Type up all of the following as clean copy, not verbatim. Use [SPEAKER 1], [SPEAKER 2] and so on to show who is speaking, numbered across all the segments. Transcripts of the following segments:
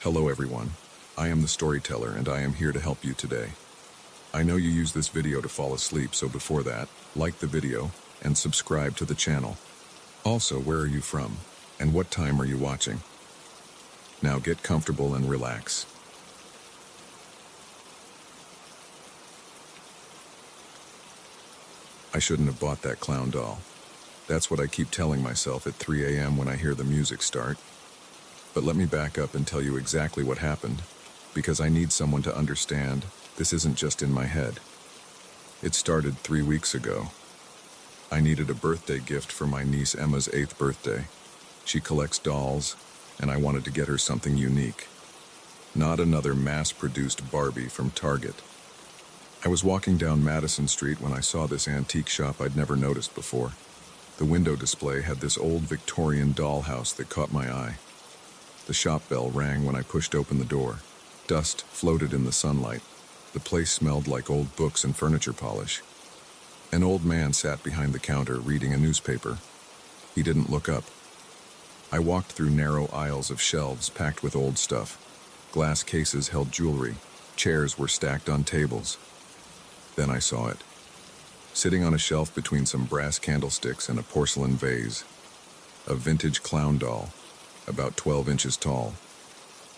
[SPEAKER 1] Hello everyone, I am the storyteller and I am here to help you today. I know you use this video to fall asleep, so before that, like the video and subscribe to the channel. Also, where are you from and what time are you watching? Now get comfortable and relax. I shouldn't have bought that clown doll. That's what I keep telling myself at 3 a.m. when I hear the music start. But let me back up and tell you exactly what happened, because I need someone to understand this isn't just in my head. It started 3 weeks ago. I needed a birthday gift for my niece Emma's 8th birthday. She collects dolls, and I wanted to get her something unique. Not another mass-produced Barbie from Target. I was walking down Madison Street when I saw this antique shop I'd never noticed before. The window display had this old Victorian dollhouse that caught my eye. The shop bell rang when I pushed open the door. Dust floated in the sunlight. The place smelled like old books and furniture polish. An old man sat behind the counter reading a newspaper. He didn't look up. I walked through narrow aisles of shelves packed with old stuff. Glass cases held jewelry. Chairs were stacked on tables. Then I saw it. Sitting on a shelf between some brass candlesticks and a porcelain vase. A vintage clown doll, about 12 inches tall.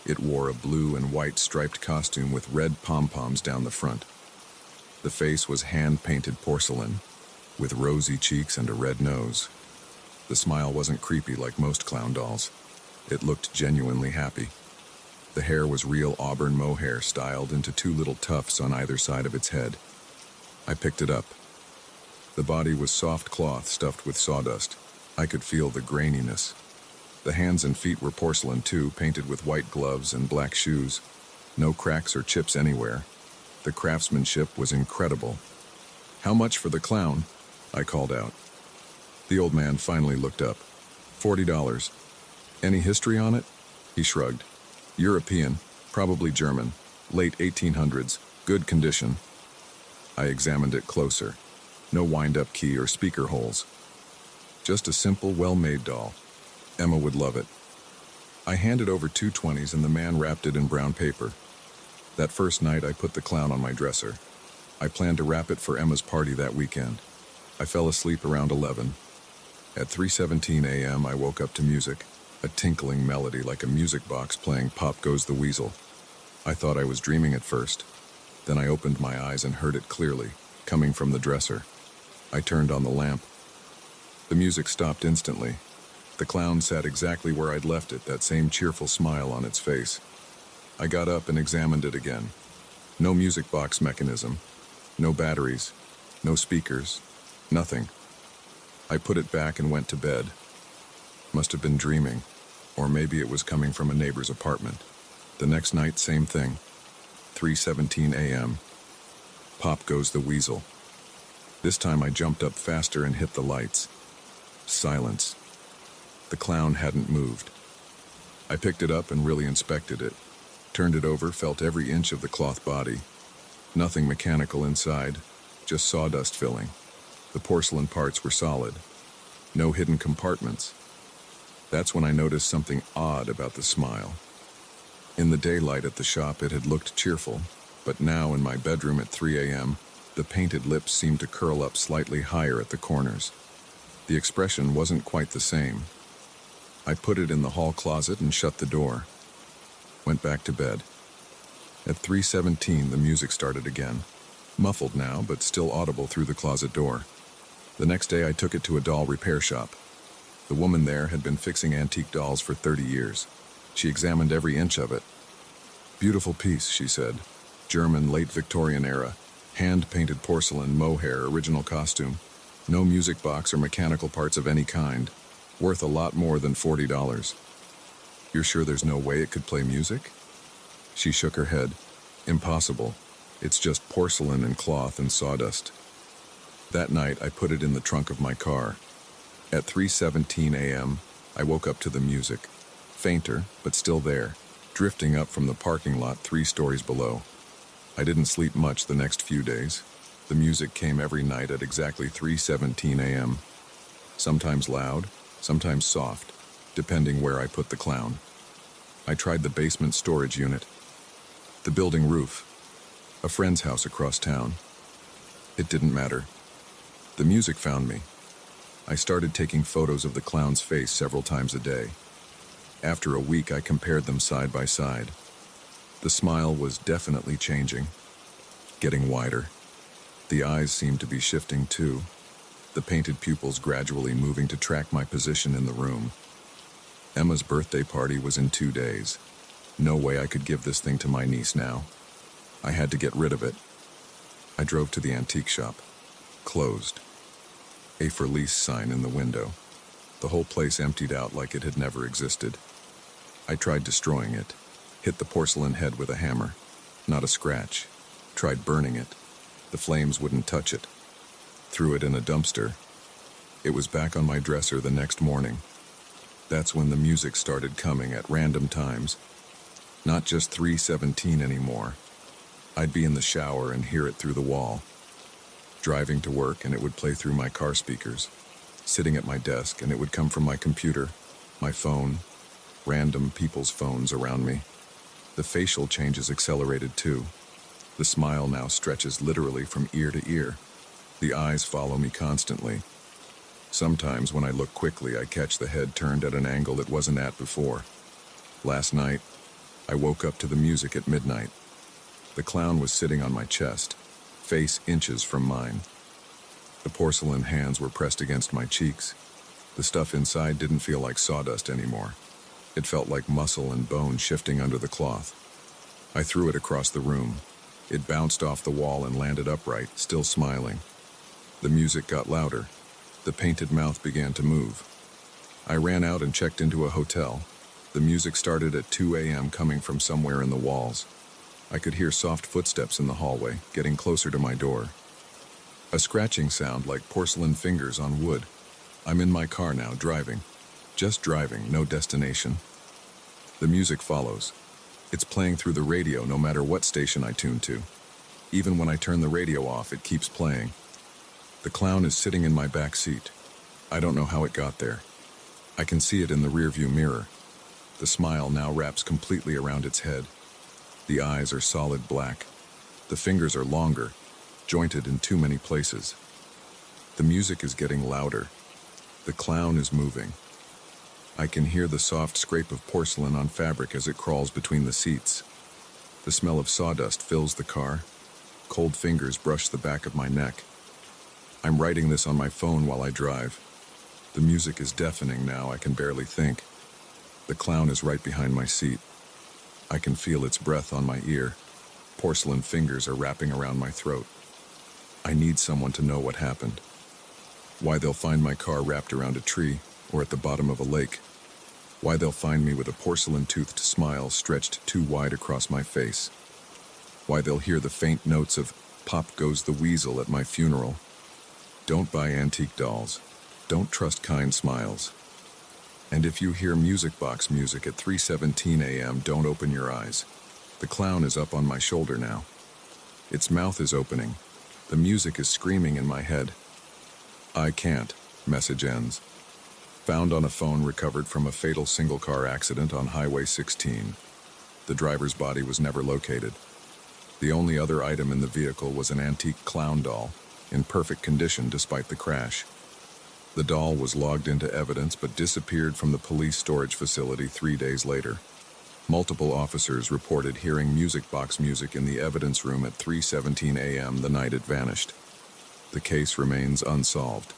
[SPEAKER 1] It wore a blue and white striped costume with red pom-poms down the front. The face was hand-painted porcelain, with rosy cheeks and a red nose. The smile wasn't creepy like most clown dolls. It looked genuinely happy. The hair was real auburn mohair styled into 2 little tufts on either side of its head. I picked it up. The body was soft cloth stuffed with sawdust. I could feel the graininess. The hands and feet were porcelain too, painted with white gloves and black shoes. No cracks or chips anywhere. The craftsmanship was incredible. "How much for the clown?" I called out. The old man finally looked up. $40. "Any history on it?" He shrugged. "European, probably German, late 1800s, good condition." I examined it closer. No wind-up key or speaker holes. Just a simple, well-made doll. Emma would love it. I handed over 2 20s and the man wrapped it in brown paper. That first night I put the clown on my dresser. I planned to wrap it for Emma's party that weekend. I fell asleep around 11. At 3:17 a.m. I woke up to music, a tinkling melody like a music box playing Pop Goes the Weasel. I thought I was dreaming at first. Then I opened my eyes and heard it clearly, coming from the dresser. I turned on the lamp. The music stopped instantly. The clown sat exactly where I'd left it, that same cheerful smile on its face. I got up and examined it again. No music box mechanism, no batteries, no speakers, nothing. I put it back and went to bed. Must have been dreaming, or maybe it was coming from a neighbor's apartment. The next night, same thing. 3:17 a.m. Pop goes the weasel. This time I jumped up faster and hit the lights. Silence. The clown hadn't moved. I picked it up and really inspected it. Turned it over, felt every inch of the cloth body. Nothing mechanical inside, just sawdust filling. The porcelain parts were solid. No hidden compartments. That's when I noticed something odd about the smile. In the daylight at the shop it had looked cheerful, but now in my bedroom at 3 a.m., the painted lips seemed to curl up slightly higher at the corners. The expression wasn't quite the same. I put it in the hall closet and shut the door. Went back to bed. At 3:17, the music started again. Muffled now, but still audible through the closet door. The next day I took it to a doll repair shop. The woman there had been fixing antique dolls for 30 years. She examined every inch of it. "Beautiful piece," she said. "German, late Victorian era. Hand-painted porcelain, mohair, original costume. No music box or mechanical parts of any kind. Worth a lot more than $40. You're sure there's no way it could play music?" She shook her head. "Impossible. It's just porcelain and cloth and sawdust." That night, I put it in the trunk of my car. At 3:17 a.m., I woke up to the music. Fainter, but still there, drifting up from the parking lot 3 stories below. I didn't sleep much the next few days. The music came every night at exactly 3:17 a.m. Sometimes loud, sometimes soft, depending where I put the clown. I tried the basement storage unit, the building roof, a friend's house across town. It didn't matter. The music found me. I started taking photos of the clown's face several times a day. After a week, I compared them side by side. The smile was definitely changing, getting wider. The eyes seemed to be shifting too, the painted pupils gradually moving to track my position in the room. Emma's birthday party was in 2 days. No way I could give this thing to my niece now. I had to get rid of it. I drove to the antique shop. Closed. A for lease sign in the window. The whole place emptied out like it had never existed. I tried destroying it. Hit the porcelain head with a hammer. Not a scratch. Tried burning it. The flames wouldn't touch it. Threw it in a dumpster. It was back on my dresser the next morning. That's when the music started coming at random times. Not just 3:17 anymore. I'd be in the shower and hear it through the wall. Driving to work and it would play through my car speakers. Sitting at my desk and it would come from my computer, my phone, random people's phones around me. The facial changes accelerated too. The smile now stretches literally from ear to ear. The eyes follow me constantly. Sometimes when I look quickly, I catch the head turned at an angle it wasn't at before. Last night, I woke up to the music at midnight. The clown was sitting on my chest, face inches from mine. The porcelain hands were pressed against my cheeks. The stuff inside didn't feel like sawdust anymore. It felt like muscle and bone shifting under the cloth. I threw it across the room. It bounced off the wall and landed upright, still smiling. The music got louder. The painted mouth began to move. I ran out and checked into a hotel. The music started at 2 a.m. coming from somewhere in the walls. I could hear soft footsteps in the hallway, getting closer to my door. A scratching sound like porcelain fingers on wood. I'm in my car now, driving. Just driving, no destination. The music follows. It's playing through the radio no matter what station I tune to. Even when I turn the radio off, it keeps playing. The clown is sitting in my back seat. I don't know how it got there. I can see it in the rearview mirror. The smile now wraps completely around its head. The eyes are solid black. The fingers are longer, jointed in too many places. The music is getting louder. The clown is moving. I can hear the soft scrape of porcelain on fabric as it crawls between the seats. The smell of sawdust fills the car. Cold fingers brush the back of my neck. I'm writing this on my phone while I drive. The music is deafening now, I can barely think. The clown is right behind my seat. I can feel its breath on my ear. Porcelain fingers are wrapping around my throat. I need someone to know what happened. Why they'll find my car wrapped around a tree or at the bottom of a lake. Why they'll find me with a porcelain-toothed smile stretched too wide across my face. Why they'll hear the faint notes of "Pop Goes the Weasel" at my funeral. Don't buy antique dolls. Don't trust kind smiles. And if you hear music box music at 3:17 a.m., don't open your eyes. The clown is up on my shoulder now. Its mouth is opening. The music is screaming in my head. I can't. Message ends. Found on a phone recovered from a fatal single-car accident on Highway 16. The driver's body was never located. The only other item in the vehicle was an antique clown doll, in perfect condition despite the crash. The doll was logged into evidence but disappeared from the police storage facility 3 days later. Multiple officers reported hearing music box music in the evidence room at 3:17 a.m. the night it vanished. The case remains unsolved.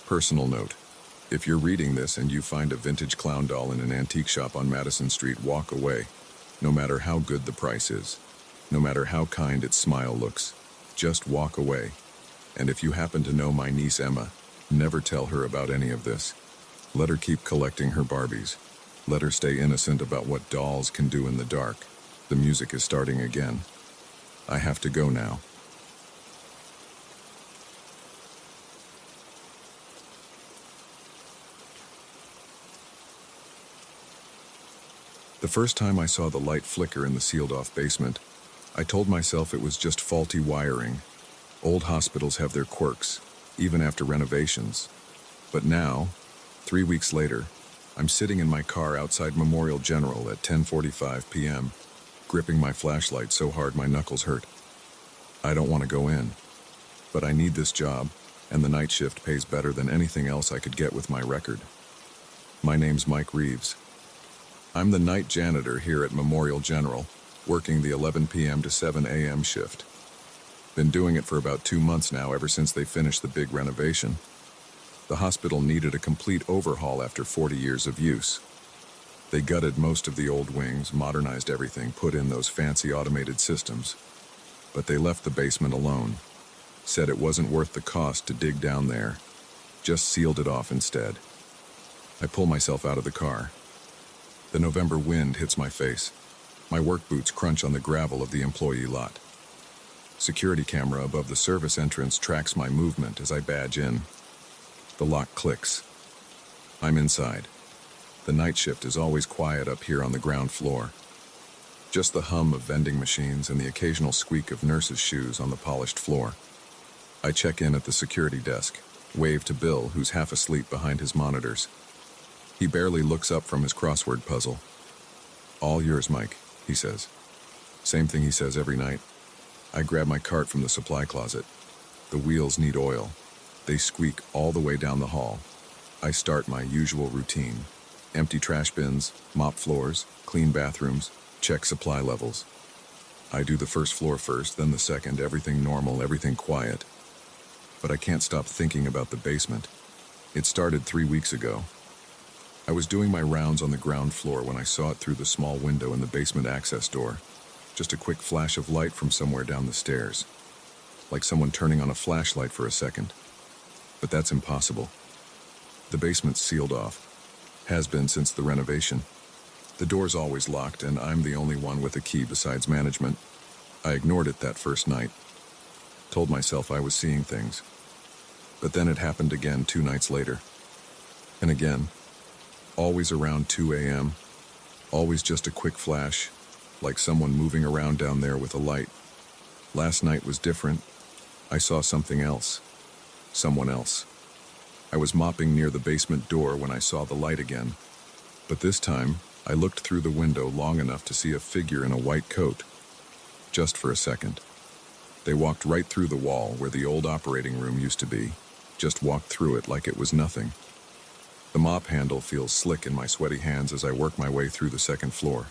[SPEAKER 1] Personal note: if you're reading this and you find a vintage clown doll in an antique shop on Madison Street, walk away. No matter how good the price is, no matter how kind its smile looks, just walk away. And if you happen to know my niece Emma, never tell her about any of this. Let her keep collecting her Barbies. Let her stay innocent about what dolls can do in the dark. The music is starting again. I have to go now. The first time I saw the light flicker in the sealed-off basement, I told myself it was just faulty wiring. Old hospitals have their quirks, even after renovations. But now, 3 weeks later, I'm sitting in my car outside Memorial General at 10:45 p.m., gripping my flashlight so hard my knuckles hurt. I don't want to go in, but I need this job, and the night shift pays better than anything else I could get with my record. My name's Mike Reeves. I'm the night janitor here at Memorial General, working the 11 p.m. to 7 a.m. shift. Been doing it for about 2 months now, ever since they finished the big renovation. The hospital needed a complete overhaul after 40 years of use. They gutted most of the old wings, modernized everything, put in those fancy automated systems. But they left the basement alone. Said it wasn't worth the cost to dig down there. Just sealed it off instead. I pull myself out of the car. The November wind hits my face. My work boots crunch on the gravel of the employee lot. Security camera above the service entrance tracks my movement as I badge in. The lock clicks. I'm inside. The night shift is always quiet up here on the ground floor. Just the hum of vending machines and the occasional squeak of nurses' shoes on the polished floor. I check in at the security desk, wave to Bill, who's half asleep behind his monitors. He barely looks up from his crossword puzzle. "All yours, Mike," he says. Same thing he says every night. I grab my cart from the supply closet. The wheels need oil. They squeak all the way down the hall. I start my usual routine. Empty trash bins, mop floors, clean bathrooms, check supply levels. I do the first floor first, then the second, everything normal, everything quiet. But I can't stop thinking about the basement. It started 3 weeks ago. I was doing my rounds on the ground floor when I saw it through the small window in the basement access door. Just a quick flash of light from somewhere down the stairs. Like someone turning on a flashlight for a second. But that's impossible. The basement's sealed off. Has been since the renovation. The door's always locked, and I'm the only one with a key besides management. I ignored it that first night. Told myself I was seeing things. But then it happened again 2 nights later. And again. Always around 2 a.m. Always just a quick flash, like someone moving around down there with a light. Last night was different. I saw something else. Someone else. I was mopping near the basement door when I saw the light again. But this time, I looked through the window long enough to see a figure in a white coat. Just for a second. They walked right through the wall where the old operating room used to be. Just walked through it like it was nothing. The mop handle feels slick in my sweaty hands as I work my way through the second floor.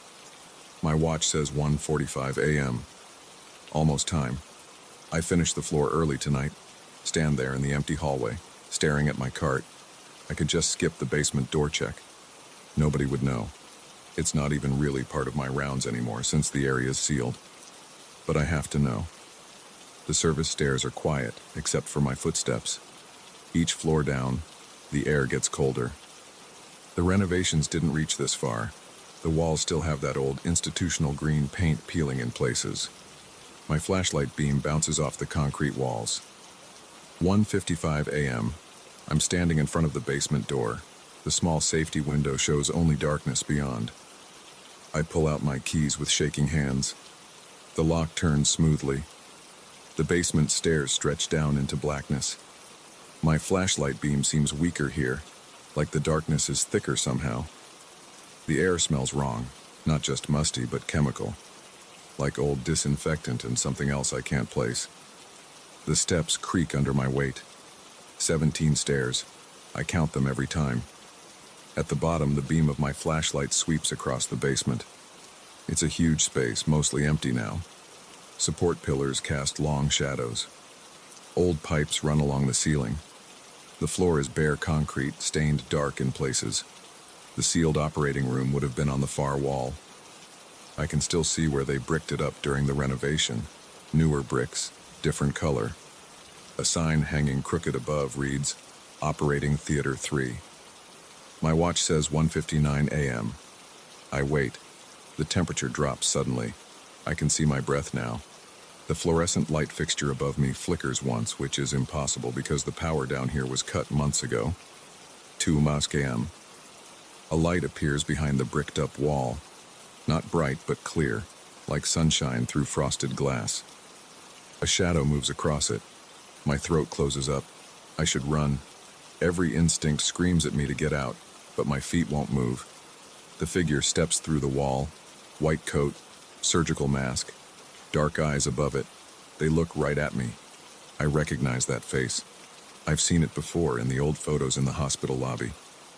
[SPEAKER 1] My watch says 1:45 a.m. Almost time. I finish the floor early tonight. Stand there in the empty hallway, staring at my cart. I could just skip the basement door check. Nobody would know. It's not even really part of my rounds anymore since the area's sealed. But I have to know. The service stairs are quiet, except for my footsteps. Each floor down, the air gets colder. The renovations didn't reach this far. The walls still have that old institutional green paint peeling in places. My flashlight beam bounces off the concrete walls. 1:55 a.m. I'm standing in front of the basement door. The small safety window shows only darkness beyond. I pull out my keys with shaking hands. The lock turns smoothly. The basement stairs stretch down into blackness. My flashlight beam seems weaker here, like the darkness is thicker somehow. The air smells wrong, not just musty, but chemical. Like old disinfectant and something else I can't place. The steps creak under my weight. 17 stairs. I count them every time. At the bottom, the beam of my flashlight sweeps across the basement. It's a huge space, mostly empty now. Support pillars cast long shadows. Old pipes run along the ceiling. The floor is bare concrete, stained dark in places. The sealed operating room would have been on the far wall. I can still see where they bricked it up during the renovation. Newer bricks, different color. A sign hanging crooked above reads, Operating Theater 3. My watch says 1:59 a.m. I wait. The temperature drops suddenly. I can see my breath now. The fluorescent light fixture above me flickers once, which is impossible because the power down here was cut months ago. 2 a.m. A light appears behind the bricked-up wall. Not bright, but clear, like sunshine through frosted glass. A shadow moves across it. My throat closes up. I should run. Every instinct screams at me to get out, but my feet won't move. The figure steps through the wall, white coat, surgical mask, dark eyes above it. They look right at me. I recognize that face. I've seen it before in the old photos in the hospital lobby.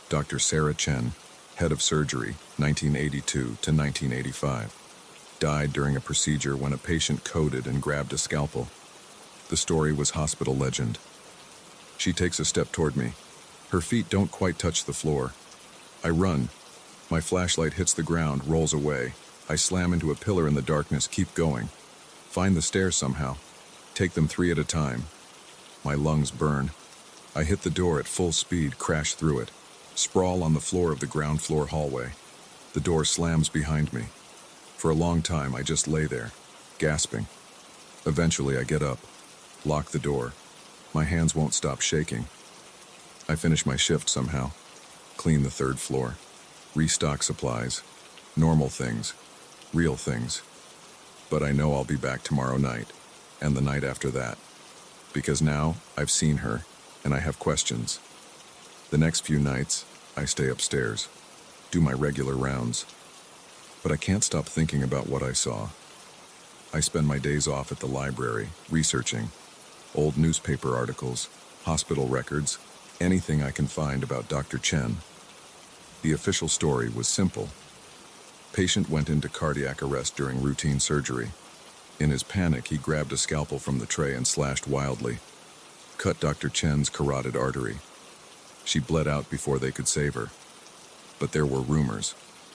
[SPEAKER 1] Dr. Sarah Chen, head of surgery, 1982 to 1985. Died during a procedure when a patient coded and grabbed a scalpel. The story was hospital legend. She takes a step toward me. Her feet don't quite touch the floor. I run. My flashlight hits the ground, rolls away. I slam into a pillar in the darkness, keep going. Find the stairs somehow. Take them 3 at a time. My lungs burn. I hit the door at full speed, crash through it. Sprawl on the floor of the ground floor hallway. The door slams behind me. For a long time, I just lay there, gasping. Eventually, I get up, lock the door. My hands won't stop shaking. I finish my shift somehow. Clean the 3rd floor. Restock supplies. Normal things. Real things. But I know I'll be back tomorrow night, and the night after that. Because now, I've seen her, and I have questions. The next few nights, I stay upstairs, do my regular rounds. But I can't stop thinking about what I saw. I spend my days off at the library, researching. Old newspaper articles, hospital records, anything I can find about Dr. Chen. The official story was simple. Patient went into cardiac arrest during routine surgery. In his panic, he grabbed a scalpel from the tray and slashed wildly. Cut Dr. Chen's carotid artery. She bled out before they could save her. But there were rumors,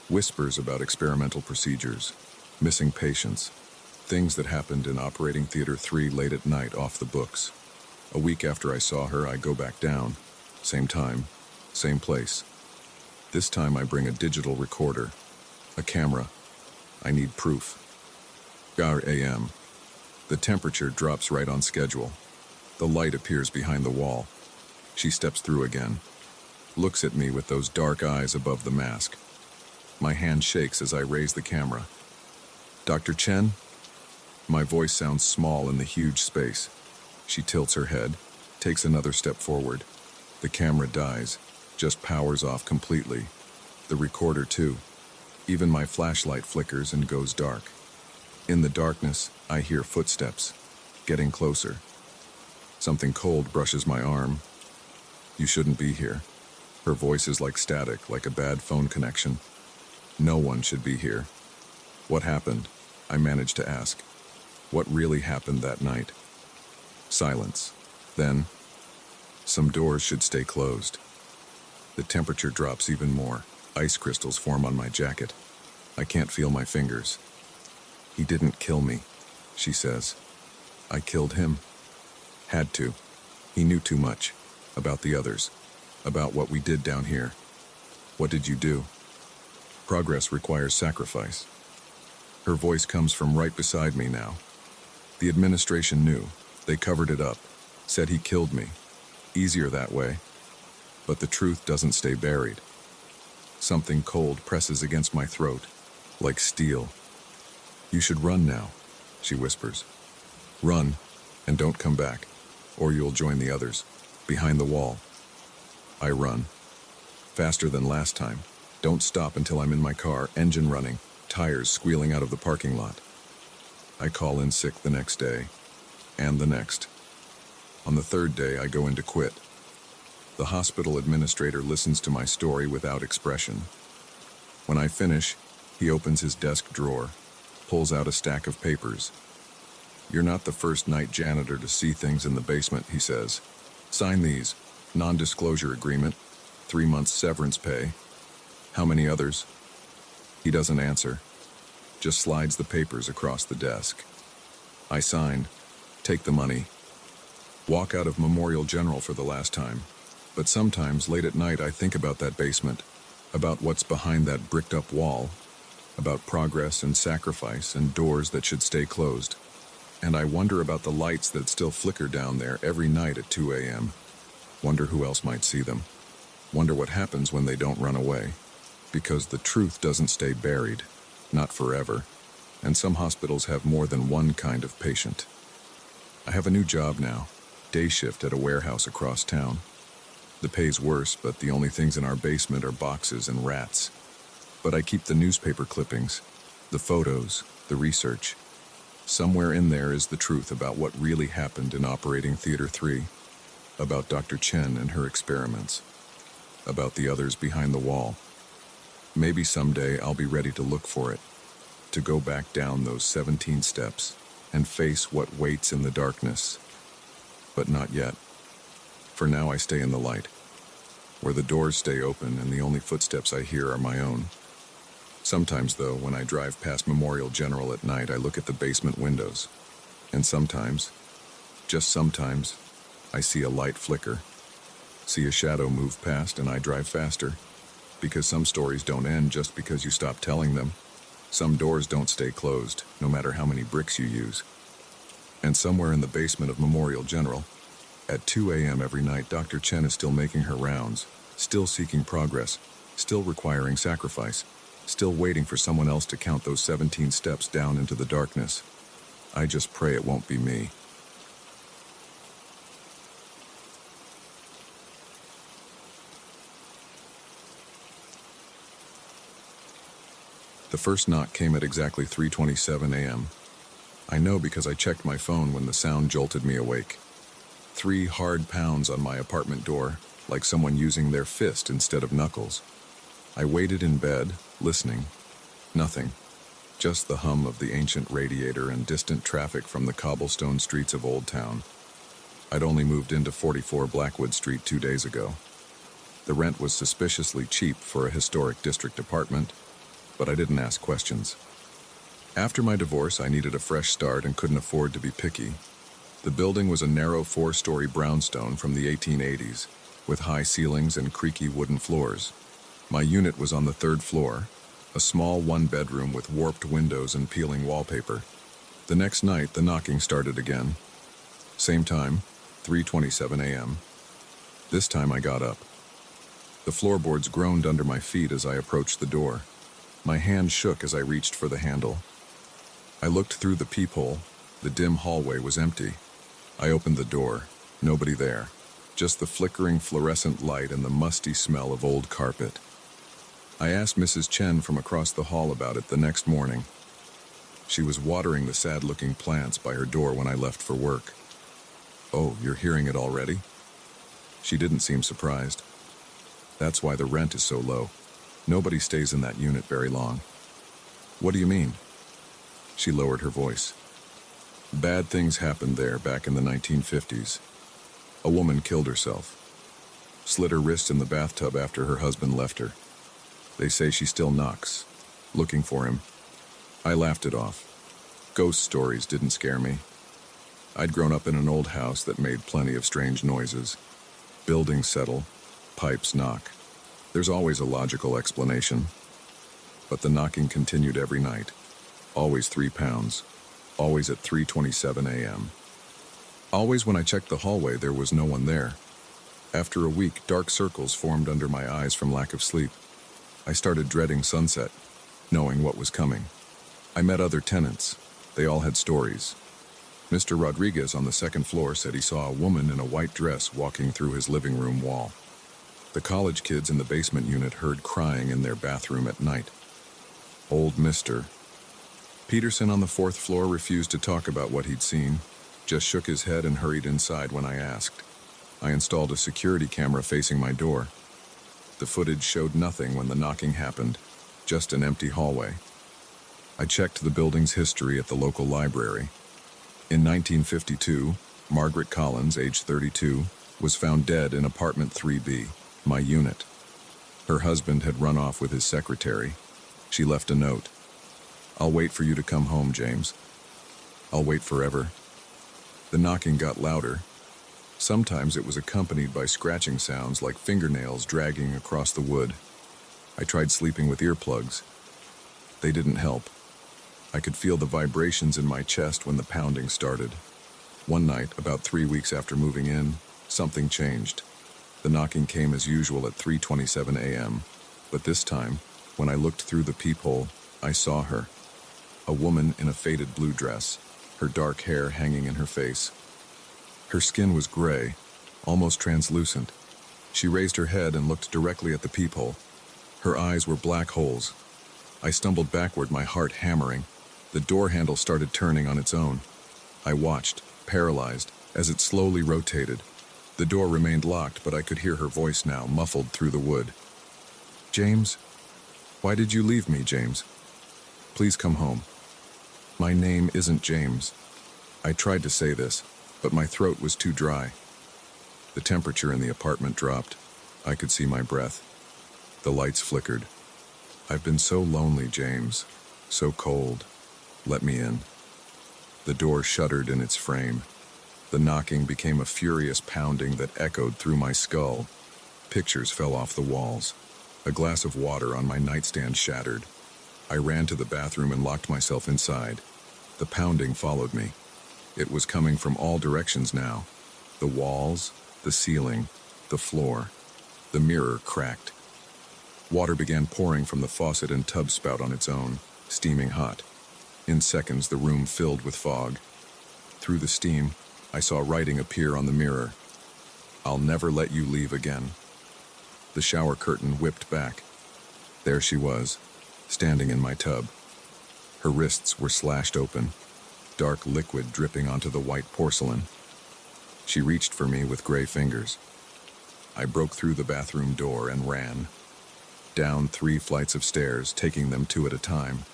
[SPEAKER 1] whispers about experimental procedures, missing patients, things that happened in Operating Theater 3 late at night off the books. A week after I saw her, I go back down. Same time, same place. This time I bring a digital recorder, a camera. I need proof. 4 a.m. The temperature drops right on schedule. The light appears behind the wall. She steps through again, looks at me with those dark eyes above the mask. My hand shakes as I raise the camera. Dr. Chen? My voice sounds small in the huge space. She tilts her head, takes another step forward. The camera dies, just powers off completely. The recorder too. Even my flashlight flickers and goes dark. In the darkness, I hear footsteps, getting closer. Something cold brushes my arm. You shouldn't be here. Her voice is like static, like a bad phone connection. No one should be here. What happened? I managed to ask. What really happened that night? Silence. Then, some doors should stay closed. The temperature drops even more. Ice crystals form on my jacket. I can't feel my fingers. He didn't kill me, she says. I killed him. Had to. He knew too much. About the others. About what we did down here. What did you do? Progress requires sacrifice. Her voice comes from right beside me now. The administration knew. They covered it up. Said he killed me. Easier that way. But the truth doesn't stay buried. Something cold presses against my throat, like steel. You should run now, she whispers. Run, and don't come back, or you'll join the others, behind the wall. I run. Faster than last time. Don't stop until I'm in my car, engine running, tires squealing out of the parking lot. I call in sick the next day, and the next. On the 3rd day, I go in to quit. The hospital administrator listens to my story without expression. When I finish, he opens his desk drawer, pulls out a stack of papers. You're not the first night janitor to see things in the basement, he says. Sign these. Non-disclosure agreement, 3 months severance pay. How many others? He doesn't answer, just slides the papers across the desk. I sign, take the money, walk out of Memorial General for the last time. But sometimes, late at night, I think about that basement, about what's behind that bricked-up wall, about progress and sacrifice and doors that should stay closed. And I wonder about the lights that still flicker down there every night at 2 a.m. Wonder who else might see them. Wonder what happens when they don't run away. Because the truth doesn't stay buried, not forever. And some hospitals have more than one kind of patient. I have a new job now, day shift at a warehouse across town. The pay's worse, but the only things in our basement are boxes and rats. But I keep the newspaper clippings, the photos, the research. Somewhere in there is the truth about what really happened in Operating Theater 3, about Dr. Chen and her experiments, about the others behind the wall. Maybe someday I'll be ready to look for it, to go back down those 17 steps and face what waits in the darkness. But not yet. For now I stay in the light, where the doors stay open and the only footsteps I hear are my own. Sometimes, though, when I drive past Memorial General at night, I look at the basement windows. And sometimes, just sometimes, I see a light flicker, see a shadow move past, and I drive faster. Because some stories don't end just because you stop telling them. Some doors don't stay closed, no matter how many bricks you use. And somewhere in the basement of Memorial General, at 2 a.m. every night, Dr. Chen is still making her rounds, still seeking progress, still requiring sacrifice, still waiting for someone else to count those 17 steps down into the darkness. I just pray it won't be me. The first knock came at exactly 3:27 a.m. I know because I checked my phone when the sound jolted me awake. 3 hard pounds on my apartment door, like someone using their fist instead of knuckles. I waited in bed, listening. Nothing. Just the hum of the ancient radiator and distant traffic from the cobblestone streets of Old Town. I'd only moved into 44 Blackwood Street 2 days ago. The rent was suspiciously cheap for a historic district apartment, but I didn't ask questions. After my divorce, I needed a fresh start and couldn't afford to be picky. The building was a narrow 4-story brownstone from the 1880s, with high ceilings and creaky wooden floors. My unit was on the 3rd floor, a small 1-bedroom with warped windows and peeling wallpaper. The next night, the knocking started again. Same time, 3:27 a.m. This time I got up. The floorboards groaned under my feet as I approached the door. My hand shook as I reached for the handle. I looked through the peephole. The dim hallway was empty. I opened the door. Nobody there. Just the flickering fluorescent light and the musty smell of old carpet. I asked Mrs. Chen from across the hall about it the next morning. She was watering the sad-looking plants by her door when I left for work. "Oh, you're hearing it already?" She didn't seem surprised. "That's why the rent is so low. Nobody stays in that unit very long." "What do you mean?" She lowered her voice. "Bad things happened there back in the 1950s. A woman killed herself. Slit her wrist in the bathtub after her husband left her. They say she still knocks, looking for him." I laughed it off. Ghost stories didn't scare me. I'd grown up in an old house that made plenty of strange noises. Buildings settle, pipes knock. There's always a logical explanation. But the knocking continued every night. Always 3 pounds. Always at 3:27 a.m. Always when I checked the hallway, there was no one there. After a week, dark circles formed under my eyes from lack of sleep. I started dreading sunset, knowing what was coming. I met other tenants. They all had stories. Mr. Rodriguez on the 2nd floor said he saw a woman in a white dress walking through his living room wall. The college kids in the basement unit heard crying in their bathroom at night. Old Mr. Peterson on the 4th floor refused to talk about what he'd seen, just shook his head and hurried inside when I asked. I installed a security camera facing my door. The footage showed nothing when the knocking happened, just an empty hallway. I checked the building's history at the local library. In 1952, Margaret Collins, age 32, was found dead in apartment 3B, my unit. Her husband had run off with his secretary. She left a note. "I'll wait for you to come home, James. I'll wait forever." The knocking got louder. Sometimes it was accompanied by scratching sounds like fingernails dragging across the wood. I tried sleeping with earplugs. They didn't help. I could feel the vibrations in my chest when the pounding started. One night, about 3 weeks after moving in, something changed. The knocking came as usual at 3:27 a.m., but this time, when I looked through the peephole, I saw her. A woman in a faded blue dress, her dark hair hanging in her face. Her skin was gray, almost translucent. She raised her head and looked directly at the peephole. Her eyes were black holes. I stumbled backward, my heart hammering. The door handle started turning on its own. I watched, paralyzed, as it slowly rotated. The door remained locked, but I could hear her voice now, muffled through the wood. "James? Why did you leave me, James? Please come home. My name isn't James." I tried to say this, but my throat was too dry. The temperature in the apartment dropped. I could see my breath. The lights flickered. "I've been so lonely, James. So cold. Let me in." The door shuddered in its frame. The knocking became a furious pounding that echoed through my skull. Pictures fell off the walls. A glass of water on my nightstand shattered. I ran to the bathroom and locked myself inside. The pounding followed me. It was coming from all directions now. The walls, the ceiling, the floor. The mirror cracked. Water began pouring from the faucet and tub spout on its own, steaming hot. In seconds, the room filled with fog. Through the steam, I saw writing appear on the mirror. "I'll never let you leave again." The shower curtain whipped back. There she was, standing in my tub. Her wrists were slashed open, dark liquid dripping onto the white porcelain. She reached for me with gray fingers. I broke through the bathroom door and ran. Down 3 flights of stairs, taking them 2 at a time.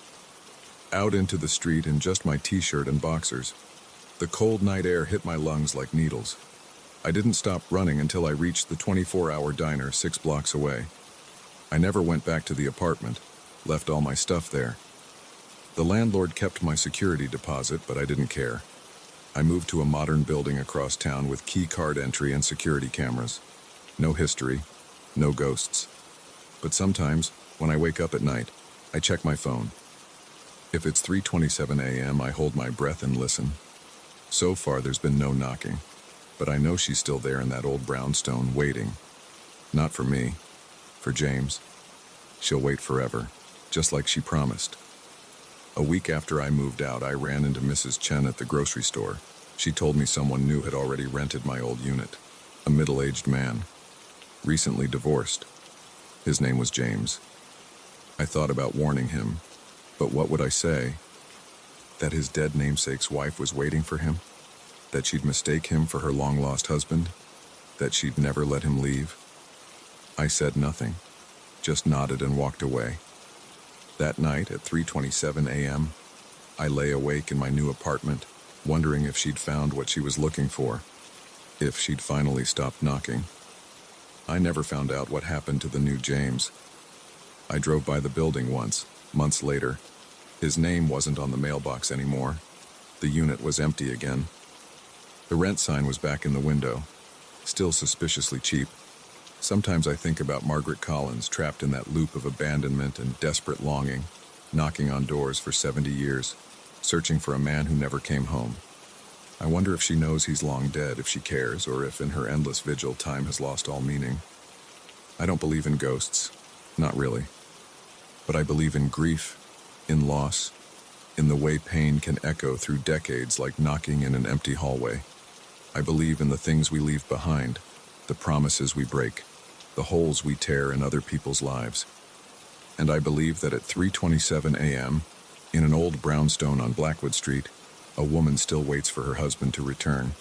[SPEAKER 1] Out into the street in just my t-shirt and boxers. The cold night air hit my lungs like needles. I didn't stop running until I reached the 24-hour diner 6 blocks away. I never went back to the apartment, left all my stuff there. The landlord kept my security deposit, but I didn't care. I moved to a modern building across town with key card entry and security cameras. No history, no ghosts. But sometimes, when I wake up at night, I check my phone. If it's 3:27 a.m., I hold my breath and listen. So far, there's been no knocking, but I know she's still there in that old brownstone, waiting. Not for me, for James. She'll wait forever, just like she promised. A week after I moved out, I ran into Mrs. Chen at the grocery store. She told me someone new had already rented my old unit. A middle-aged man, recently divorced. His name was James. I thought about warning him, but what would I say? That his dead namesake's wife was waiting for him? That she'd mistake him for her long-lost husband? That she'd never let him leave? I said nothing, just nodded and walked away. That night at 3:27 a.m., I lay awake in my new apartment, wondering if she'd found what she was looking for, if she'd finally stopped knocking. I never found out what happened to the new James. I drove by the building once, months later. His name wasn't on the mailbox anymore. The unit was empty again. The rent sign was back in the window, still suspiciously cheap. Sometimes I think about Margaret Collins, trapped in that loop of abandonment and desperate longing, knocking on doors for 70 years, searching for a man who never came home. I wonder if she knows he's long dead, if she cares, or if in her endless vigil time has lost all meaning. I don't believe in ghosts, not really. But I believe in grief, in loss, in the way pain can echo through decades like knocking in an empty hallway. I believe in the things we leave behind, the promises we break, the holes we tear in other people's lives. And I believe that at 3:27 a.m., in an old brownstone on Blackwood Street, a woman still waits for her husband to return,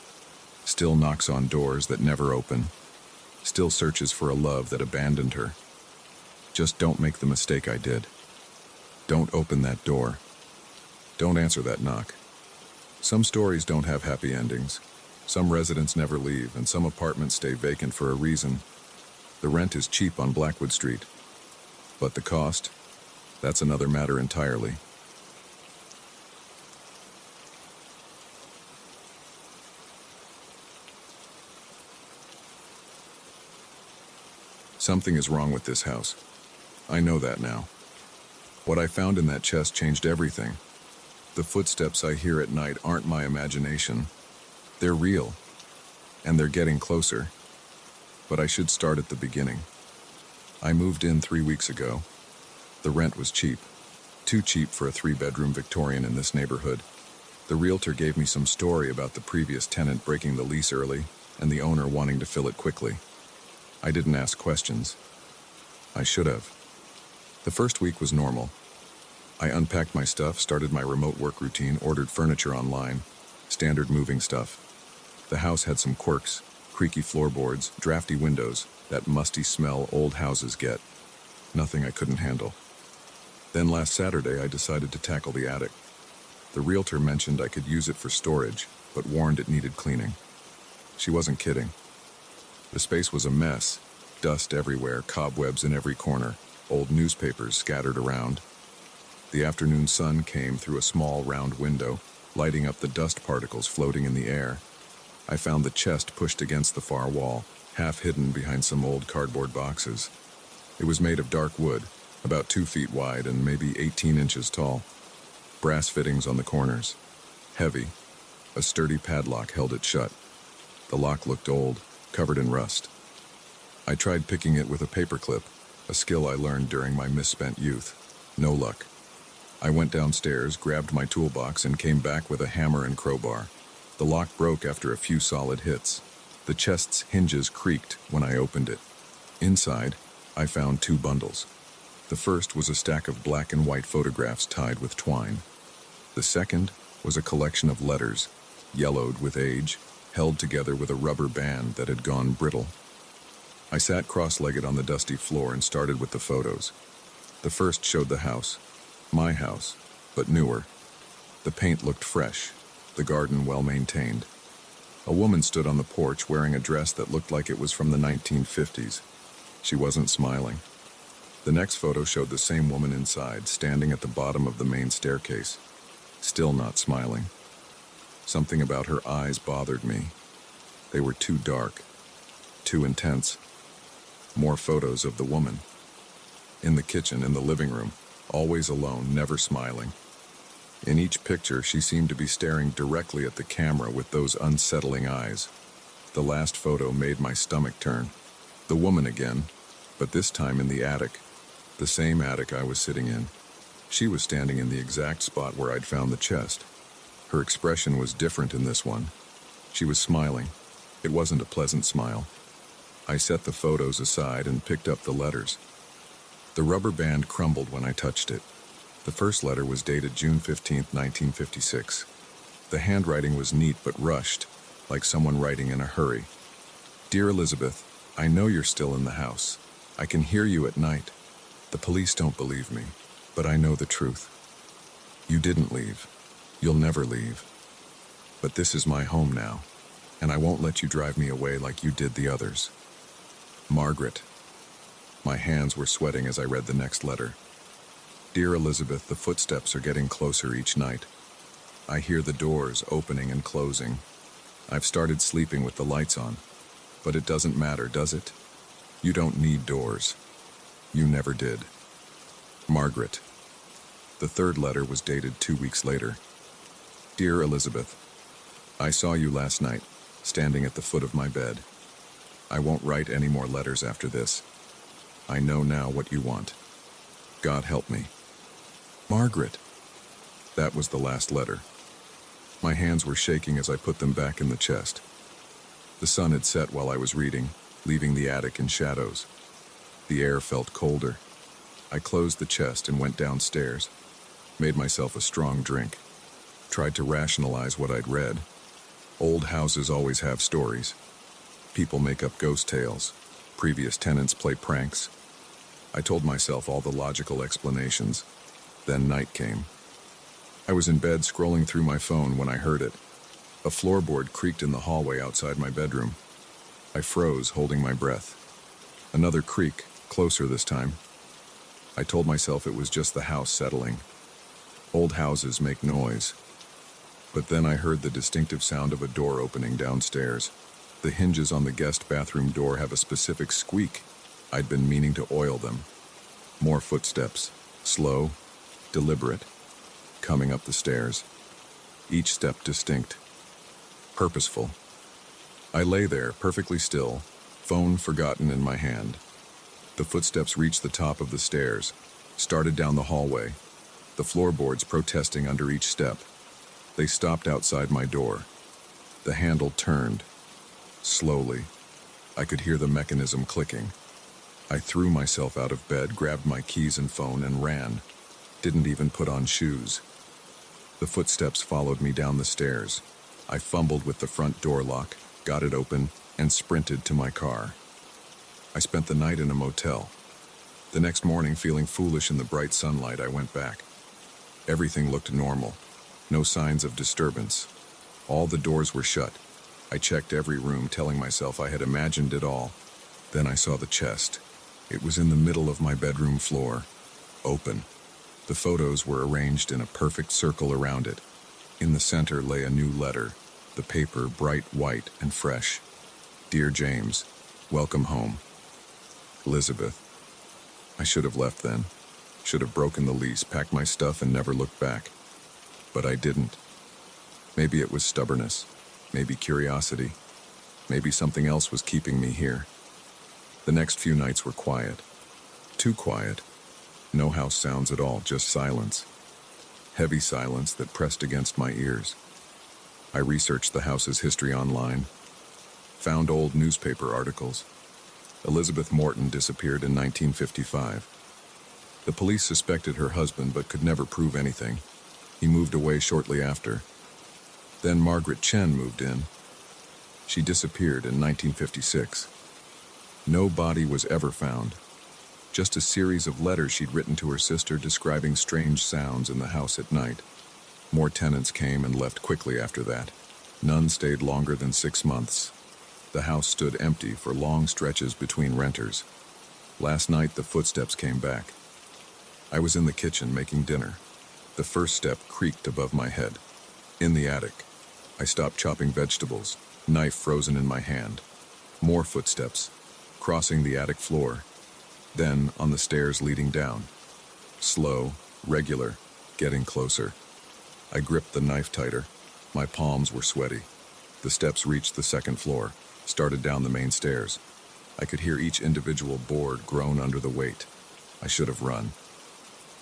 [SPEAKER 1] still knocks on doors that never open, still searches for a love that abandoned her. Just don't make the mistake I did. Don't open that door. Don't answer that knock. Some stories don't have happy endings. Some residents never leave, and some apartments stay vacant for a reason. The rent is cheap on Blackwood Street. But the cost? That's another matter entirely. Something is wrong with this house. I know that now. What I found in that chest changed everything. The footsteps I hear at night aren't my imagination. They're real, and they're getting closer. But I should start at the beginning. I moved in 3 weeks ago. The rent was cheap. Too cheap for a 3-bedroom Victorian in this neighborhood. The realtor gave me some story about the previous tenant breaking the lease early and the owner wanting to fill it quickly. I didn't ask questions. I should have. The first week was normal. I unpacked my stuff, started my remote work routine, ordered furniture online, standard moving stuff. The house had some quirks, creaky floorboards, drafty windows, that musty smell old houses get. Nothing I couldn't handle. Then last Saturday, I decided to tackle the attic. The realtor mentioned I could use it for storage, but warned it needed cleaning. She wasn't kidding. The space was a mess, dust everywhere, cobwebs in every corner, old newspapers scattered around. The afternoon sun came through a small round window, lighting up the dust particles floating in the air. I found the chest pushed against the far wall, half hidden behind some old cardboard boxes. It was made of dark wood, about 2 feet wide and maybe 18 inches tall. Brass fittings on the corners. Heavy. A sturdy padlock held it shut. The lock looked old, covered in rust. I tried picking it with a paperclip, a skill I learned during my misspent youth. No luck. I went downstairs, grabbed my toolbox, and came back with a hammer and crowbar. The lock broke after a few solid hits. The chest's hinges creaked when I opened it. Inside, I found 2 bundles. The first was a stack of black and white photographs tied with twine. The second was a collection of letters, yellowed with age, held together with a rubber band that had gone brittle. I sat cross-legged on the dusty floor and started with the photos. The first showed the house. My house, but newer. The paint looked fresh, the garden well-maintained. A woman stood on the porch wearing a dress that looked like it was from the 1950s. She wasn't smiling. The next photo showed the same woman inside, standing at the bottom of the main staircase, still not smiling. Something about her eyes bothered me. They were too dark, too intense. More photos of the woman. In the kitchen, in the living room, always alone, never smiling. In each picture, she seemed to be staring directly at the camera with those unsettling eyes. The last photo made my stomach turn. The woman again, but this time in the attic. The same attic I was sitting in. She was standing in the exact spot where I'd found the chest. Her expression was different in this one. She was smiling. It wasn't a pleasant smile. I set the photos aside and picked up the letters. The rubber band crumbled when I touched it. The first letter was dated June 15, 1956. The handwriting was neat but rushed, like someone writing in a hurry. Dear Elizabeth, I know you're still in the house. I can hear you at night. The police don't believe me, but I know the truth. You didn't leave. You'll never leave. But this is my home now, and I won't let you drive me away like you did the others. Margaret. My hands were sweating as I read the next letter. Dear Elizabeth, the footsteps are getting closer each night. I hear the doors opening and closing. I've started sleeping with the lights on, but it doesn't matter, does it? You don't need doors. You never did. Margaret. The third letter was dated 2 weeks later. Dear Elizabeth, I saw you last night, standing at the foot of my bed. I won't write any more letters after this. I know now what you want. God help me. Margaret. That was the last letter. My hands were shaking as I put them back in the chest. The sun had set while I was reading, leaving the attic in shadows. The air felt colder. I closed the chest and went downstairs, made myself a strong drink, tried to rationalize what I'd read. Old houses always have stories. People make up ghost tales. Previous tenants play pranks. I told myself all the logical explanations. Then night came. I was in bed scrolling through my phone when I heard it. A floorboard creaked in the hallway outside my bedroom. I froze, holding my breath. Another creak, closer this time. I told myself it was just the house settling. Old houses make noise. But then I heard the distinctive sound of a door opening downstairs. The hinges on the guest bathroom door have a specific squeak. I'd been meaning to oil them. More footsteps, slow, deliberate, coming up the stairs. Each step distinct, purposeful. I lay there, perfectly still, phone forgotten in my hand. The footsteps reached the top of the stairs, started down the hallway, the floorboards protesting under each step. They stopped outside my door. The handle turned, slowly. I could hear the mechanism clicking. I threw myself out of bed, grabbed my keys and phone, and ran. Didn't even put on shoes. The footsteps followed me down the stairs. I fumbled with the front door lock, got it open, and sprinted to my car. I spent the night in a motel. The next morning, feeling foolish in the bright sunlight, I went back. Everything looked normal. No signs of disturbance. All the doors were shut. I checked every room, telling myself I had imagined it all. Then I saw the chest. It was in the middle of my bedroom floor, open. The photos were arranged in a perfect circle around it. In the center lay a new letter, the paper bright white and fresh. Dear James, welcome home. Elizabeth. I should have left then. Should have broken the lease, packed my stuff, and never looked back. But I didn't. Maybe it was stubbornness. Maybe curiosity. Maybe something else was keeping me here. The next few nights were quiet. Too quiet. No house sounds at all, just silence. Heavy silence that pressed against my ears. I researched the house's history online. Found old newspaper articles. Elizabeth Morton disappeared in 1955. The police suspected her husband but could never prove anything. He moved away shortly after. Then Margaret Chen moved in. She disappeared in 1956. No body was ever found. Just a series of letters she'd written to her sister describing strange sounds in the house at night. More tenants came and left quickly after that. None stayed longer than 6 months. The house stood empty for long stretches between renters. Last night, the footsteps came back. I was in the kitchen making dinner. The first step creaked above my head. In the attic. I stopped chopping vegetables, knife frozen in my hand. More footsteps, crossing the attic floor. Then on the stairs leading down. Slow, regular, getting closer. I gripped the knife tighter. My palms were sweaty. The steps reached the second floor, started down the main stairs. I could hear each individual board groan under the weight. I should have run.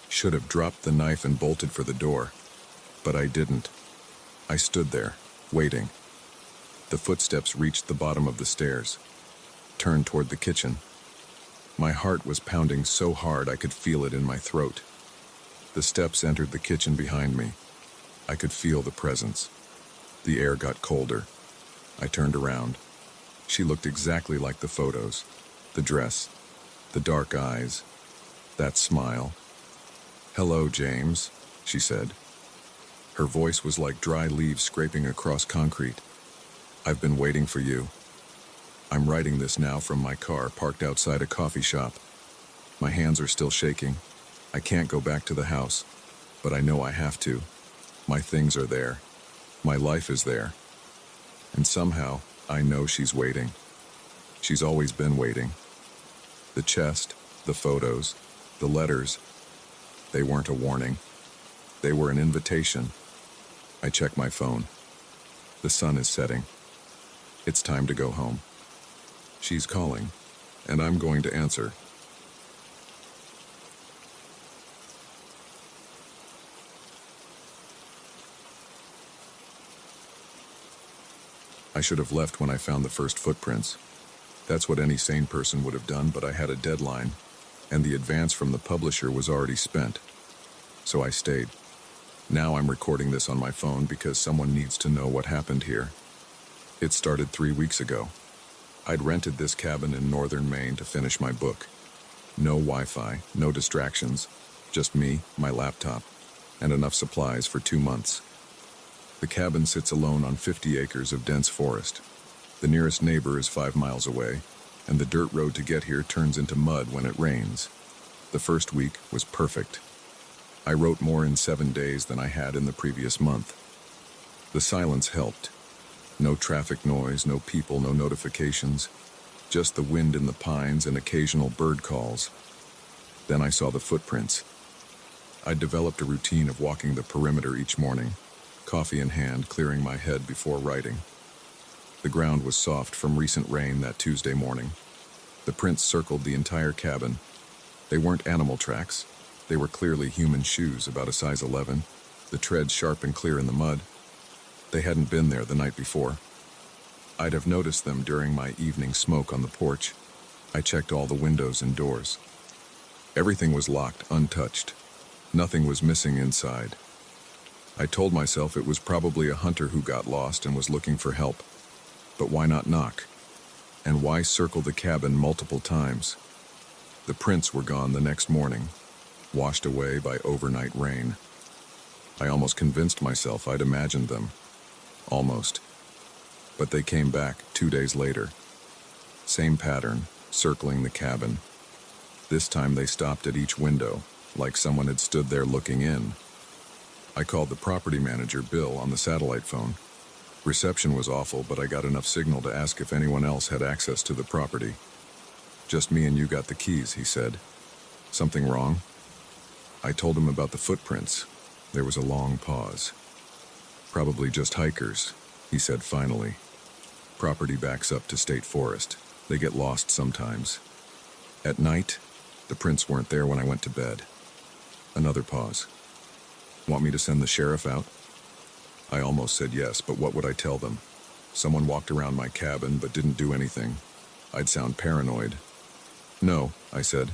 [SPEAKER 1] Should have dropped the knife and bolted for the door. But I didn't. I stood there, waiting. The footsteps reached the bottom of the stairs, turned toward the kitchen. My heart was pounding so hard I could feel it in my throat. The steps entered the kitchen behind me. I could feel the presence. The air got colder. I turned around. She looked exactly like the photos. The dress, the dark eyes, that smile. "Hello, James," she said. Her voice was like dry leaves scraping across concrete. "I've been waiting for you. I'm writing this now from my car parked outside a coffee shop. My hands are still shaking. I can't go back to the house, but I know I have to. My things are there. My life is there. And somehow, I know she's waiting. She's always been waiting. The chest, the photos, the letters, they weren't a warning. They were an invitation. I check my phone. The sun is setting. It's time to go home. She's calling, and I'm going to answer. I should have left when I found the first footprints. That's what any sane person would have done, but I had a deadline, and the advance from the publisher was already spent. So I stayed. Now I'm recording this on my phone because someone needs to know what happened here. It started 3 weeks ago. I'd rented this cabin in northern Maine to finish my book. No Wi-Fi, no distractions, just me, my laptop, and enough supplies for 2 months. The cabin sits alone on 50 acres of dense forest. The nearest neighbor is 5 miles away, and the dirt road to get here turns into mud when it rains. The first week was perfect. I wrote more in 7 days than I had in the previous month. The silence helped. No traffic noise, no people, no notifications. Just the wind in the pines and occasional bird calls. Then I saw the footprints. I'd developed a routine of walking the perimeter each morning, coffee in hand, clearing my head before writing. The ground was soft from recent rain that Tuesday morning. The prints circled the entire cabin. They weren't animal tracks. They were clearly human shoes, about a size 11, the treads sharp and clear in the mud. They hadn't been there the night before. I'd have noticed them during my evening smoke on the porch. I checked all the windows and doors. Everything was locked, untouched. Nothing was missing inside. I told myself it was probably a hunter who got lost and was looking for help. But why not knock? And why circle the cabin multiple times? The prints were gone the next morning, washed away by overnight rain. I almost convinced myself I'd imagined them. Almost. But they came back 2 days later. Same pattern, circling the cabin. This time they stopped at each window, like someone had stood there looking in. I called the property manager, Bill, on the satellite phone. Reception was awful, but I got enough signal to ask if anyone else had access to the property. "Just me and you got the keys," he said. "Something wrong?" I told him about the footprints. There was a long pause. "Probably just hikers," he said finally. "Property backs up to state forest. They get lost sometimes. At night, the prints weren't there when I went to bed." Another pause. "Want me to send the sheriff out?" I almost said yes, but what would I tell them? Someone walked around my cabin but didn't do anything. I'd sound paranoid. "No," I said.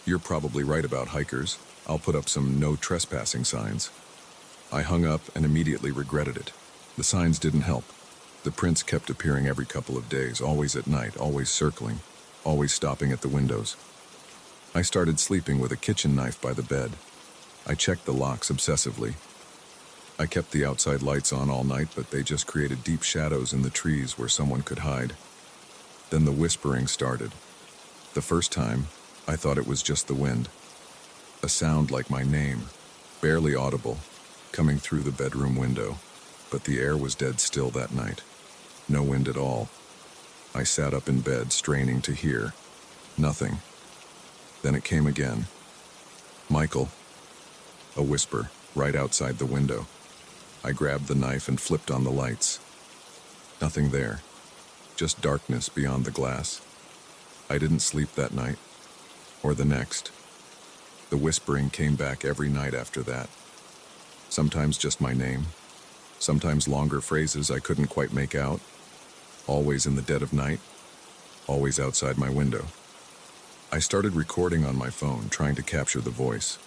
[SPEAKER 1] "You're probably right about hikers. I'll put up some no trespassing signs." I hung up and immediately regretted it. The signs didn't help. The prints kept appearing every couple of days, always at night, always circling, always stopping at the windows. I started sleeping with a kitchen knife by the bed. I checked the locks obsessively. I kept the outside lights on all night, but they just created deep shadows in the trees where someone could hide. Then the whispering started. The first time, I thought it was just the wind. A sound like my name, barely audible, coming through the bedroom window. But the air was dead still that night. No wind at all. I sat up in bed, straining to hear. Nothing. Then it came again. "Michael." A whisper, right outside the window. I grabbed the knife and flipped on the lights. Nothing there. Just darkness beyond the glass. I didn't sleep that night. Or the next. The whispering came back every night after that. Sometimes just my name. Sometimes longer phrases I couldn't quite make out. Always in the dead of night. Always outside my window. I started recording on my phone, trying to capture the voice.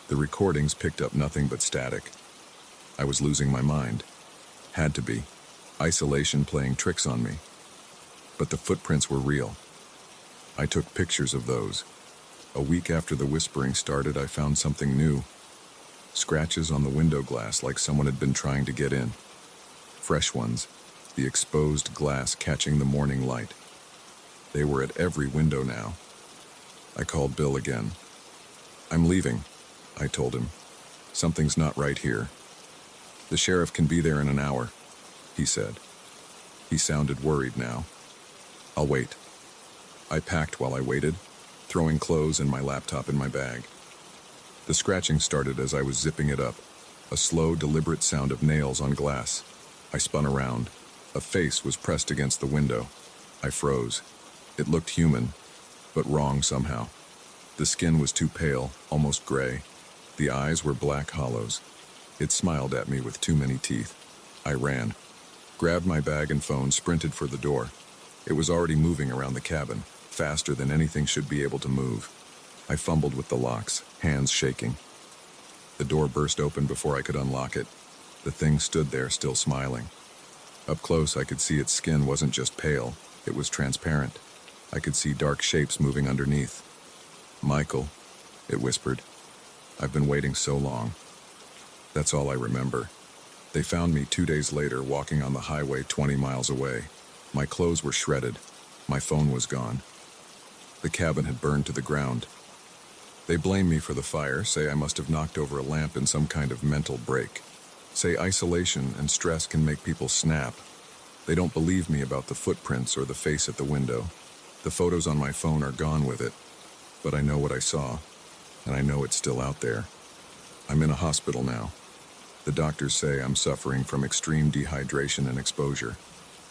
[SPEAKER 1] The recordings picked up nothing but static. I was losing my mind. Had to be. Isolation playing tricks on me. But the footprints were real. I took pictures of those. A week after the whispering started, I found something new. Scratches on the window glass like someone had been trying to get in. Fresh ones, the exposed glass catching the morning light. They were at every window now. I called Bill again. "I'm leaving," I told him. "Something's not right here." "The sheriff can be there in an hour," he said. He sounded worried now. "I'll wait." I packed while I waited, throwing clothes and my laptop in my bag. The scratching started as I was zipping it up, a slow, deliberate sound of nails on glass. I spun around. A face was pressed against the window. I froze. It looked human, but wrong somehow. The skin was too pale, almost gray. The eyes were black hollows. It smiled at me with too many teeth. I ran, grabbed my bag and phone, sprinted for the door. It was already moving around the cabin, faster than anything should be able to move. I fumbled with the locks, hands shaking. The door burst open before I could unlock it. The thing stood there, still smiling. Up close, I could see its skin wasn't just pale, it was transparent. I could see dark shapes moving underneath. "Michael," it whispered. "I've been waiting so long." That's all I remember. They found me 2 days later, walking on the highway 20 miles away. My clothes were shredded. My phone was gone. The cabin had burned to the ground. They blame me for the fire, say I must have knocked over a lamp in some kind of mental break. Say isolation and stress can make people snap. They don't believe me about the footprints or the face at the window. The photos on my phone are gone with it. But I know what I saw, and I know it's still out there. I'm in a hospital now. The doctors say I'm suffering from extreme dehydration and exposure.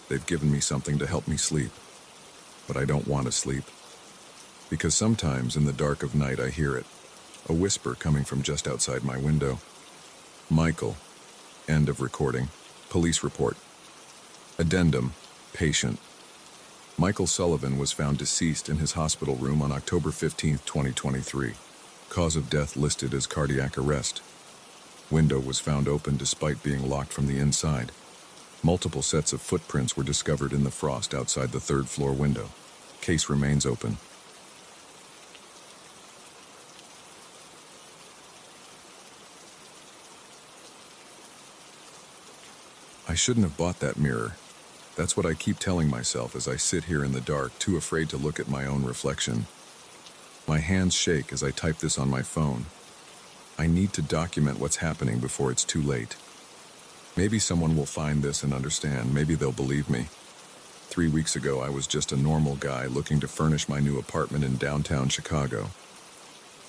[SPEAKER 1] They've given me something to help me sleep. But I don't want to sleep. Because sometimes in the dark of night I hear it, a whisper coming from just outside my window. "Michael." End of recording. Police report. Addendum. Patient. Michael Sullivan was found deceased in his hospital room on October 15, 2023. Cause of death listed as cardiac arrest. Window was found open despite being locked from the inside. Multiple sets of footprints were discovered in the frost outside the third-floor window. Case remains open. I shouldn't have bought that mirror. That's what I keep telling myself as I sit here in the dark, too afraid to look at my own reflection. My hands shake as I type this on my phone. I need to document what's happening before it's too late. Maybe someone will find this and understand. Maybe they'll believe me. 3 weeks ago, I was just a normal guy looking to furnish my new apartment in downtown Chicago.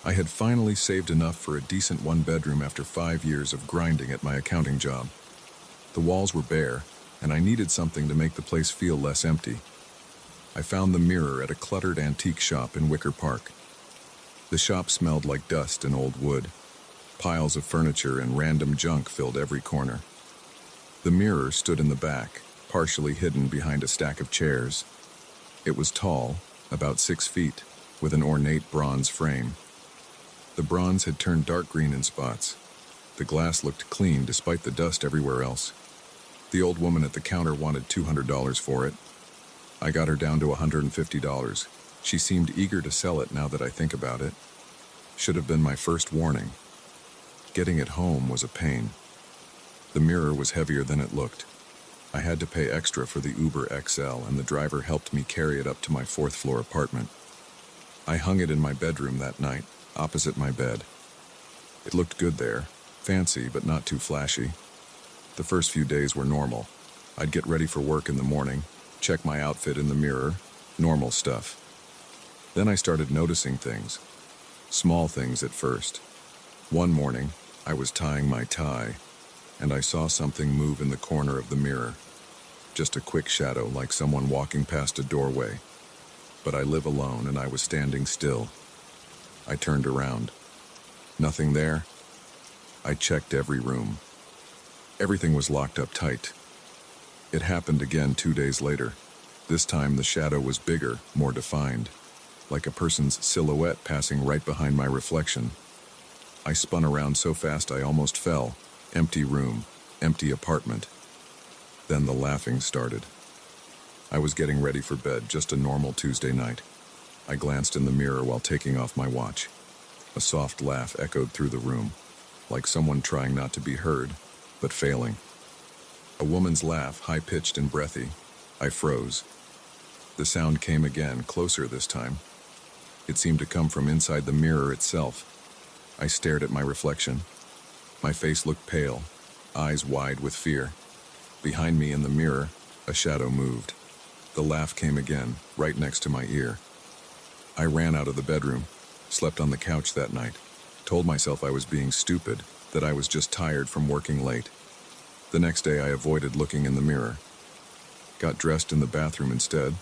[SPEAKER 1] I had finally saved enough for a decent one-bedroom after 5 years of grinding at my accounting job. The walls were bare, and I needed something to make the place feel less empty. I found the mirror at a cluttered antique shop in Wicker Park. The shop smelled like dust and old wood. Piles of furniture and random junk filled every corner. The mirror stood in the back, partially hidden behind a stack of chairs. It was tall, about 6 feet, with an ornate bronze frame. The bronze had turned dark green in spots. The glass looked clean despite the dust everywhere else. The old woman at the counter wanted $200 for it. I got her down to $150. She seemed eager to sell it now that I think about it. Should have been my first warning. Getting it home was a pain. The mirror was heavier than it looked. I had to pay extra for the Uber XL, and the driver helped me carry it up to my 4th-floor apartment. I hung it in my bedroom that night, opposite my bed. It looked good there, fancy but not too flashy. The first few days were normal. I'd get ready for work in the morning, check my outfit in the mirror, normal stuff. Then I started noticing things. Small things at first. One morning, I was tying my tie, and I saw something move in the corner of the mirror. Just a quick shadow, like someone walking past a doorway. But I live alone, and I was standing still. I turned around. Nothing there. I checked every room. Everything was locked up tight. It happened again 2 days later. This time the shadow was bigger, more defined, like a person's silhouette passing right behind my reflection. I spun around so fast I almost fell. Empty room, empty apartment. Then the laughing started. I was getting ready for bed, just a normal Tuesday night. I glanced in the mirror while taking off my watch. A soft laugh echoed through the room, like someone trying not to be heard, but failing. A woman's laugh, high-pitched and breathy. I froze. The sound came again, closer this time. It seemed to come from inside the mirror itself. I stared at my reflection. My face looked pale, eyes wide with fear. Behind me in the mirror, a shadow moved. The laugh came again, right next to my ear. I ran out of the bedroom, slept on the couch that night, told myself I was being stupid, that I was just tired from working late. The next day I avoided looking in the mirror. Got dressed in the bathroom instead,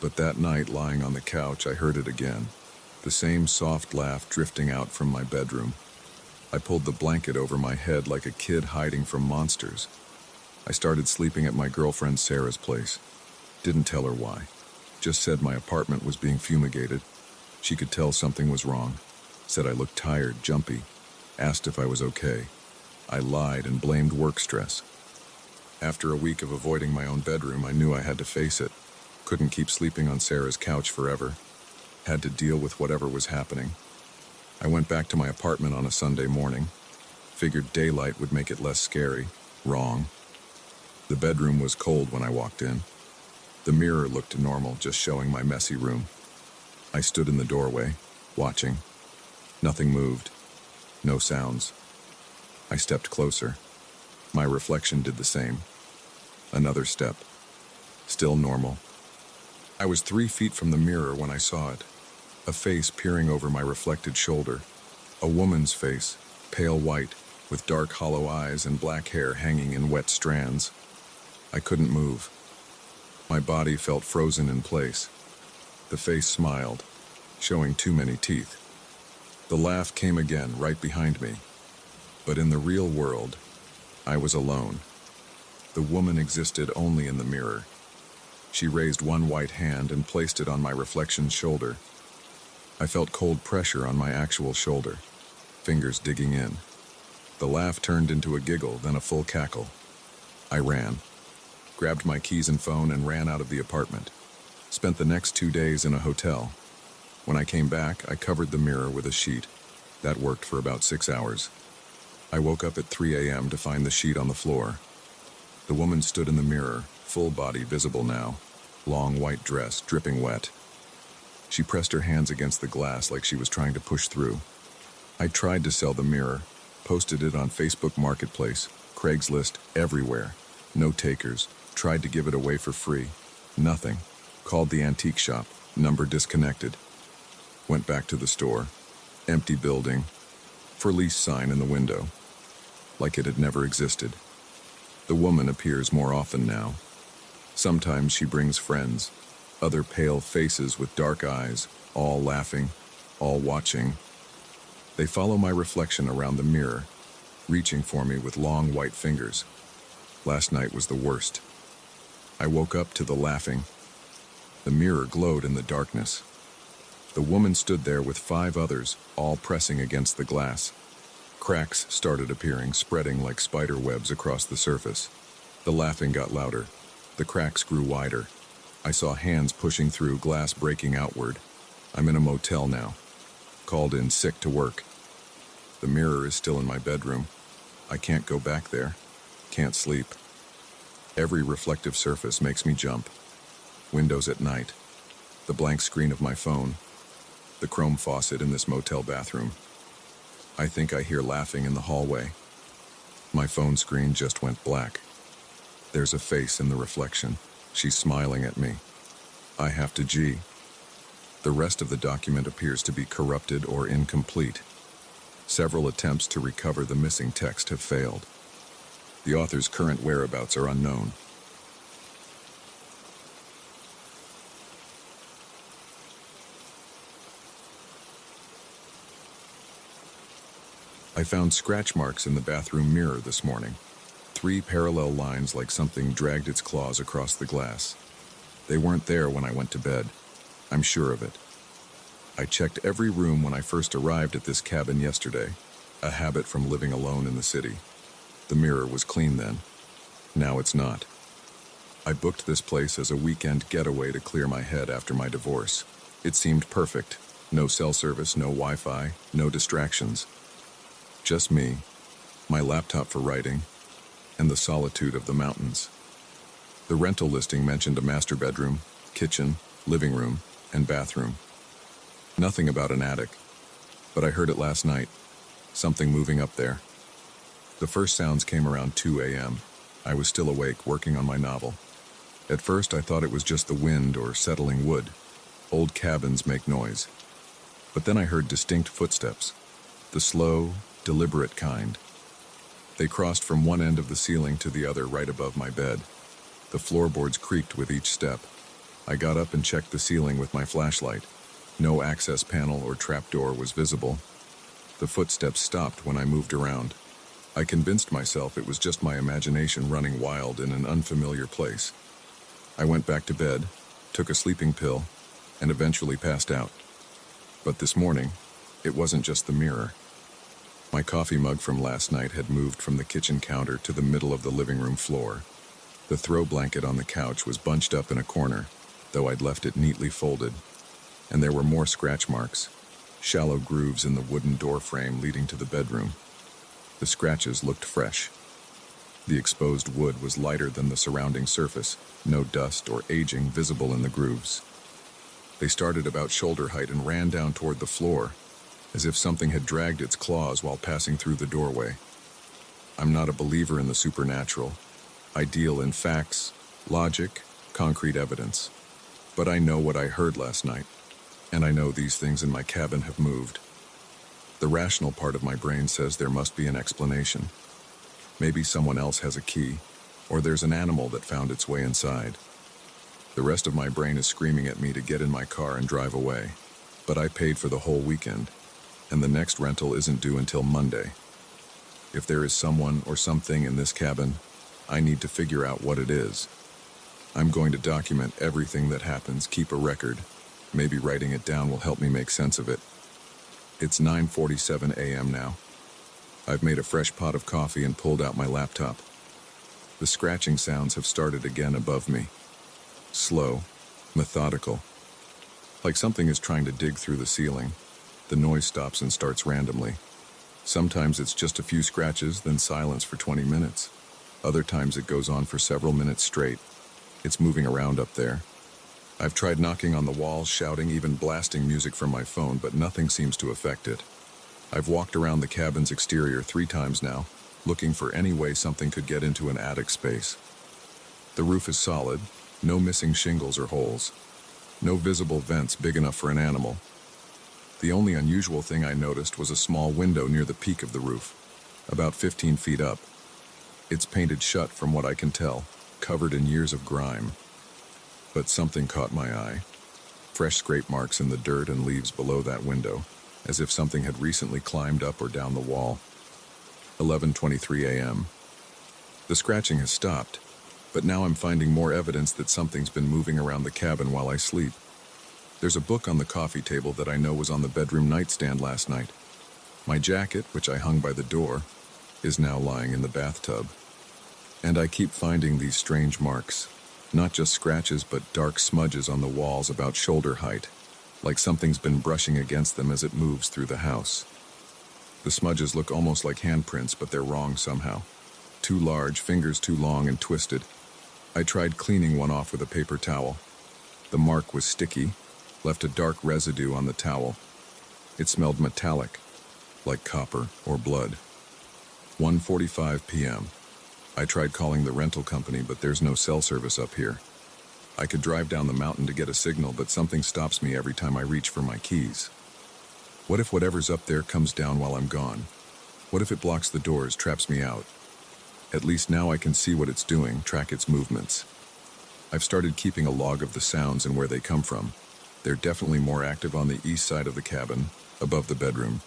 [SPEAKER 1] but that night lying on the couch I heard it again. The same soft laugh drifting out from my bedroom. I pulled the blanket over my head like a kid hiding from monsters. I started sleeping at my girlfriend Sarah's place. Didn't tell her why. Just said my apartment was being fumigated. She could tell something was wrong. Said I looked tired, jumpy. Asked if I was okay. I lied and blamed work stress. After a week of avoiding my own bedroom, I knew I had to face it. Couldn't keep sleeping on Sarah's couch forever. Had to deal with whatever was happening. I went back to my apartment on a Sunday morning. Figured daylight would make it less scary. Wrong. The bedroom was cold when I walked in. The mirror looked normal, just showing my messy room. I stood in the doorway, watching. Nothing moved. No sounds. I stepped closer. My reflection did the same. Another step. Still normal. I was 3 feet from the mirror when I saw it. A face peering over my reflected shoulder. A woman's face, pale white, with dark hollow eyes and black hair hanging in wet strands. I couldn't move. My body felt frozen in place. The face smiled, showing too many teeth. The laugh came again right behind me. But in the real world, I was alone. The woman existed only in the mirror. She raised one white hand and placed it on my reflection's shoulder. I felt cold pressure on my actual shoulder, fingers digging in. The laugh turned into a giggle, then a full cackle. I ran, grabbed my keys and phone, and ran out of the apartment. Spent the next 2 days in a hotel. When I came back, I covered the mirror with a sheet. That worked for about 6 hours. I woke up at 3 a.m. to find the sheet on the floor. The woman stood in the mirror, full body visible now, long white dress, dripping wet. She pressed her hands against the glass like she was trying to push through. I tried to sell the mirror, posted it on Facebook Marketplace, Craigslist, everywhere. No takers. Tried to give it away for free. Nothing. Called the antique shop. Number disconnected. Went back to the store. Empty building. For lease sign in the window. Like it had never existed. The woman appears more often now. Sometimes she brings friends. Other pale faces with dark eyes, all laughing, all watching. They follow my reflection around the mirror, reaching for me with long white fingers. Last night was the worst. I woke up to the laughing. The mirror glowed in the darkness. The woman stood there with 5 others, all pressing against the glass. Cracks started appearing, spreading like spider webs across the surface. The laughing got louder. The cracks grew wider. I saw hands pushing through, glass breaking outward. I'm in a motel now. Called in sick to work. The mirror is still in my bedroom. I can't go back there. Can't sleep. Every reflective surface makes me jump. Windows at night. The blank screen of my phone. The chrome faucet in this motel bathroom. I think I hear laughing in the hallway. My phone screen just went black. There's a face in the reflection. She's smiling at me. I have to G. The rest of the document appears to be corrupted or incomplete. Several attempts to recover the missing text have failed. The author's current whereabouts are unknown. I found scratch marks in the bathroom mirror this morning. 3 parallel lines like something dragged its claws across the glass. They weren't there when I went to bed. I'm sure of it. I checked every room when I first arrived at this cabin yesterday, a habit from living alone in the city. The mirror was clean then. Now it's not. I booked this place as a weekend getaway to clear my head after my divorce. It seemed perfect. No cell service, no Wi-Fi, no distractions. Just me, my laptop for writing, and the solitude of the mountains. The rental listing mentioned a master bedroom, kitchen, living room, and bathroom. Nothing about an attic, but I heard it last night, something moving up there. The first sounds came around 2 a.m. I was still awake, working on my novel. At first I thought it was just the wind or settling wood. Old cabins make noise. But then I heard distinct footsteps, the slow, deliberate kind. They crossed from one end of the ceiling to the other right above my bed. The floorboards creaked with each step. I got up and checked the ceiling with my flashlight. No access panel or trapdoor was visible. The footsteps stopped when I moved around. I convinced myself it was just my imagination running wild in an unfamiliar place. I went back to bed, took a sleeping pill, and eventually passed out. But this morning, it wasn't just the mirror. My coffee mug from last night had moved from the kitchen counter to the middle of the living room floor. The throw blanket on the couch was bunched up in a corner, though I'd left it neatly folded. And there were more scratch marks, shallow grooves in the wooden door frame leading to the bedroom. The scratches looked fresh. The exposed wood was lighter than the surrounding surface, no dust or aging visible in the grooves. They started about shoulder height and ran down toward the floor, as if something had dragged its claws while passing through the doorway. I'm not a believer in the supernatural. I deal in facts, logic, concrete evidence. But I know what I heard last night, and I know these things in my cabin have moved. The rational part of my brain says there must be an explanation. Maybe someone else has a key, or there's an animal that found its way inside. The rest of my brain is screaming at me to get in my car and drive away. But I paid for the whole weekend, and the next rental isn't due until Monday. If there is someone or something in this cabin, I need to figure out what it is. I'm going to document everything that happens, keep a record. Maybe writing it down will help me make sense of it. It's 9:47 a.m. now. I've made a fresh pot of coffee and pulled out my laptop. The scratching sounds have started again above me. Slow, methodical. Like something is trying to dig through the ceiling. The noise stops and starts randomly. Sometimes it's just a few scratches, then silence for 20 minutes. Other times it goes on for several minutes straight. It's moving around up there. I've tried knocking on the walls, shouting, even blasting music from my phone, but nothing seems to affect it. I've walked around the cabin's exterior 3 times now, looking for any way something could get into an attic space. The roof is solid, no missing shingles or holes. No visible vents big enough for an animal. The only unusual thing I noticed was a small window near the peak of the roof, about 15 feet up. It's painted shut from what I can tell, covered in years of grime. But something caught my eye. Fresh scrape marks in the dirt and leaves below that window, as if something had recently climbed up or down the wall. 11:23 a.m. The scratching has stopped, but now I'm finding more evidence that something's been moving around the cabin while I sleep. There's a book on the coffee table that I know was on the bedroom nightstand last night. My jacket, which I hung by the door, is now lying in the bathtub. And I keep finding these strange marks. Not just scratches, but dark smudges on the walls about shoulder height, like something's been brushing against them as it moves through the house. The smudges look almost like handprints, but they're wrong somehow. Too large, fingers too long and twisted. I tried cleaning one off with a paper towel. The mark was sticky, left a dark residue on the towel. It smelled metallic, like copper or blood. 1:45 p.m. I tried calling the rental company, but there's no cell service up here. I could drive down the mountain to get a signal, but something stops me every time I reach for my keys. What if whatever's up there comes down while I'm gone? What if it blocks the doors, traps me out? At least now I can see what it's doing, track its movements. I've started keeping a log of the sounds and where they come from. They're definitely more active on the east side of the cabin, above the bedroom.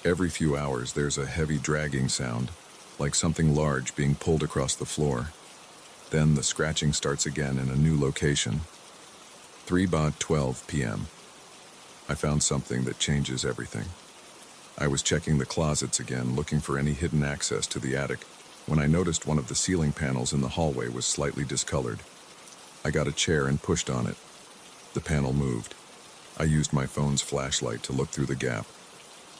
[SPEAKER 1] Every few hours there's a heavy dragging sound, like something large being pulled across the floor. Then the scratching starts again in a new location. 3:12 p.m. I found something that changes everything. I was checking the closets again, looking for any hidden access to the attic, when I noticed one of the ceiling panels in the hallway was slightly discolored. I got a chair and pushed on it. The panel moved. I used my phone's flashlight to look through the gap.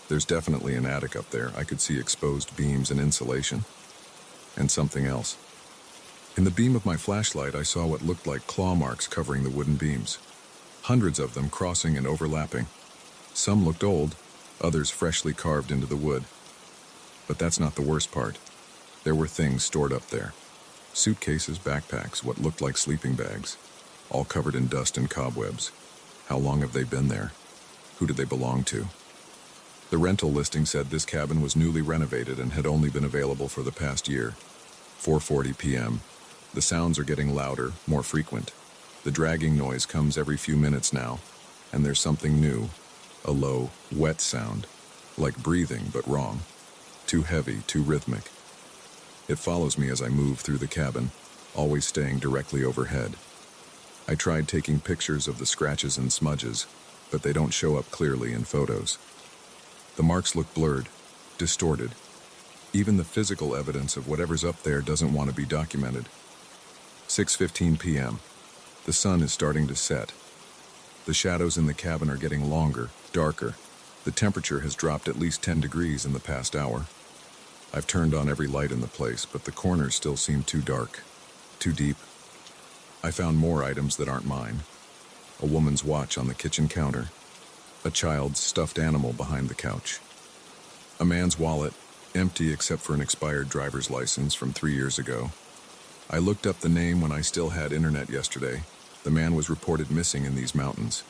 [SPEAKER 1] There's definitely an attic up there. I could see exposed beams and insulation. And something else. In the beam of my flashlight, I saw what looked like claw marks covering the wooden beams. Hundreds of them crossing and overlapping. Some looked old, others freshly carved into the wood. But that's not the worst part. There were things stored up there. Suitcases, backpacks, what looked like sleeping bags, all covered in dust and cobwebs. How long have they been there? Who did they belong to? The rental listing said this cabin was newly renovated and had only been available for the past year. 4:40 p.m. The sounds are getting louder, more frequent. The dragging noise comes every few minutes now, and there's something new. A low, wet sound, like breathing, but wrong. Too heavy, too rhythmic. It follows me as I move through the cabin, always staying directly overhead. I tried taking pictures of the scratches and smudges, but they don't show up clearly in photos. The marks look blurred, distorted. Even the physical evidence of whatever's up there doesn't want to be documented. 6:15 p.m. The sun is starting to set. The shadows in the cabin are getting longer, darker. The temperature has dropped at least 10 degrees in the past hour. I've turned on every light in the place, but the corners still seem too dark, too deep. I found more items that aren't mine. A woman's watch on the kitchen counter. A child's stuffed animal behind the couch. A man's wallet, empty except for an expired driver's license from 3 years ago. I looked up the name when I still had internet yesterday. The man was reported missing in these mountains.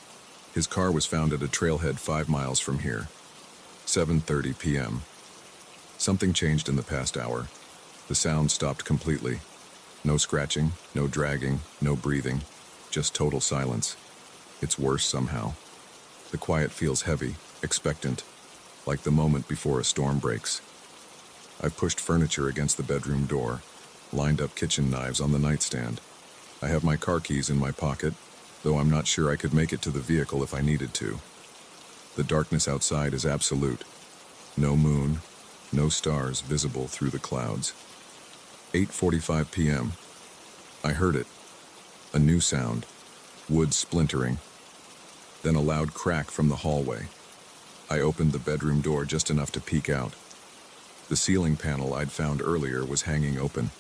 [SPEAKER 1] His car was found at a trailhead 5 miles from here. 7:30 p.m. Something changed in the past hour. The sound stopped completely. No scratching, no dragging, no breathing, just total silence. It's worse somehow. The quiet feels heavy, expectant, like the moment before a storm breaks. I've pushed furniture against the bedroom door, lined up kitchen knives on the nightstand. I have my car keys in my pocket, though I'm not sure I could make it to the vehicle if I needed to. The darkness outside is absolute. No moon, no stars visible through the clouds. 8:45 p.m. I heard it. A new sound. Wood splintering. Then a loud crack from the hallway. I opened the bedroom door just enough to peek out. The ceiling panel I'd found earlier was hanging open.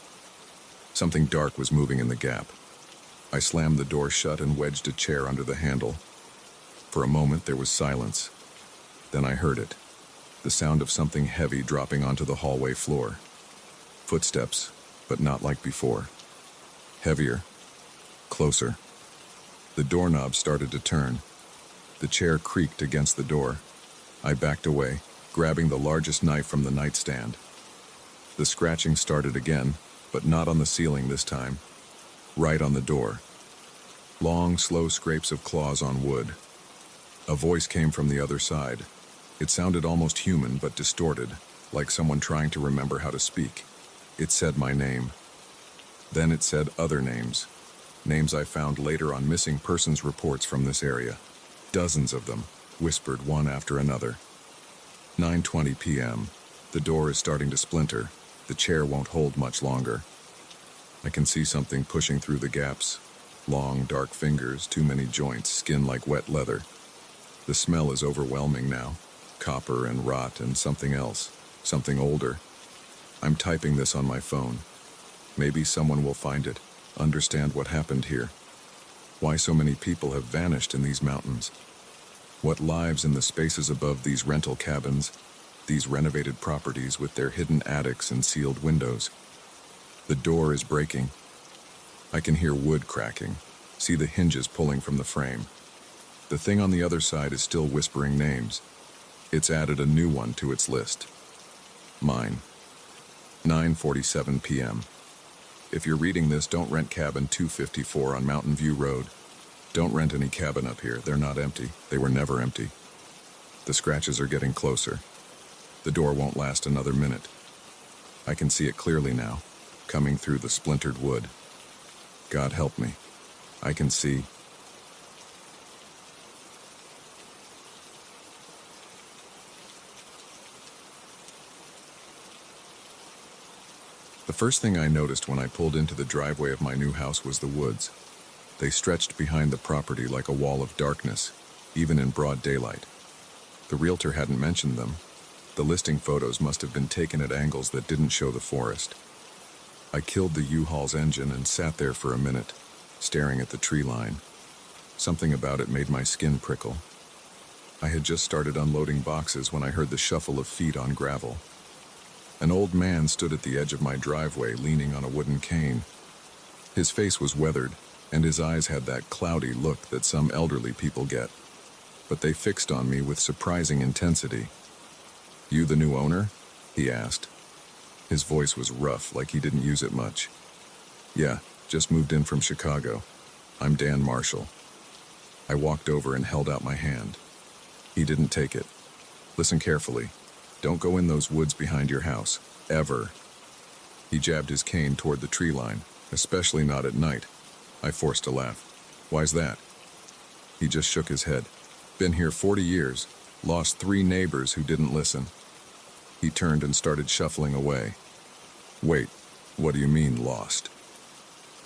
[SPEAKER 1] Something dark was moving in the gap. I slammed the door shut and wedged a chair under the handle. For a moment there was silence. Then I heard it. The sound of something heavy dropping onto the hallway floor. Footsteps, but not like before. Heavier. Closer. The doorknob started to turn. The chair creaked against the door. I backed away, grabbing the largest knife from the nightstand. The scratching started again, but not on the ceiling this time. Right on the door. Long, slow scrapes of claws on wood. A voice came from the other side. It sounded almost human, but distorted, like someone trying to remember how to speak. It said my name. Then it said other names. Names I found later on missing persons reports from this area. Dozens of them, whispered one after another. 9:20 p.m. The door is starting to splinter. The chair won't hold much longer. I can see something pushing through the gaps. Long, dark fingers, too many joints, skin like wet leather. The smell is overwhelming now. Copper and rot and something else. Something older. I'm typing this on my phone. Maybe someone will find it, understand what happened here. Why so many people have vanished in these mountains. What lives in the spaces above these rental cabins, these renovated properties with their hidden attics and sealed windows. The door is breaking. I can hear wood cracking, see the hinges pulling from the frame. The thing on the other side is still whispering names. It's added a new one to its list. Mine. 9:47 p.m. If you're reading this, don't rent cabin 254 on Mountain View Road. Don't rent any cabin up here. They're not empty. They were never empty. The scratches are getting closer. The door won't last another minute. I can see it clearly now, coming through the splintered wood. God help me. I can see. The first thing I noticed when I pulled into the driveway of my new house was the woods. They stretched behind the property like a wall of darkness, even in broad daylight. The realtor hadn't mentioned them. The listing photos must have been taken at angles that didn't show the forest. I killed the U-Haul's engine and sat there for a minute, staring at the tree line. Something about it made my skin prickle. I had just started unloading boxes when I heard the shuffle of feet on gravel. An old man stood at the edge of my driveway, leaning on a wooden cane. His face was weathered, and his eyes had that cloudy look that some elderly people get. But they fixed on me with surprising intensity. "You the new owner?" he asked. His voice was rough, like he didn't use it much. "Yeah, just moved in from Chicago. I'm Dan Marshall." I walked over and held out my hand. He didn't take it. "Listen carefully. Don't go in those woods behind your house. Ever." He jabbed his cane toward the tree line, especially not at night. I forced a laugh. "Why's that?" He just shook his head. "Been here 40 years. Lost 3 neighbors who didn't listen." He turned and started shuffling away. "Wait, what do you mean, lost?"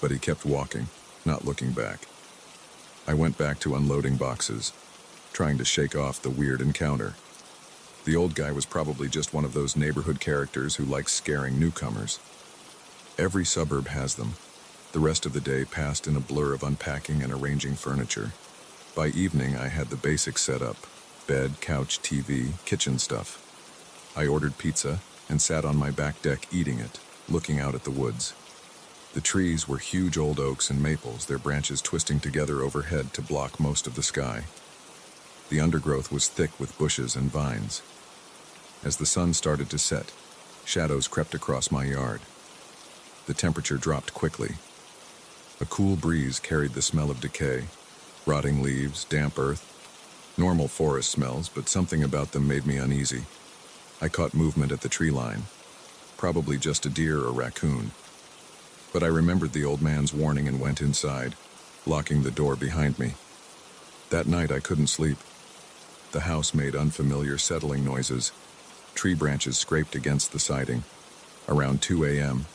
[SPEAKER 1] But he kept walking, not looking back. I went back to unloading boxes, trying to shake off the weird encounter. The old guy was probably just one of those neighborhood characters who likes scaring newcomers. Every suburb has them. The rest of the day passed in a blur of unpacking and arranging furniture. By evening, I had the basics set up: bed, couch, TV, kitchen stuff. I ordered pizza and sat on my back deck eating it, looking out at the woods. The trees were huge old oaks and maples, their branches twisting together overhead to block most of the sky. The undergrowth was thick with bushes and vines. As the sun started to set, shadows crept across my yard. The temperature dropped quickly. A cool breeze carried the smell of decay, rotting leaves, damp earth. Normal forest smells, but something about them made me uneasy. I caught movement at the tree line. Probably just a deer or raccoon. But I remembered the old man's warning and went inside, locking the door behind me. That night I couldn't sleep. The house made unfamiliar settling noises. Tree branches scraped against the siding. Around 2 a.m.,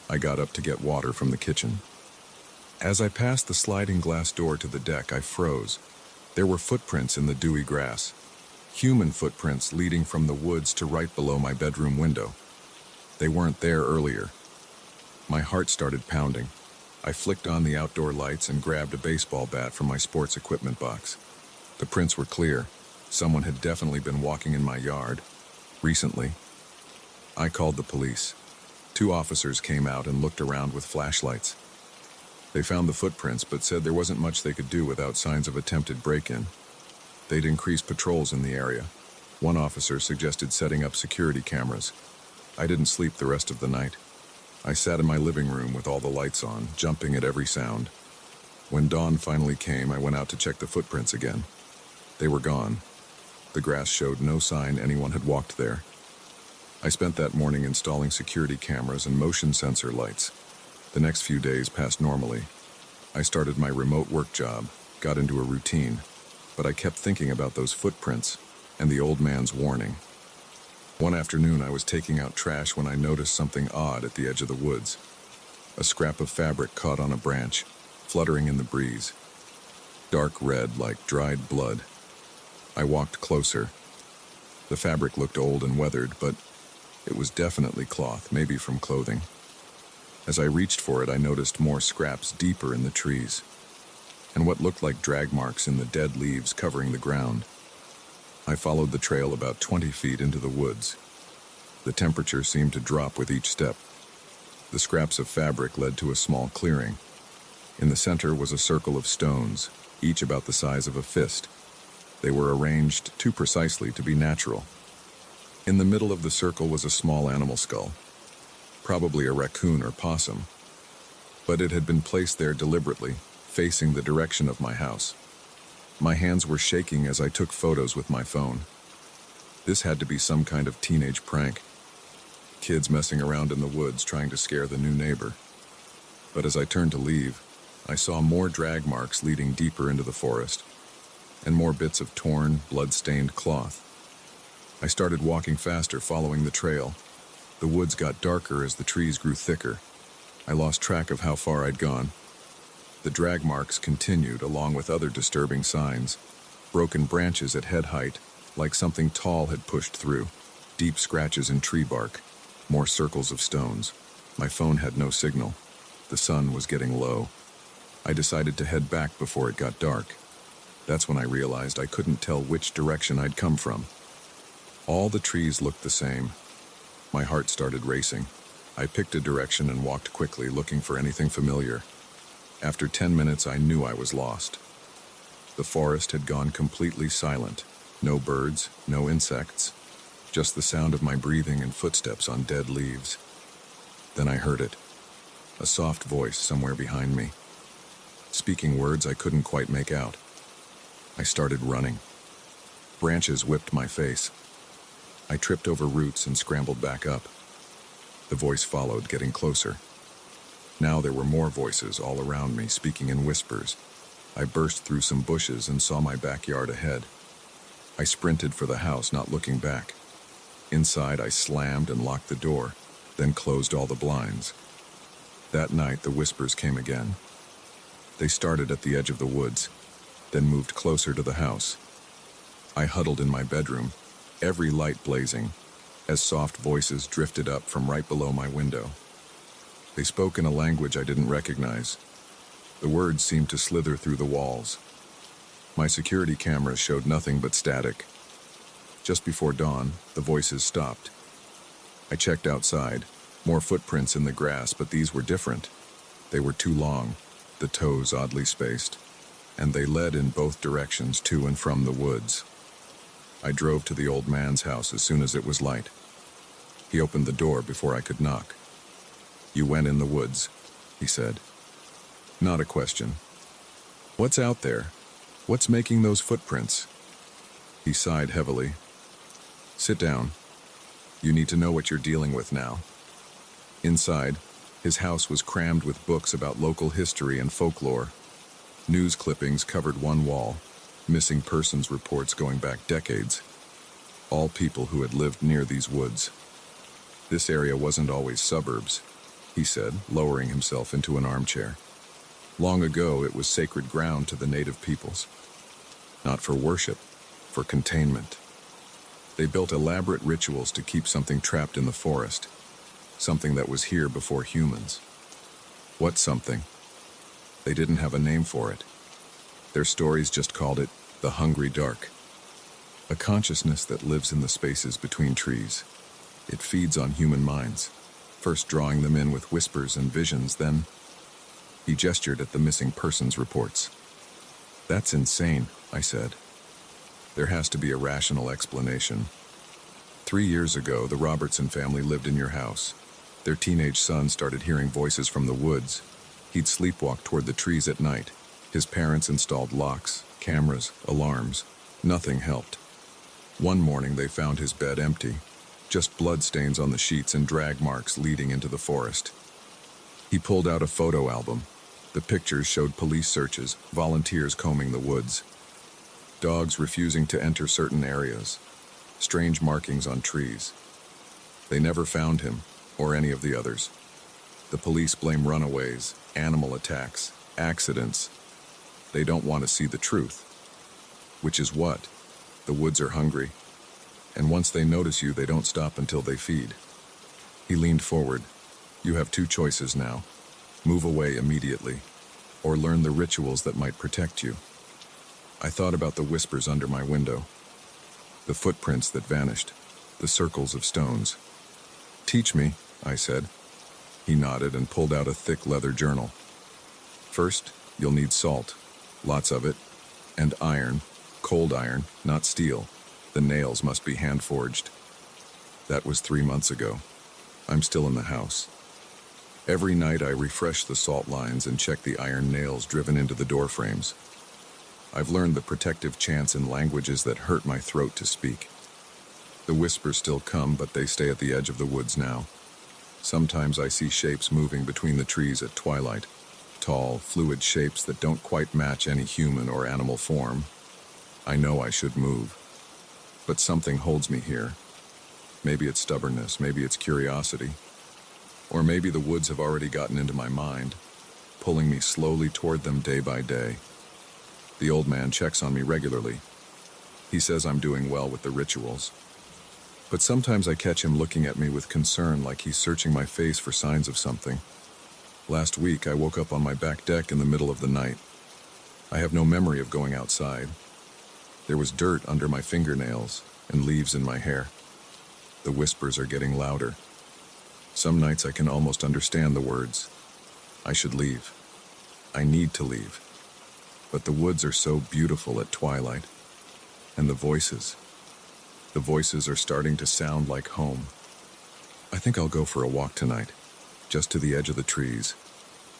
[SPEAKER 1] I got up to get water from the kitchen. As I passed the sliding glass door to the deck, I froze. There were footprints in the dewy grass. Human footprints leading from the woods to right below my bedroom window. They weren't there earlier. My heart started pounding. I flicked on the outdoor lights and grabbed a baseball bat from my sports equipment box. The prints were clear. Someone had definitely been walking in my yard. Recently. I called the police. 2 officers came out and looked around with flashlights. They found the footprints, but said there wasn't much they could do without signs of attempted break-in. They'd increase patrols in the area. One officer suggested setting up security cameras. I didn't sleep the rest of the night. I sat in my living room with all the lights on, jumping at every sound. When dawn finally came, I went out to check the footprints again. They were gone. The grass showed no sign anyone had walked there. I spent that morning installing security cameras and motion sensor lights. The next few days passed normally. I started my remote work job, got into a routine, but I kept thinking about those footprints and the old man's warning. One afternoon, I was taking out trash when I noticed something odd at the edge of the woods. A scrap of fabric caught on a branch, fluttering in the breeze. Dark red like dried blood. I walked closer. The fabric looked old and weathered, but it was definitely cloth, maybe from clothing. As I reached for it, I noticed more scraps deeper in the trees, and what looked like drag marks in the dead leaves covering the ground. I followed the trail about 20 feet into the woods. The temperature seemed to drop with each step. The scraps of fabric led to a small clearing. In the center was a circle of stones, each about the size of a fist. They were arranged too precisely to be natural. In the middle of the circle was a small animal skull, probably a raccoon or possum, but it had been placed there deliberately, facing the direction of my house. My hands were shaking as I took photos with my phone. This had to be some kind of teenage prank. Kids messing around in the woods trying to scare the new neighbor. But as I turned to leave, I saw more drag marks leading deeper into the forest, and more bits of torn, blood-stained cloth. I started walking faster, following the trail. The woods got darker as the trees grew thicker. I lost track of how far I'd gone. The drag marks continued, along with other disturbing signs. Broken branches at head height, like something tall had pushed through. Deep scratches in tree bark. More circles of stones. My phone had no signal. The sun was getting low. I decided to head back before it got dark. That's when I realized I couldn't tell which direction I'd come from. All the trees looked the same. My heart started racing. I picked a direction and walked quickly, looking for anything familiar. After 10 minutes, I knew I was lost. The forest had gone completely silent. No birds, no insects, just the sound of my breathing and footsteps on dead leaves. Then I heard it. A soft voice somewhere behind me, speaking words I couldn't quite make out. I started running. Branches whipped my face. I tripped over roots and scrambled back up. The voice followed, getting closer. Now there were more voices all around me, speaking in whispers. I burst through some bushes and saw my backyard ahead. I sprinted for the house, not looking back. Inside, I slammed and locked the door, then closed all the blinds. That night, the whispers came again. They started at the edge of the woods, then moved closer to the house. I huddled in my bedroom, every light blazing, as soft voices drifted up from right below my window. They spoke in a language I didn't recognize. The words seemed to slither through the walls. My security cameras showed nothing but static. Just before dawn, the voices stopped. I checked outside. More footprints in the grass, but these were different. They were too long, the toes oddly spaced, and they led in both directions to and from the woods. I drove to the old man's house as soon as it was light. He opened the door before I could knock. "You went in the woods," he said. Not a question. "What's out there? What's making those footprints?" He sighed heavily. "Sit down. You need to know what you're dealing with now." Inside, His house was crammed with books about local history and folklore. News clippings covered one wall, missing persons reports going back decades. All people who had lived near these woods. This area wasn't always suburbs, he said, lowering himself into an armchair. Long ago, it was sacred ground to the native peoples. Not for worship, for containment. They built elaborate rituals to keep something trapped in the forest, something that was here before humans. What something? They didn't have a name for it. Their stories just called it the hungry dark. A consciousness that lives in the spaces between trees. It feeds on human minds, first drawing them in with whispers and visions, then... He gestured at the missing persons reports. That's insane, I said. There has to be a rational explanation. 3 years ago, the Robertson family lived in your house. Their teenage son started hearing voices from the woods. He'd sleepwalk toward the trees at night. His parents installed locks, cameras, alarms. Nothing helped. One morning, they found his bed empty. Just bloodstains on the sheets and drag marks leading into the forest. He pulled out a photo album. The pictures showed police searches, volunteers combing the woods. Dogs refusing to enter certain areas. Strange markings on trees. They never found him, or any of the others. The police blame runaways, animal attacks, accidents. They don't want to see the truth. Which is what? The woods are hungry. And once they notice you, they don't stop until they feed. He leaned forward. You have 2 choices now. Move away immediately, or learn the rituals that might protect you. I thought about the whispers under my window, the footprints that vanished, the circles of stones. Teach me, I said. He nodded and pulled out a thick leather journal. First, you'll need salt, lots of it, and iron, cold iron, not steel. The nails must be hand-forged. That was 3 months ago. I'm still in the house. Every night I refresh the salt lines and check the iron nails driven into the door frames. I've learned the protective chants in languages that hurt my throat to speak. The whispers still come, but they stay at the edge of the woods now. Sometimes I see shapes moving between the trees at twilight. Tall, fluid shapes that don't quite match any human or animal form. I know I should move. But something holds me here. Maybe it's stubbornness, maybe it's curiosity. Or maybe the woods have already gotten into my mind, pulling me slowly toward them day by day. The old man checks on me regularly. He says I'm doing well with the rituals. But sometimes I catch him looking at me with concern, like he's searching my face for signs of something. Last week, I woke up on my back deck in the middle of the night. I have no memory of going outside. There was dirt under my fingernails and leaves in my hair. The whispers are getting louder. Some nights I can almost understand the words. I should leave. I need to leave. But the woods are so beautiful at twilight. And the voices are starting to sound like home. I think I'll go for a walk tonight, just to the edge of the trees,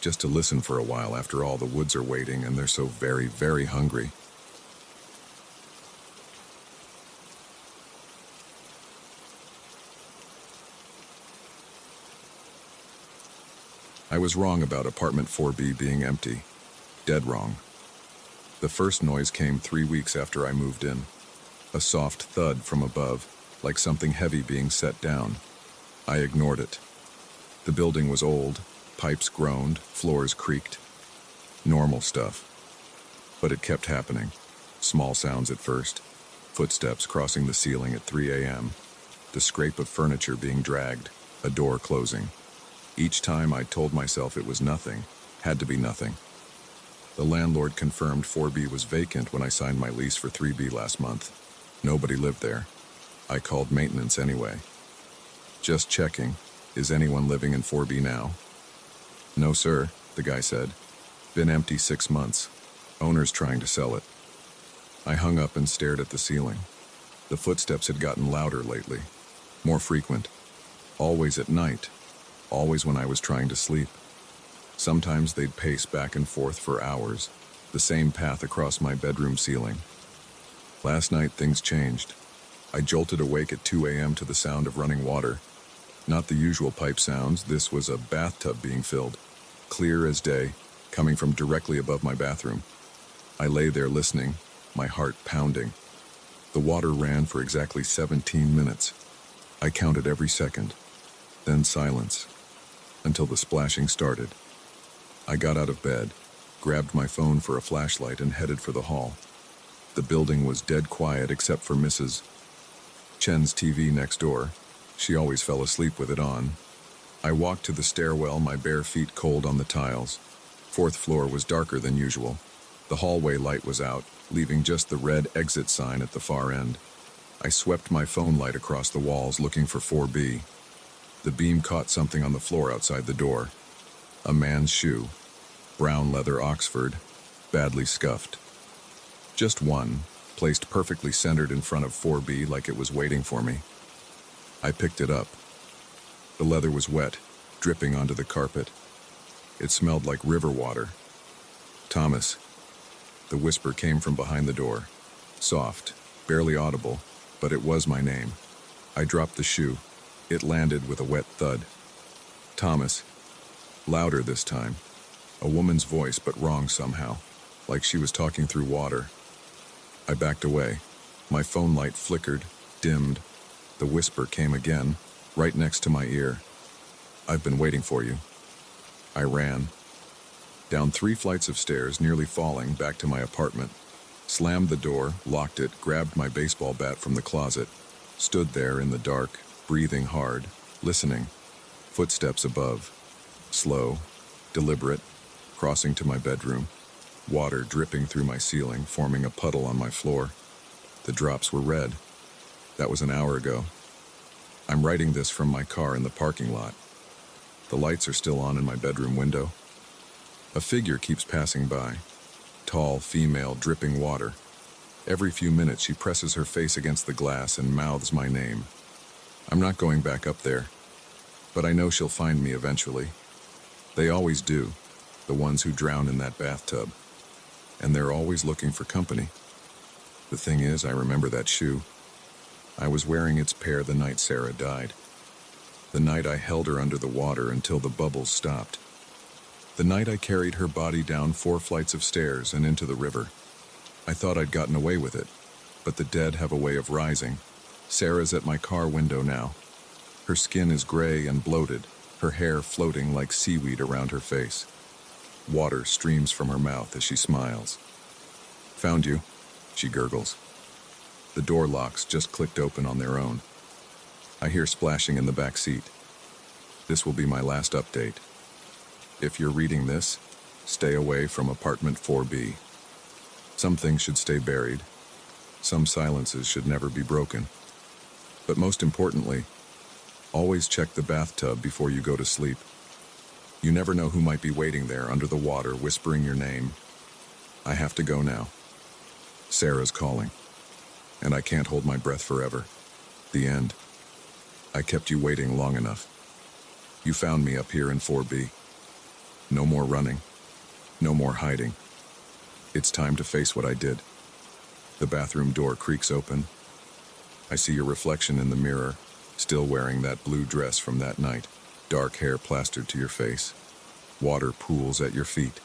[SPEAKER 1] just to listen for a while. After all, the woods are waiting and they're so very, very hungry. I was wrong about apartment 4B being empty. Dead wrong. The first noise came 3 weeks after I moved in. A soft thud from above, like something heavy being set down. I ignored it. The building was old, pipes groaned, floors creaked. Normal stuff. But it kept happening. Small sounds at first. Footsteps crossing the ceiling at 3 a.m. The scrape of furniture being dragged. A door closing. Each time I told myself it was nothing, had to be nothing. The landlord confirmed 4B was vacant when I signed my lease for 3B last month. Nobody lived there. I called maintenance anyway. Just checking. Is anyone living in 4B now? No, sir, the guy said. Been empty 6 months. Owner's trying to sell it. I hung up and stared at the ceiling. The footsteps had gotten louder lately. More frequent. Always at night. Always when I was trying to sleep. Sometimes they'd pace back and forth for hours, the same path across my bedroom ceiling. Last night, things changed. I jolted awake at 2 a.m. to the sound of running water. Not the usual pipe sounds, this was a bathtub being filled, clear as day, coming from directly above my bathroom. I lay there listening, my heart pounding. The water ran for exactly 17 minutes. I counted every second, then silence, until the splashing started. I got out of bed, grabbed my phone for a flashlight, and headed for the hall. The building was dead quiet except for Mrs. Chen's TV next door. She always fell asleep with it on. I walked to the stairwell, my bare feet cold on the tiles. Fourth floor was darker than usual. The hallway light was out, leaving just the red exit sign at the far end. I swept my phone light across the walls, looking for 4B. The beam caught something on the floor outside the door. A man's shoe. Brown leather Oxford, badly scuffed. Just one, placed perfectly centered in front of 4B like it was waiting for me. I picked it up. The leather was wet, dripping onto the carpet. It smelled like river water. Thomas. The whisper came from behind the door. Soft, barely audible, but it was my name. I dropped the shoe. It landed with a wet thud. Thomas. Louder this time. A woman's voice, but wrong somehow, like she was talking through water. I backed away. My phone light flickered, dimmed. The whisper came again, right next to my ear. I've been waiting for you. I ran. Down 3 flights of stairs, nearly falling, back to my apartment. Slammed the door, locked it, grabbed my baseball bat from the closet. Stood there in the dark, breathing hard, listening. Footsteps above. Slow, deliberate, crossing to my bedroom. Water dripping through my ceiling, forming a puddle on my floor. The drops were red. That was an hour ago. I'm writing this from my car in the parking lot. The lights are still on in my bedroom window. A figure keeps passing by. Tall, female, dripping water. Every few minutes she presses her face against the glass and mouths my name. I'm not going back up there, but I know she'll find me eventually. They always do, the ones who drown in that bathtub. And they're always looking for company. The thing is, I remember that shoe. I was wearing its pair the night Sarah died. The night I held her under the water until the bubbles stopped. The night I carried her body down 4 flights of stairs and into the river. I thought I'd gotten away with it, but the dead have a way of rising. Sarah's at my car window now. Her skin is gray and bloated, her hair floating like seaweed around her face. Water streams from her mouth as she smiles. Found you, she gurgles. The door locks just clicked open on their own. I hear splashing in the back seat. This will be my last update. If you're reading this, stay away from apartment 4B. Some things should stay buried. Some silences should never be broken. But most importantly, always check the bathtub before you go to sleep. You never know who might be waiting there under the water, whispering your name. I have to go now. Sarah's calling. And I can't hold my breath forever. The end. I kept you waiting long enough. You found me up here in 4B. No more running. No more hiding. It's time to face what I did. The bathroom door creaks open. I see your reflection in the mirror, still wearing that blue dress from that night, dark hair plastered to your face. Water pools at your feet.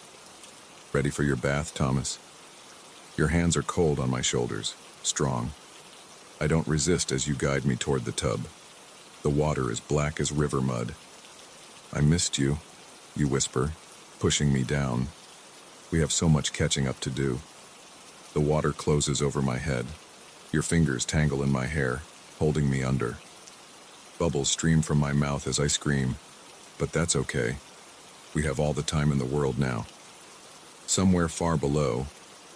[SPEAKER 1] Ready for your bath, Thomas? Your hands are cold on my shoulders, strong. I don't resist as you guide me toward the tub. The water is black as river mud. I missed you, you whisper, pushing me down. We have so much catching up to do. The water closes over my head. Your fingers tangle in my hair, holding me under. Bubbles stream from my mouth as I scream, but that's okay. We have all the time in the world now. Somewhere far below,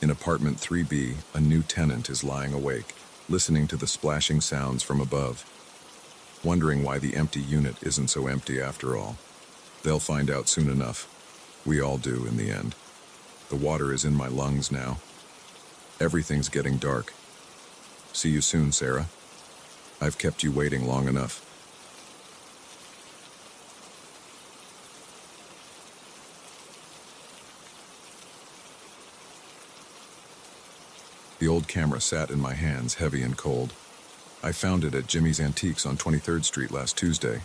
[SPEAKER 1] in apartment 3B, a new tenant is lying awake, listening to the splashing sounds from above, wondering why the empty unit isn't so empty after all. They'll find out soon enough. We all do in the end. The water is in my lungs now. Everything's getting dark. See you soon, Sarah. I've kept you waiting long enough. The old camera sat in my hands, heavy and cold. I found it at Jimmy's Antiques on 23rd Street last Tuesday.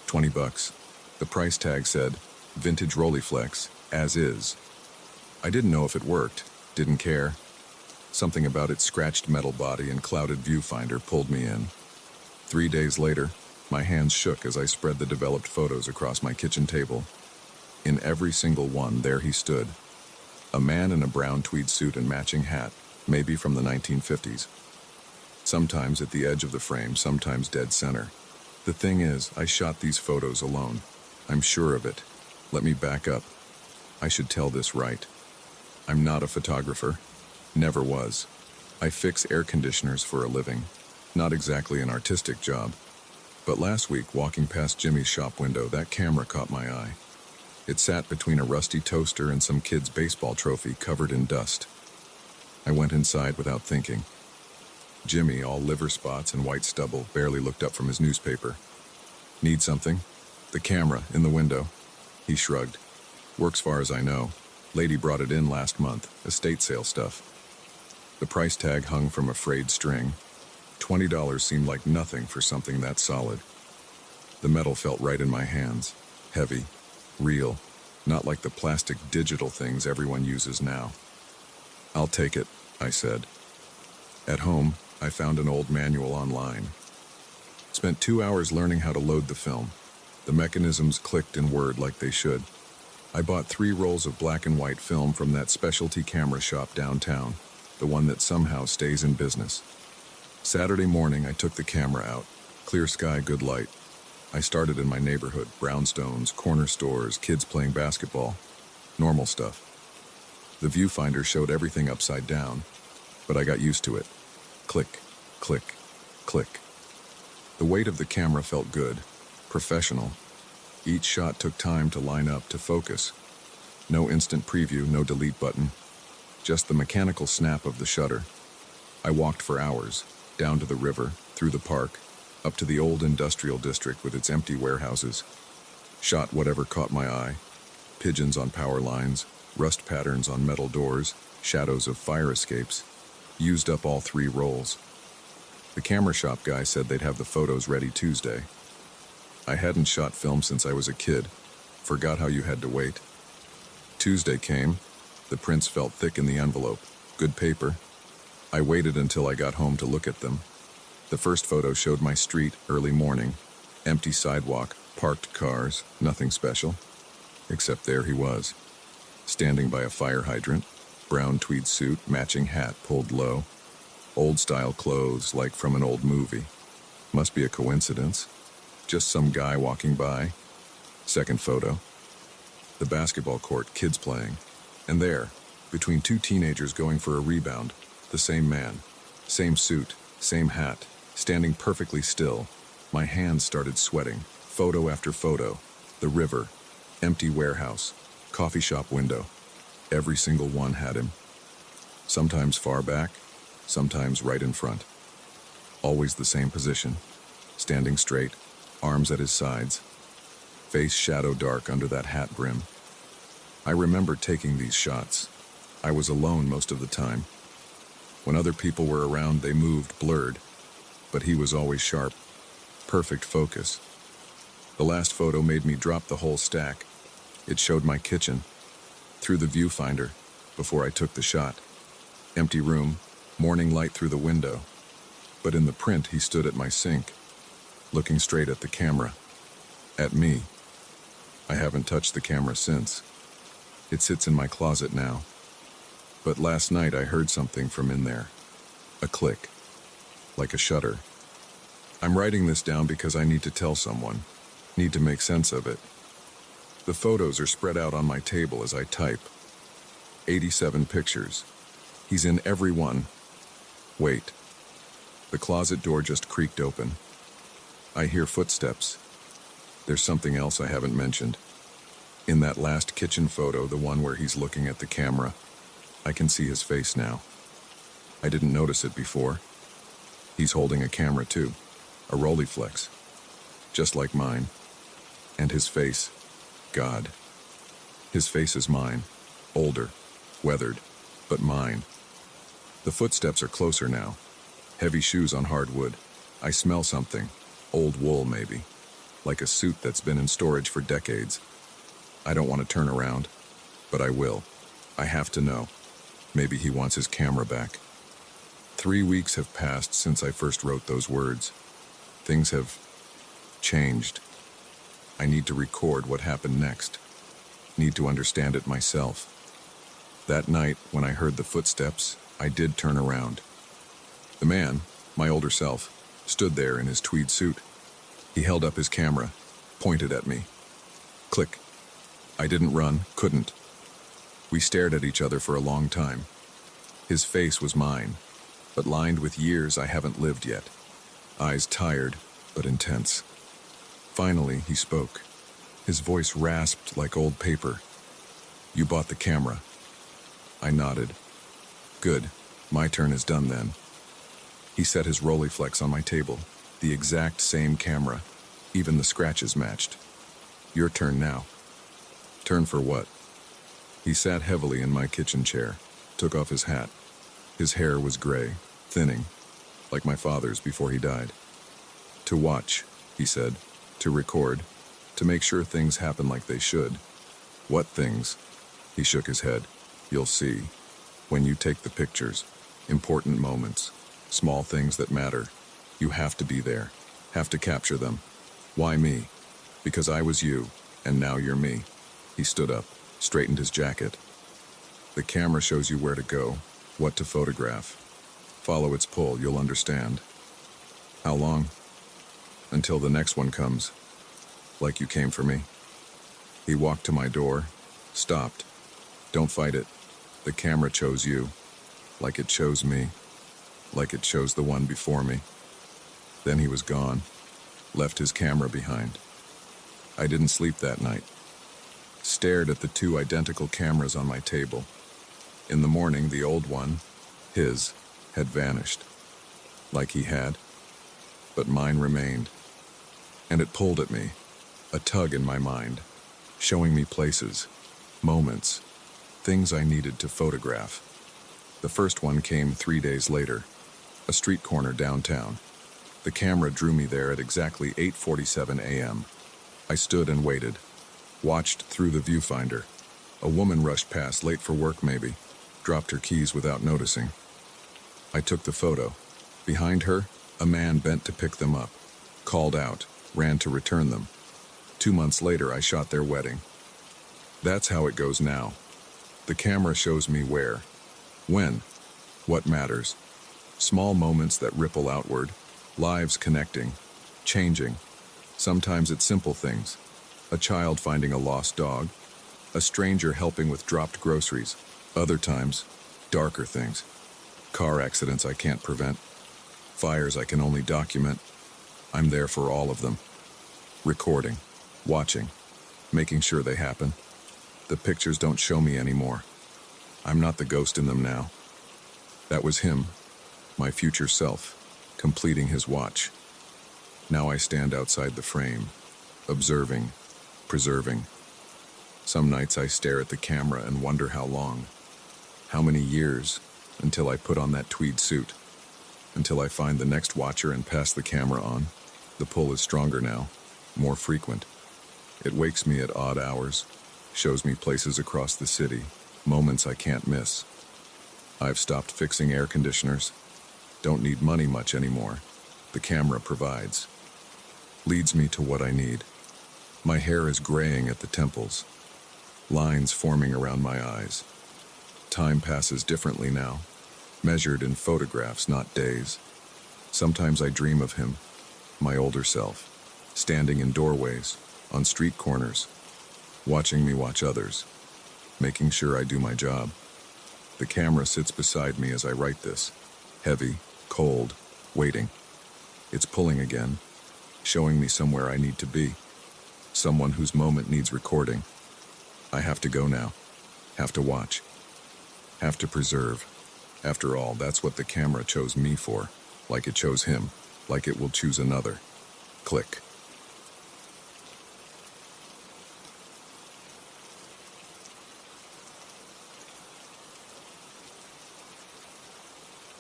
[SPEAKER 1] $20. The price tag said, vintage Rolleiflex, as is. I didn't know if it worked, didn't care. Something about its scratched metal body and clouded viewfinder pulled me in. 3 days later, my hands shook as I spread the developed photos across my kitchen table. In every single one, there he stood. A man in a brown tweed suit and matching hat, maybe from the 1950s. Sometimes at the edge of the frame, sometimes dead center. The thing is, I shot these photos alone. I'm sure of it. Let me back up. I should tell this right. I'm not a photographer. Never was. I fix air conditioners for a living. Not exactly an artistic job. But last week, walking past Jimmy's shop window, that camera caught my eye. It sat between a rusty toaster and some kid's baseball trophy covered in dust. I went inside without thinking. Jimmy, all liver spots and white stubble, barely looked up from his newspaper. Need something? The camera, in the window. He shrugged. Works far as I know. Lady brought it in last month, estate sale stuff. The price tag hung from a frayed string. $20 seemed like nothing for something that solid. The metal felt right in my hands. Heavy. Real. Not like the plastic digital things everyone uses now. I'll take it, I said. At home, I found an old manual online. Spent 2 hours learning how to load the film. The mechanisms clicked and whirred like they should. I bought 3 rolls of black and white film from that specialty camera shop downtown, the one that somehow stays in business. Saturday morning, I took the camera out. Clear sky, good light. I started in my neighborhood, brownstones, corner stores, kids playing basketball. Normal stuff. The viewfinder showed everything upside down, but I got used to it. Click, click, click. The weight of the camera felt good, professional. Each shot took time to line up, to focus. No instant preview, no delete button. Just the mechanical snap of the shutter. I walked for hours, down to the river, through the park, up to the old industrial district with its empty warehouses. Shot whatever caught my eye. Pigeons on power lines, rust patterns on metal doors, shadows of fire escapes. Used up all 3 rolls. The camera shop guy said they'd have the photos ready Tuesday. I hadn't shot film since I was a kid. Forgot how you had to wait. Tuesday came. The prints felt thick in the envelope. Good paper. I waited until I got home to look at them. The first photo showed my street, early morning. Empty sidewalk, parked cars, nothing special. Except there he was. Standing by a fire hydrant. Brown tweed suit, matching hat pulled low. Old-style clothes, like from an old movie. Must be a coincidence. Just some guy walking by. Second photo. The basketball court, kids playing. And there, between 2 teenagers going for a rebound, the same man. Same suit, same hat, standing perfectly still. My hands started sweating. Photo after photo. The river. Empty warehouse. Coffee shop window. Every single one had him. Sometimes far back, sometimes right in front. Always the same position. Standing straight, arms at his sides. Face shadow dark under that hat brim. I remember taking these shots. I was alone most of the time. When other people were around, they moved, blurred. But he was always sharp. Perfect focus. The last photo made me drop the whole stack. It showed my kitchen. Through the viewfinder, before I took the shot. Empty room, morning light through the window. But in the print, he stood at my sink, looking straight at the camera. At me. I haven't touched the camera since. It sits in my closet now. But last night I heard something from in there. A click. Like a shutter. I'm writing this down because I need to tell someone. Need to make sense of it. The photos are spread out on my table as I type. 87 pictures. He's in every one. Wait. The closet door just creaked open. I hear footsteps. There's something else I haven't mentioned. In that last kitchen photo, the one where he's looking at the camera, I can see his face now. I didn't notice it before. He's holding a camera too. A Rolleiflex. Just like mine. And his face. God. His face is mine. Older. Weathered. But mine. The footsteps are closer now. Heavy shoes on hard wood. I smell something. Old wool, maybe. like a suit that's been in storage for decades. I don't want to turn around, but I will. I have to know. Maybe he wants his camera back. 3 weeks have passed since I first wrote those words. Things have changed. I need to record what happened next. Need to understand it myself. That night, when I heard the footsteps, I did turn around. The man, my older self, stood there in his tweed suit. He held up his camera, pointed at me. Click. I didn't run, couldn't. We stared at each other for a long time. His face was mine, but lined with years I haven't lived yet. Eyes tired, but intense. Finally, he spoke. His voice rasped like old paper. You bought the camera. I nodded. Good. My turn is done then. He set his Rolleiflex on my table, the exact same camera. Even the scratches matched. Your turn now. Turn for what? He sat heavily in my kitchen chair, took off his hat. His hair was gray, thinning, like my father's before he died. To watch, he said, to record, to make sure things happen like they should. What things? He shook his head. You'll see. When you take the pictures, important moments, small things that matter, you have to be there, have to capture them. Why me? Because I was you, and now you're me. He stood up, straightened his jacket. The camera shows you where to go, what to photograph. Follow its pull, you'll understand. How long? Until the next one comes. Like you came for me. He walked to my door, stopped. Don't fight it. The camera chose you, like it chose me, like it chose the one before me. Then he was gone, left his camera behind. I didn't sleep that night. Stared at the two identical cameras on my table. In the morning, the old one, his, had vanished. Like he had. But mine remained. And it pulled at me, a tug in my mind, showing me places, moments, things I needed to photograph. The first one came 3 days later, a street corner downtown. The camera drew me there at exactly 8:47 a.m. I stood and waited, watched through the viewfinder. A woman rushed past, late for work maybe, dropped her keys without noticing. I took the photo. Behind her, a man bent to pick them up, called out, ran to return them. 2 months later, I shot their wedding. That's how it goes now. The camera shows me where, when, what matters. Small moments that ripple outward, lives connecting, changing. Sometimes it's simple things. A child finding a lost dog, a stranger helping with dropped groceries. Other times, darker things. Car accidents I can't prevent. Fires I can only document. I'm there for all of them. Recording, watching, making sure they happen. The pictures don't show me anymore. I'm not the ghost in them now. That was him, my future self, completing his watch. Now I stand outside the frame, observing, preserving. Some nights I stare at the camera and wonder how long, how many years, until I put on that tweed suit, until I find the next watcher and pass the camera on. The pull is stronger now, more frequent. It wakes me at odd hours, shows me places across the city, moments I can't miss. I've stopped fixing air conditioners. Don't need money much anymore. The camera provides. Leads me to what I need. My hair is graying at the temples. Lines forming around my eyes. Time passes differently now, measured in photographs, not days. Sometimes I dream of him, my older self, standing in doorways, on street corners, watching me watch others, making sure I do my job. The camera sits beside me as I write this, heavy, cold, waiting. It's pulling again, showing me somewhere I need to be, someone whose moment needs recording. I have to go now, have to watch, have to preserve. After all, that's what the camera chose me for, like it chose him, like it will choose another. Click.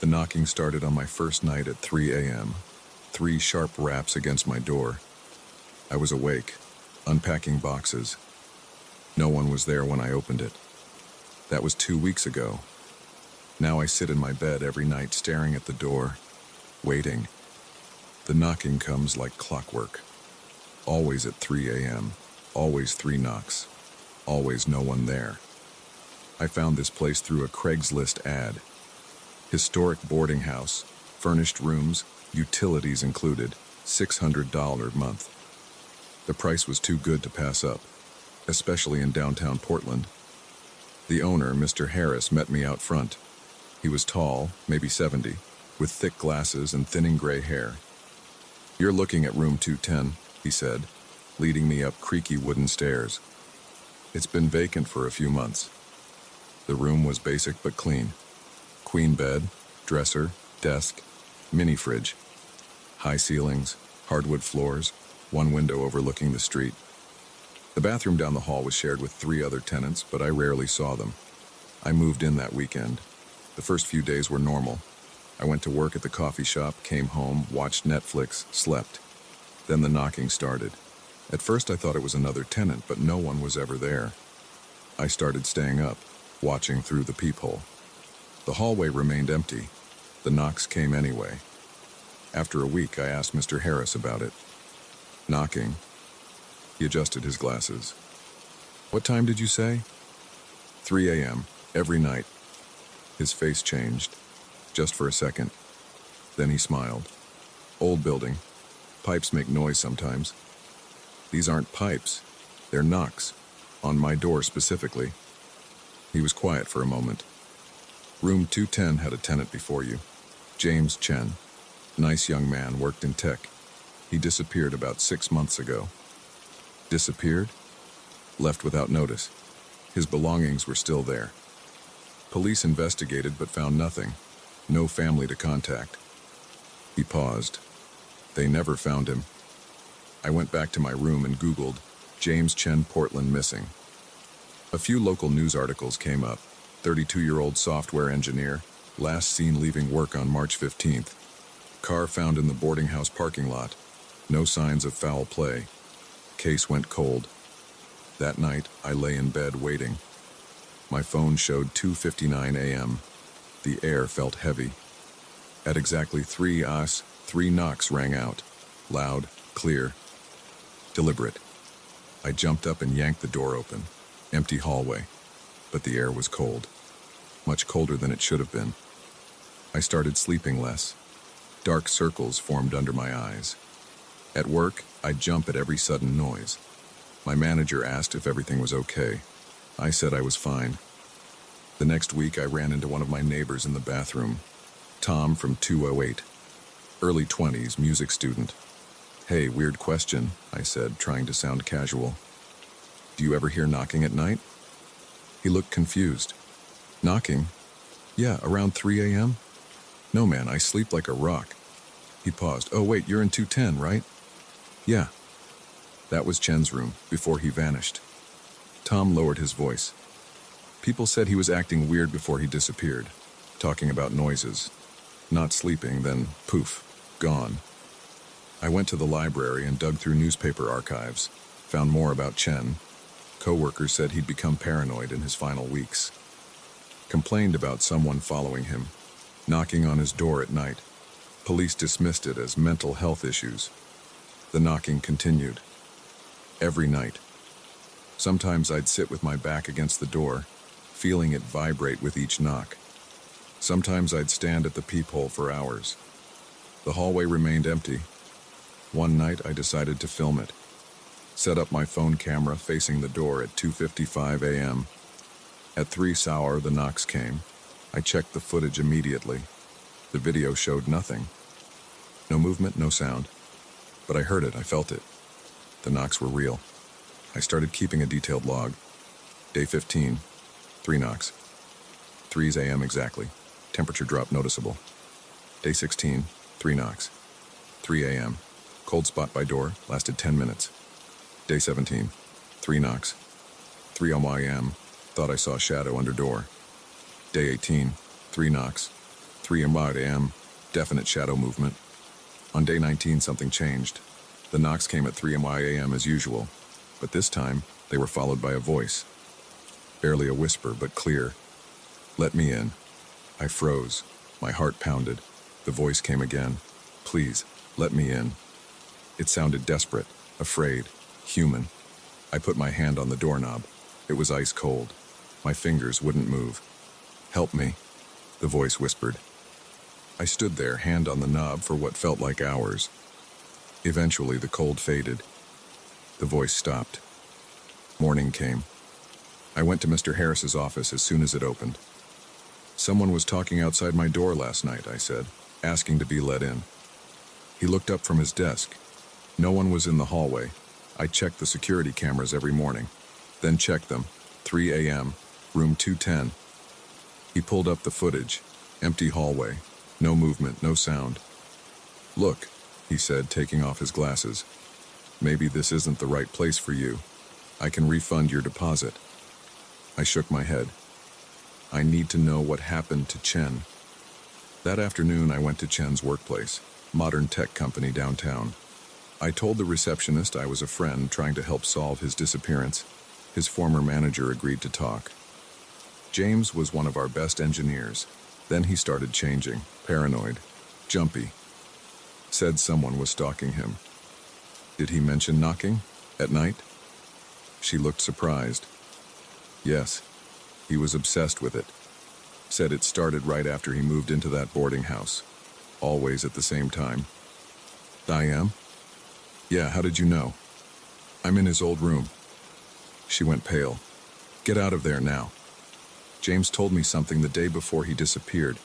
[SPEAKER 1] The knocking started on my first night at 3 a.m. 3 sharp raps against my door. I was awake, unpacking boxes. No one was there when I opened it. That was 2 weeks ago. Now I sit in my bed every night staring at the door, waiting. The knocking comes like clockwork. Always at 3 a.m., always 3 knocks, always no one there. I found this place through a Craigslist ad. Historic boarding house, furnished rooms, utilities included, $600 a month. The price was too good to pass up, especially in downtown Portland. The owner, Mr. Harris, met me out front. He was tall, maybe 70, with thick glasses and thinning gray hair. "You're looking at room 210, he said, leading me up creaky wooden stairs. It's been vacant for a few months. The room was basic but clean. Queen bed, dresser, desk, mini fridge. High ceilings, hardwood floors, one window overlooking the street. The bathroom down the hall was shared with 3 other tenants, but I rarely saw them. I moved in that weekend. The first few days were normal. I went to work at the coffee shop, came home, watched Netflix, slept. Then the knocking started. At first I thought it was another tenant, but no one was ever there. I started staying up, watching through the peephole. The hallway remained empty. The knocks came anyway. After a week, I asked Mr. Harris about it. Knocking. He adjusted his glasses. "What time did you say?" 3 a.m., every night. His face changed, just for a second. Then he smiled. "Old building. Pipes make noise sometimes." "These aren't pipes. They're knocks. On my door specifically." He was quiet for a moment. "Room 210 had a tenant before you. James Chen. Nice young man, worked in tech. He disappeared about 6 months ago." "Disappeared?" "Left without notice. His belongings were still there. Police investigated but found nothing. No family to contact." He paused. "They never found him." I went back to my room and Googled James Chen Portland missing. A few local news articles came up. 32-year-old software engineer, last seen leaving work on March 15th. Car found in the boarding house parking lot. No signs of foul play. Case went cold. That night, I lay in bed waiting. My phone showed 2:59 a.m. The air felt heavy. At exactly 3 knocks rang out. Loud, clear, deliberate. I jumped up and yanked the door open. Empty hallway. But the air was cold. Much colder than it should have been. I started sleeping less. Dark circles formed under my eyes. At work, I'd jump at every sudden noise. My manager asked if everything was okay. I said I was fine. The next week, I ran into one of my neighbors in the bathroom. Tom from 208. Early 20s, music student. "Hey, weird question," I said, trying to sound casual. "Do you ever hear knocking at night?" He looked confused. "Knocking? Yeah, around 3 a.m.? No, man, I sleep like a rock." He paused. "Oh, wait, you're in 210, right?" "Yeah." That was Chen's room, before he vanished. Tom lowered his voice. "People said he was acting weird before he disappeared, talking about noises. Not sleeping, then poof, gone." I went to the library and dug through newspaper archives, found more about Chen. Coworkers said he'd become paranoid in his final weeks. Complained about someone following him, knocking on his door at night. Police dismissed it as mental health issues. The knocking continued. Every night. Sometimes I'd sit with my back against the door, feeling it vibrate with each knock. Sometimes I'd stand at the peephole for hours. The hallway remained empty. One night I decided to film it. Set up my phone camera facing the door at 2:55 a.m. At 3 sour, the knocks came. I checked the footage immediately. The video showed nothing. No movement, no sound. But I heard it, I felt it. The knocks were real. I started keeping a detailed log. Day 15, 3 knocks. 3 a.m. exactly. Temperature drop noticeable. Day 16, 3 knocks. 3 a.m. Cold spot by door, lasted 10 minutes. Day 17, 3 knocks. 3 a.m. Thought I saw a shadow under door. Day 18, 3 knocks. 3 a.m. Definite shadow movement. On day 19, something changed. The knocks came at 3 a.m. as usual, but this time they were followed by a voice. Barely a whisper, but clear. "Let me in." I froze. My heart pounded. The voice came again. "Please, let me in." It sounded desperate, afraid, human. I put my hand on the doorknob. It was ice cold. My fingers wouldn't move. "Help me," the voice whispered. I stood there, hand on the knob, for what felt like hours. Eventually, the cold faded. The voice stopped. Morning came. I went to Mr. Harris's office as soon as it opened. "Someone was talking outside my door last night," I said, asking to be let in. He looked up from his desk. No one was in the hallway. I checked the security cameras every morning, then checked them. 3 a.m., room 210. He pulled up the footage. Empty hallway. No movement, no sound. "Look," he said, taking off his glasses. "Maybe this isn't the right place for you. I can refund your deposit." I shook my head. I need to know what happened to Chen. That afternoon, I went to Chen's workplace, modern tech company downtown. I told the receptionist I was a friend trying to help solve his disappearance. His former manager agreed to talk. James was one of our best engineers. Then he started changing, paranoid, jumpy. Said someone was stalking him. Did he mention knocking? At night? She looked surprised. Yes, he was obsessed with it. Said it started right after he moved into that boarding house. Always at the same time. "I am?" "Yeah, how did you know?" "I'm in his old room." She went pale. "Get out of there now." James told me something the day before he disappeared.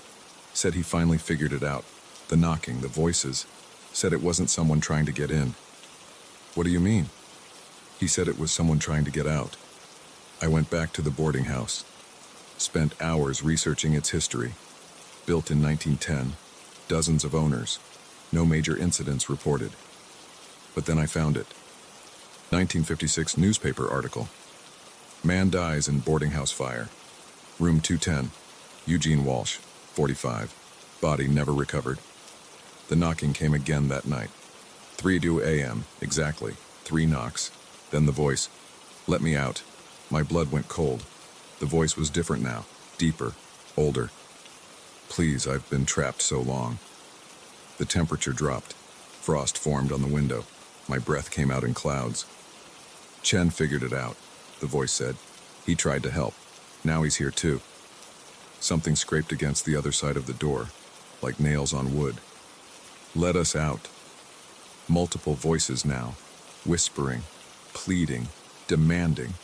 [SPEAKER 1] Said he finally figured it out. The knocking, the voices. Said it wasn't someone trying to get in. "What do you mean?" He said it was someone trying to get out. I went back to the boarding house. Spent hours researching its history. Built in 1910. Dozens of owners. No major incidents reported. But then I found it. 1956 newspaper article. Man dies in boarding house fire. Room 210. Eugene Walsh, 45. Body never recovered. The knocking came again that night. 3 a.m. exactly. 3 knocks. Then the voice. "Let me out." My blood went cold. The voice was different now. Deeper. Older. "Please, I've been trapped so long." The temperature dropped. Frost formed on the window. My breath came out in clouds. "Chen figured it out," the voice said. "He tried to help. Now he's here too." Something scraped against the other side of the door, like nails on wood. "Let us out." Multiple voices now, whispering, pleading, demanding.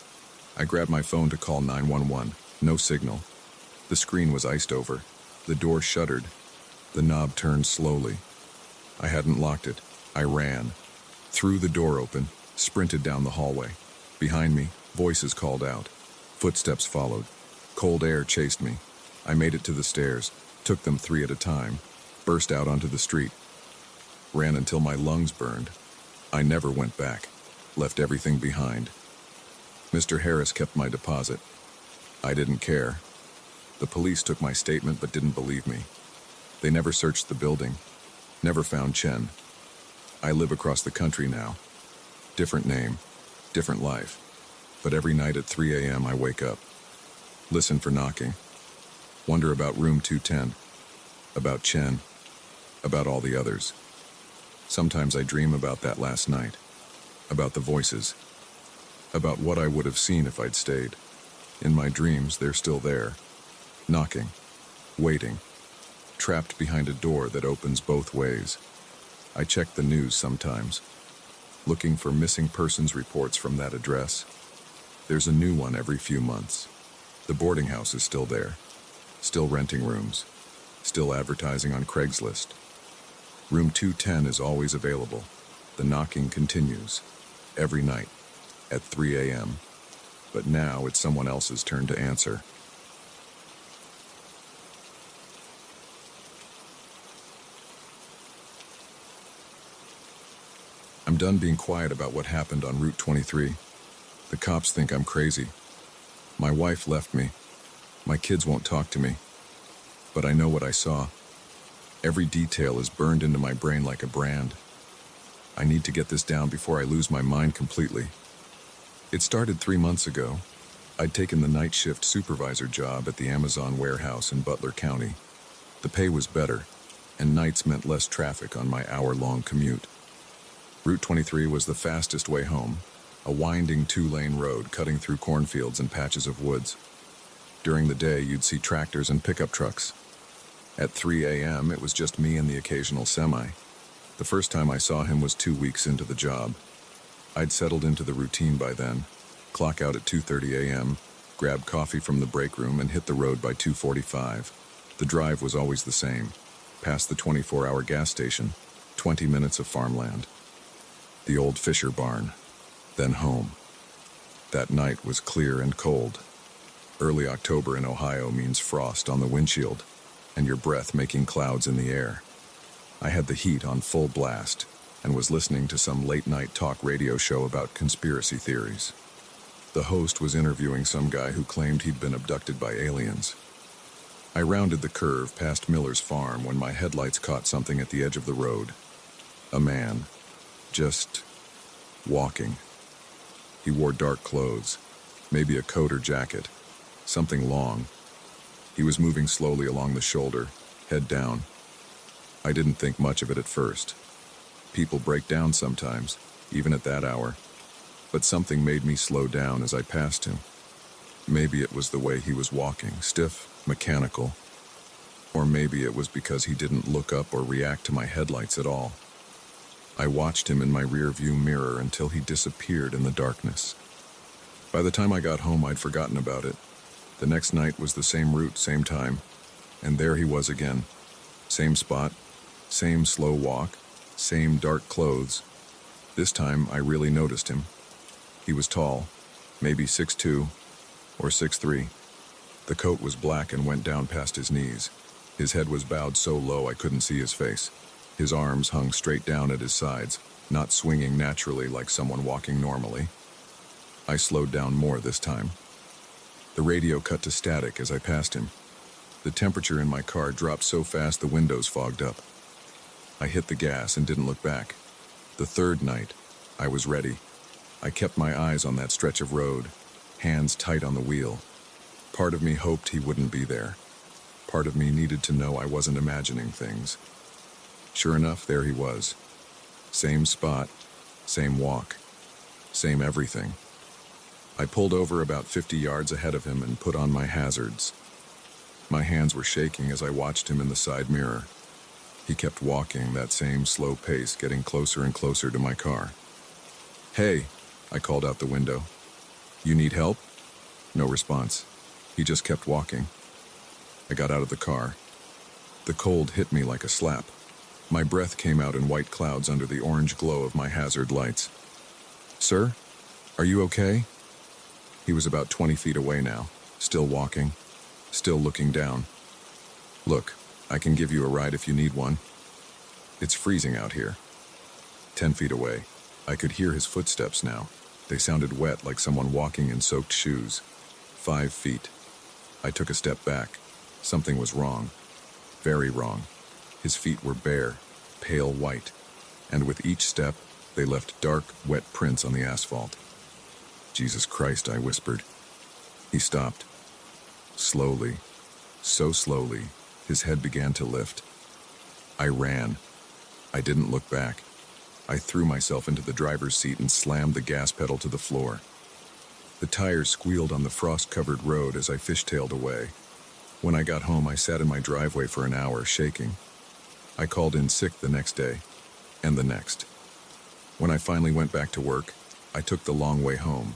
[SPEAKER 1] I grabbed my phone to call 911. No signal. The screen was iced over. The door shuddered. The knob turned slowly. I hadn't locked it. I ran. Threw the door open, sprinted down the hallway. Behind me, voices called out. Footsteps followed. Cold air chased me. I made it to the stairs, took them 3 at a time, burst out onto the street. Ran until my lungs burned. I never went back. Left everything behind. Mr. Harris kept my deposit. I didn't care. The police took my statement but didn't believe me. They never searched the building. Never found Chen. I live across the country now. Different name. Different life. But every night at 3 a.m. I wake up. Listen for knocking. Wonder about room 210. About Chen. About all the others. Sometimes I dream about that last night. About the voices. About what I would have seen if I'd stayed. In my dreams, they're still there. Knocking. Waiting. Trapped behind a door that opens both ways. I check the news sometimes. Looking for missing persons reports from that address. There's a new one every few months. The boarding house is still there. Still renting rooms. Still advertising on Craigslist. Room 210 is always available. The knocking continues. Every night. At 3 a.m. But now it's someone else's turn to answer. I'm done being quiet about what happened on Route 23. The cops think I'm crazy. My wife left me. My kids won't talk to me. But I know what I saw. Every detail is burned into my brain like a brand. I need to get this down before I lose my mind completely. It started 3 months ago. I'd taken the night shift supervisor job at the Amazon warehouse in Butler County. The pay was better, and nights meant less traffic on my hour-long commute. Route 23 was the fastest way home, a winding 2-lane road cutting through cornfields and patches of woods. During the day, you'd see tractors and pickup trucks. At 3 a.m., it was just me and the occasional semi. The first time I saw him was 2 weeks into the job. I'd settled into the routine by then, clock out at 2:30 a.m., grab coffee from the break room, and hit the road by 2:45. The drive was always the same, past the 24-hour gas station, 20 minutes of farmland. The old Fisher barn, then home. That night was clear and cold. Early October in Ohio means frost on the windshield, and your breath making clouds in the air. I had the heat on full blast, and was listening to some late-night talk radio show about conspiracy theories. The host was interviewing some guy who claimed he'd been abducted by aliens. I rounded the curve past Miller's farm when my headlights caught something at the edge of the road. A man, just walking. He wore dark clothes, maybe a coat or jacket, something long. He was moving slowly along the shoulder, head down. I didn't think much of it at first. People break down sometimes, even at that hour. But something made me slow down as I passed him. Maybe it was the way he was walking, stiff, mechanical. Or maybe it was because he didn't look up or react to my headlights at all. I watched him in my rear-view mirror until he disappeared in the darkness. By the time I got home, I'd forgotten about it. The next night was the same route, same time. And there he was again. Same spot, same slow walk, same dark clothes. This time, I really noticed him. He was tall, maybe 6'2", or 6'3". The coat was black and went down past his knees. His head was bowed so low I couldn't see his face. His arms hung straight down at his sides, not swinging naturally like someone walking normally. I slowed down more this time. The radio cut to static as I passed him. The temperature in my car dropped so fast the windows fogged up. I hit the gas and didn't look back. The third night, I was ready. I kept my eyes on that stretch of road, hands tight on the wheel. Part of me hoped he wouldn't be there. Part of me needed to know I wasn't imagining things. Sure enough, there he was. Same spot, same walk, same everything. I pulled over about 50 yards ahead of him and put on my hazards. My hands were shaking as I watched him in the side mirror. He kept walking, that same slow pace, getting closer and closer to my car. "Hey," I called out the window. "You need help?" No response. He just kept walking. I got out of the car. The cold hit me like a slap. My breath came out in white clouds under the orange glow of my hazard lights. "Sir, are you okay?" He was about 20 feet away now, still walking, still looking down. "Look, I can give you a ride if you need one. It's freezing out here." 10 feet away, I could hear his footsteps now. They sounded wet like someone walking in soaked shoes. 5 feet. I took a step back. Something was wrong. Very wrong. His feet were bare, pale white, and with each step, they left dark, wet prints on the asphalt. "Jesus Christ," I whispered. He stopped. Slowly, so slowly, his head began to lift. I ran. I didn't look back. I threw myself into the driver's seat and slammed the gas pedal to the floor. The tires squealed on the frost-covered road as I fishtailed away. When I got home, I sat in my driveway for an hour, shaking. I called in sick the next day, and the next. When I finally went back to work, I took the long way home,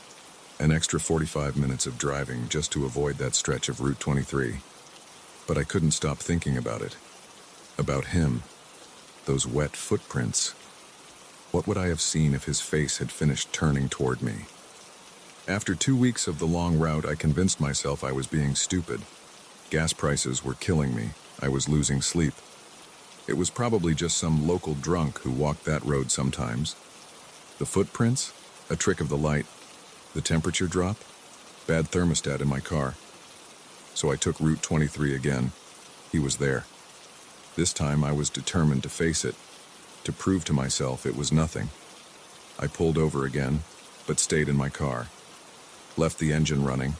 [SPEAKER 1] an extra 45 minutes of driving just to avoid that stretch of Route 23. But I couldn't stop thinking about it. About him. Those wet footprints. What would I have seen if his face had finished turning toward me? After 2 weeks of the long route, I convinced myself I was being stupid. Gas prices were killing me. I was losing sleep. It was probably just some local drunk who walked that road sometimes. The footprints? A trick of the light. The temperature drop? Bad thermostat in my car. So I took Route 23 again. He was there. This time I was determined to face it. to prove to myself it was nothing. I pulled over again, but stayed in my car. Left the engine running,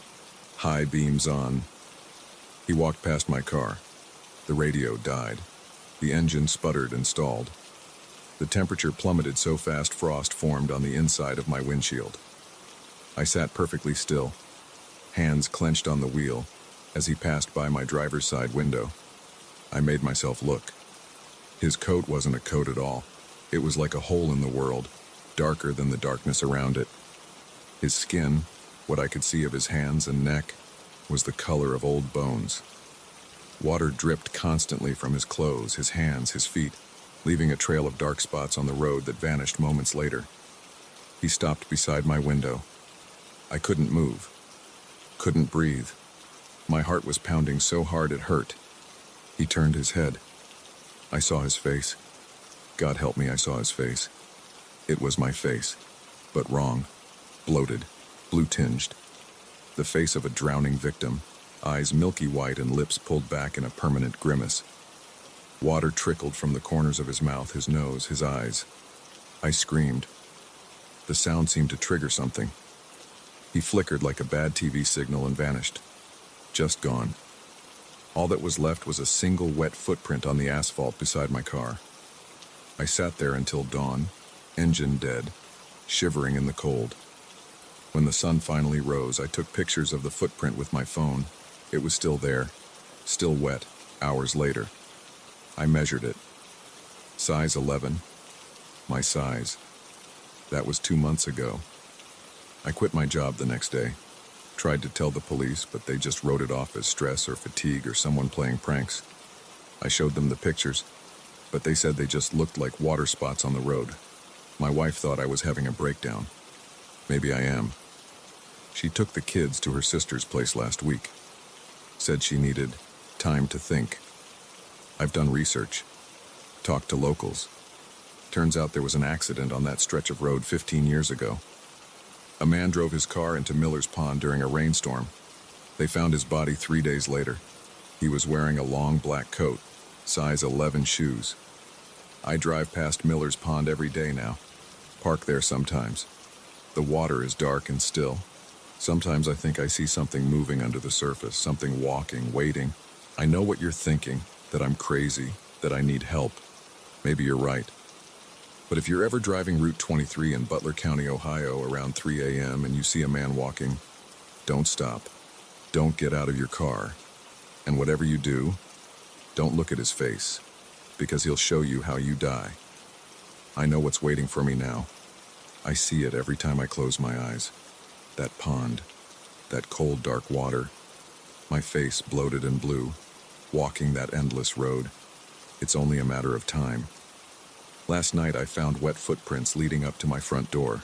[SPEAKER 1] high beams on. He walked past my car. The radio died. The engine sputtered and stalled. The temperature plummeted so fast frost formed on the inside of my windshield. I sat perfectly still, hands clenched on the wheel, as he passed by my driver's side window. I made myself look. His coat wasn't a coat at all. It was like a hole in the world, darker than the darkness around it. His skin, what I could see of his hands and neck, was the color of old bones. Water dripped constantly from his clothes, his hands, his feet, leaving a trail of dark spots on the road that vanished moments later. He stopped beside my window. I couldn't move, couldn't breathe. My heart was pounding so hard it hurt. He turned his head. I saw his face. God help me, I saw his face. It was my face, but wrong, bloated, blue-tinged. The face of a drowning victim, eyes milky white and lips pulled back in a permanent grimace. Water trickled from the corners of his mouth, his nose, his eyes. I screamed. The sound seemed to trigger something. He flickered like a bad TV signal and vanished. Just gone. All that was left was a single wet footprint on the asphalt beside my car. I sat there until dawn, engine dead, shivering in the cold. When the sun finally rose, I took pictures of the footprint with my phone. It was still there, still wet, hours later. I measured it. Size 11. My size. That was 2 months ago. I quit my job the next day. Tried to tell the police, but they just wrote it off as stress or fatigue or someone playing pranks. I showed them the pictures, but they said they just looked like water spots on the road. My wife thought I was having a breakdown. Maybe I am. She took the kids to her sister's place last week. Said she needed time to think. I've done research. Talked to locals. Turns out there was an accident on that stretch of road 15 years ago. A man drove his car into Miller's Pond during a rainstorm. They found his body 3 days later. He was wearing a long black coat, size 11 shoes. I drive past Miller's Pond every day now. Park there sometimes. The water is dark and still. Sometimes I think I see something moving under the surface, something walking, waiting. I know what you're thinking, that I'm crazy, that I need help. Maybe you're right. But if you're ever driving Route 23 in Butler County, Ohio around 3 a.m. and you see a man walking, don't stop. Don't get out of your car. And whatever you do, don't look at his face, because he'll show you how you die. I know what's waiting for me now. I see it every time I close my eyes. That pond, that cold, dark water, my face bloated and blue, walking that endless road. It's only a matter of time. Last night I found wet footprints leading up to my front door.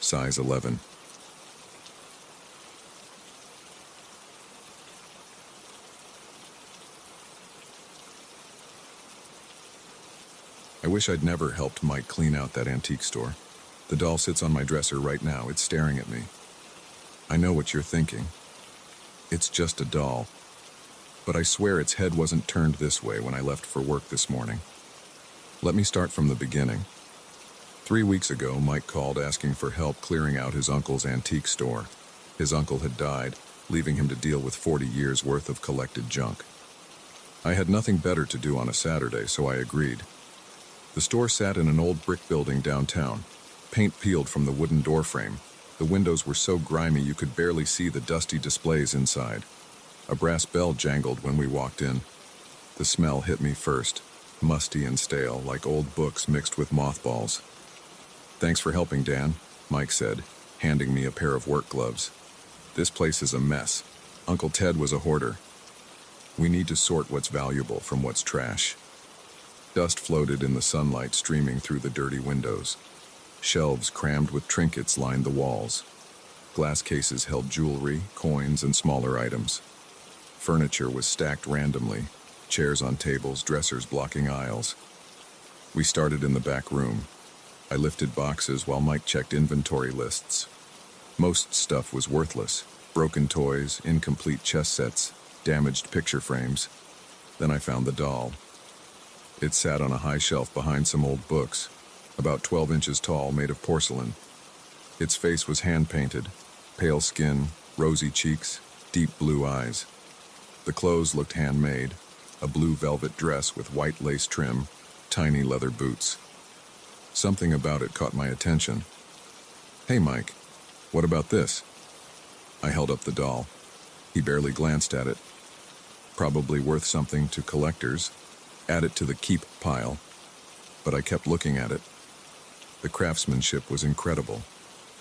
[SPEAKER 1] Size 11. I wish I'd never helped Mike clean out that antique store. The doll sits on my dresser right now. It's staring at me. I know what you're thinking. It's just a doll. But I swear its head wasn't turned this way when I left for work this morning. Let me start from the beginning. 3 weeks ago, Mike called asking for help clearing out his uncle's antique store. His uncle had died, leaving him to deal with 40 years' worth of collected junk. I had nothing better to do on a Saturday, so I agreed. The store sat in an old brick building downtown, paint peeled from the wooden doorframe. The windows were so grimy you could barely see the dusty displays inside. A brass bell jangled when we walked in. The smell hit me first. Musty and stale, like old books mixed with mothballs. "Thanks for helping, Dan," Mike said, handing me a pair of work gloves. "This place is a mess. Uncle Ted was a hoarder. We need to sort what's valuable from what's trash." Dust floated in the sunlight streaming through the dirty windows. Shelves crammed with trinkets lined the walls. Glass cases held jewelry, coins, and smaller items. Furniture was stacked randomly. Chairs on tables, dressers blocking aisles. We started in the back room. I lifted boxes while Mike checked inventory lists. Most stuff was worthless. Broken toys, incomplete chess sets, damaged picture frames. Then I found the doll. It sat on a high shelf behind some old books, about 12 inches tall, made of porcelain. Its face was hand-painted, pale skin, rosy cheeks, deep blue eyes. The clothes looked handmade, a blue velvet dress with white lace trim, tiny leather boots. Something about it caught my attention. "Hey, Mike, what about this?" I held up the doll. He barely glanced at it. Probably worth something to collectors. Add it to the keep pile. But I kept looking at it. The craftsmanship was incredible.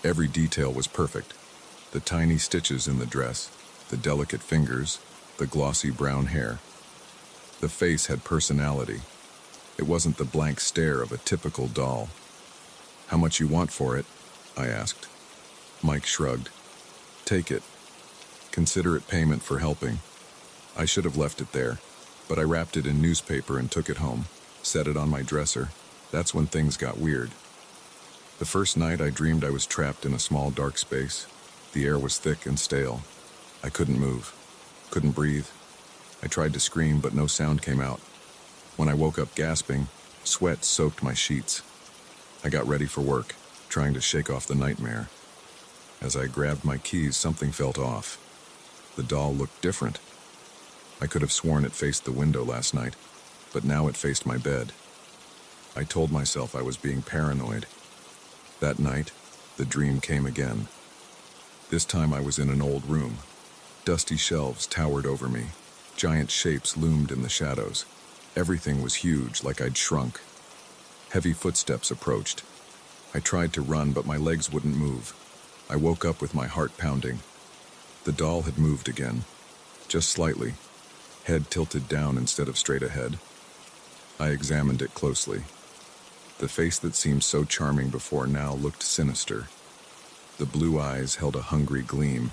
[SPEAKER 1] Every detail was perfect. The tiny stitches in the dress, the delicate fingers, the glossy brown hair. The face had personality. It wasn't the blank stare of a typical doll. "How much you want for it?" I asked. Mike shrugged. "Take it. Consider it payment for helping." I should have left it there, but I wrapped it in newspaper and took it home, set it on my dresser. That's when things got weird. The first night I dreamed I was trapped in a small dark space. The air was thick and stale. I couldn't move, couldn't breathe. I tried to scream, but no sound came out. When I woke up gasping, sweat soaked my sheets. I got ready for work, trying to shake off the nightmare. As I grabbed my keys, something felt off. The doll looked different. I could have sworn it faced the window last night, but now it faced my bed. I told myself I was being paranoid. That night, the dream came again. This time I was in an old room. Dusty shelves towered over me. Giant shapes loomed in the shadows. Everything was huge, like I'd shrunk. Heavy footsteps approached. I tried to run, but my legs wouldn't move. I woke up with my heart pounding. The doll had moved again, just slightly, head tilted down instead of straight ahead. I examined it closely. The face that seemed so charming before now looked sinister. The blue eyes held a hungry gleam.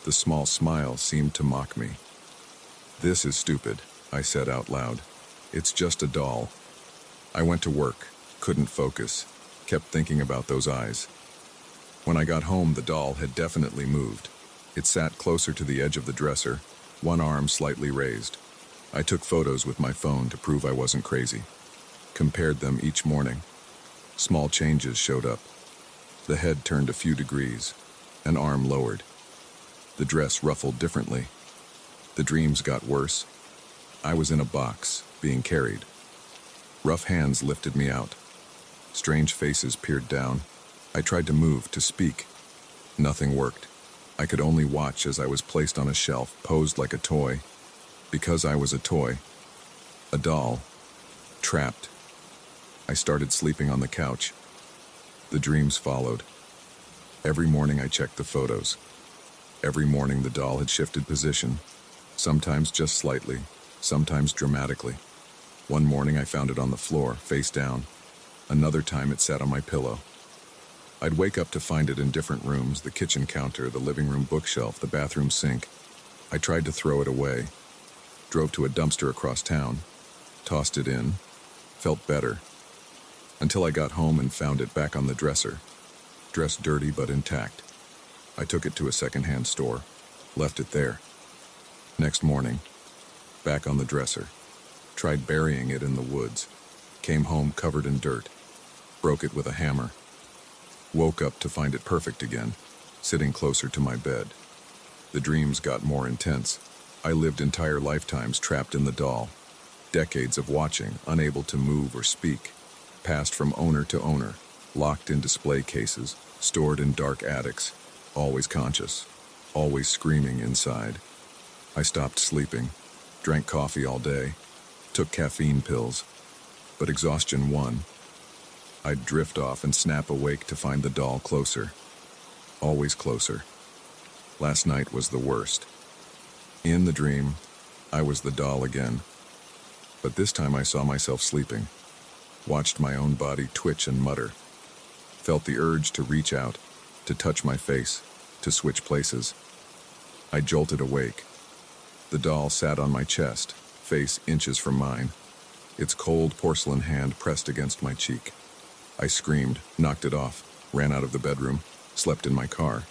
[SPEAKER 1] The small smile seemed to mock me. "This is stupid," I said out loud. "It's just a doll." I went to work, couldn't focus, kept thinking about those eyes. When I got home, the doll had definitely moved. It sat closer to the edge of the dresser, one arm slightly raised. I took photos with my phone to prove I wasn't crazy. Compared them each morning. Small changes showed up. The head turned a few degrees, an arm lowered. The dress ruffled differently. The dreams got worse. I was in a box, being carried. Rough hands lifted me out. Strange faces peered down. I tried to move, to speak. Nothing worked. I could only watch as I was placed on a shelf, posed like a toy. Because I was a toy. A doll. Trapped. I started sleeping on the couch. The dreams followed. Every morning I checked the photos. Every morning the doll had shifted position, sometimes just slightly, sometimes dramatically. One morning I found it on the floor, face down. Another time it sat on my pillow. I'd wake up to find it in different rooms, the kitchen counter, the living room bookshelf, the bathroom sink. I tried to throw it away. Drove to a dumpster across town. Tossed it in. Felt better. Until I got home and found it back on the dresser. Dressed dirty but intact. I took it to a secondhand store. Left it there. Next morning, back on the dresser. Tried burying it in the woods. Came home covered in dirt. Broke it with a hammer. Woke up to find it perfect again, sitting closer to my bed. The dreams got more intense. I lived entire lifetimes trapped in the doll. Decades of watching, unable to move or speak. Passed from owner to owner, locked in display cases, stored in dark attics, always conscious, always screaming inside. I stopped sleeping, drank coffee all day, took caffeine pills, but exhaustion won. I'd drift off and snap awake to find the doll closer. Always closer. Last night was the worst. In the dream, I was the doll again. But this time I saw myself sleeping. Watched my own body twitch and mutter. Felt the urge to reach out, to touch my face, to switch places. I jolted awake. The doll sat on my chest, face inches from mine. Its cold porcelain hand pressed against my cheek. I screamed, knocked it off, ran out of the bedroom, slept in my car.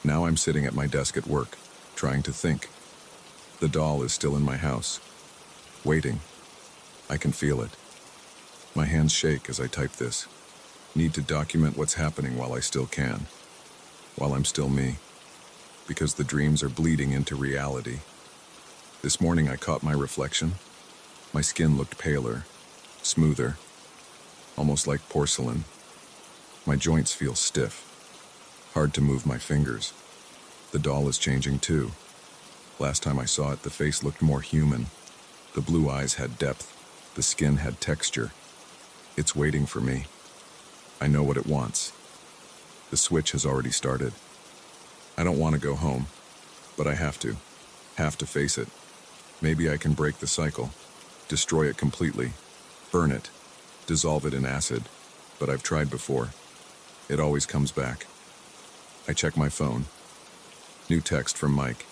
[SPEAKER 1] Now I'm sitting at my desk at work, trying to think. The doll is still in my house, waiting. I can feel it. My hands shake as I type this. Need to document what's happening while I still can. While I'm still me. Because the dreams are bleeding into reality. This morning I caught my reflection. My skin looked paler, smoother, almost like porcelain. My joints feel stiff. Hard to move my fingers. The doll is changing too. Last time I saw it, the face looked more human. The blue eyes had depth. The skin had texture. It's waiting for me. I know what it wants. The switch has already started. I don't want to go home, but I have to. Have to face it. Maybe I can break the cycle, destroy it completely, burn it, dissolve it in acid, but I've tried before. It always comes back. I check my phone. New text from Mike.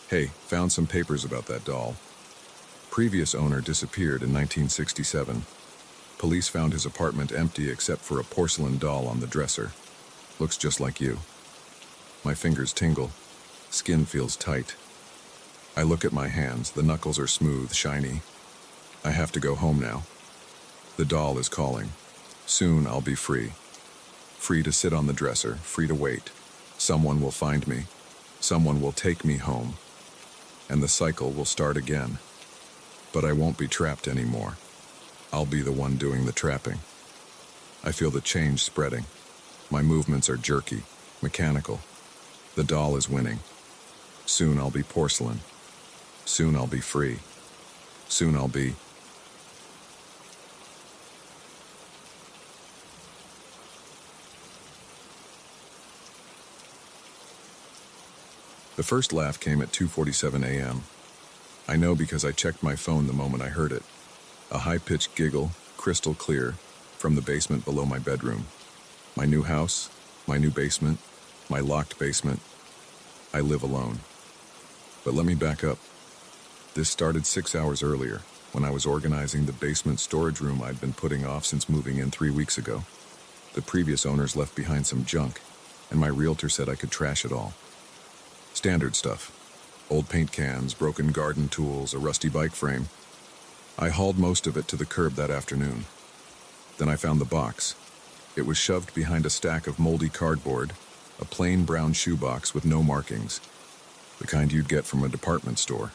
[SPEAKER 1] Hey, found some papers about that doll. Previous owner disappeared in 1967. Police found his apartment empty except for a porcelain doll on the dresser. Looks just like you. My fingers tingle. Skin feels tight. I look at my hands. The knuckles are smooth, shiny. I have to go home now. The doll is calling. Soon I'll be free. Free to sit on the dresser, free to wait. Someone will find me. Someone will take me home. And the cycle will start again. But I won't be trapped anymore. I'll be the one doing the trapping. I feel the change spreading. My movements are jerky, mechanical. The doll is winning. Soon I'll be porcelain. Soon I'll be free. Soon I'll be... The first laugh came at 2:47 a.m. I know because I checked my phone the moment I heard it. A high-pitched giggle, crystal clear, from the basement below my bedroom. My new house, my new basement, my locked basement. I live alone. But let me back up. This started 6 hours earlier, when I was organizing the basement storage room I'd been putting off since moving in 3 weeks ago. The previous owners left behind some junk, and my realtor said I could trash it all. Standard stuff. Old paint cans, broken garden tools, a rusty bike frame. I hauled most of it to the curb that afternoon. Then I found the box. It was shoved behind a stack of moldy cardboard, a plain brown shoebox with no markings, the kind you'd get from a department store.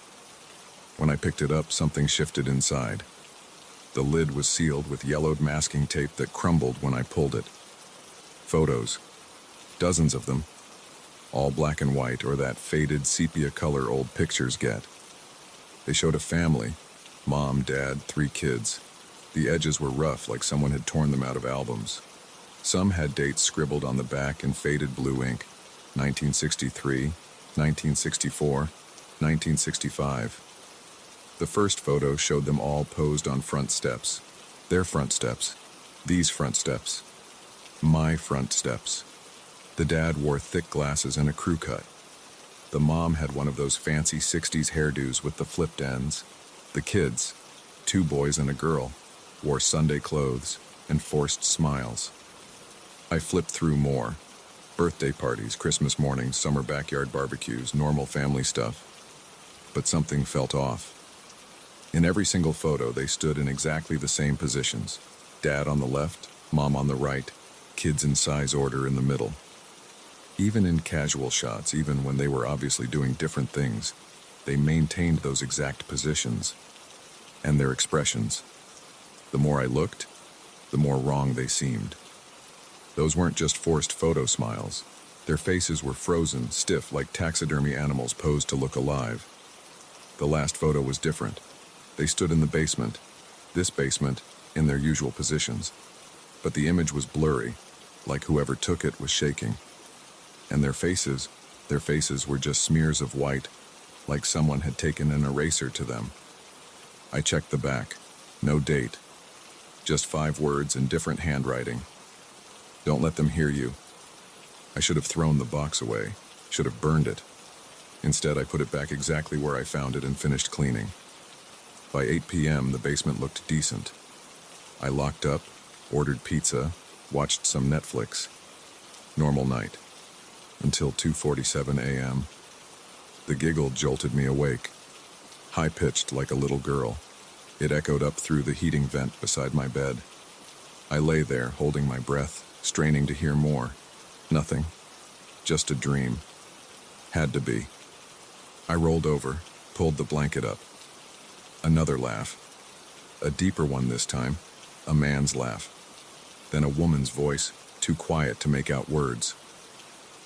[SPEAKER 1] When I picked it up, something shifted inside. The lid was sealed with yellowed masking tape that crumbled when I pulled it. Photos. Dozens of them. All black and white, or that faded sepia color old pictures get. They showed a family. Mom, dad, 3 kids. The edges were rough, like someone had torn them out of albums. Some had dates scribbled on the back in faded blue ink. 1963, 1964, 1965. The first photo showed them all posed on front steps. Their front steps. These front steps. My front steps. The dad wore thick glasses and a crew cut. The mom had one of those fancy 60s hairdos with the flipped ends. The kids, 2 boys and a girl, wore Sunday clothes and forced smiles. I flipped through more. Birthday parties, Christmas mornings, summer backyard barbecues, normal family stuff. But something felt off. In every single photo, they stood in exactly the same positions. Dad on the left, mom on the right, kids in size order in the middle. Even in casual shots, even when they were obviously doing different things, they maintained those exact positions and their expressions. The more I looked, the more wrong they seemed. Those weren't just forced photo smiles. Their faces were frozen, stiff, like taxidermy animals posed to look alive. The last photo was different. They stood in the basement, this basement, in their usual positions. But the image was blurry, like whoever took it was shaking. And their faces were just smears of white, like someone had taken an eraser to them. I checked the back. No date. Just 5 words in different handwriting. Don't let them hear you. I should have thrown the box away, should have burned it. Instead, I put it back exactly where I found it and finished cleaning. By 8 p.m., the basement looked decent. I locked up, ordered pizza, watched some Netflix. Normal night. Until 2:47 a.m. The giggle jolted me awake. High-pitched like a little girl. It echoed up through the heating vent beside my bed. I lay there, holding my breath, straining to hear more. Nothing. Just a dream. Had to be. I rolled over, pulled the blanket up. Another laugh. A deeper one this time. A man's laugh. Then a woman's voice, too quiet to make out words.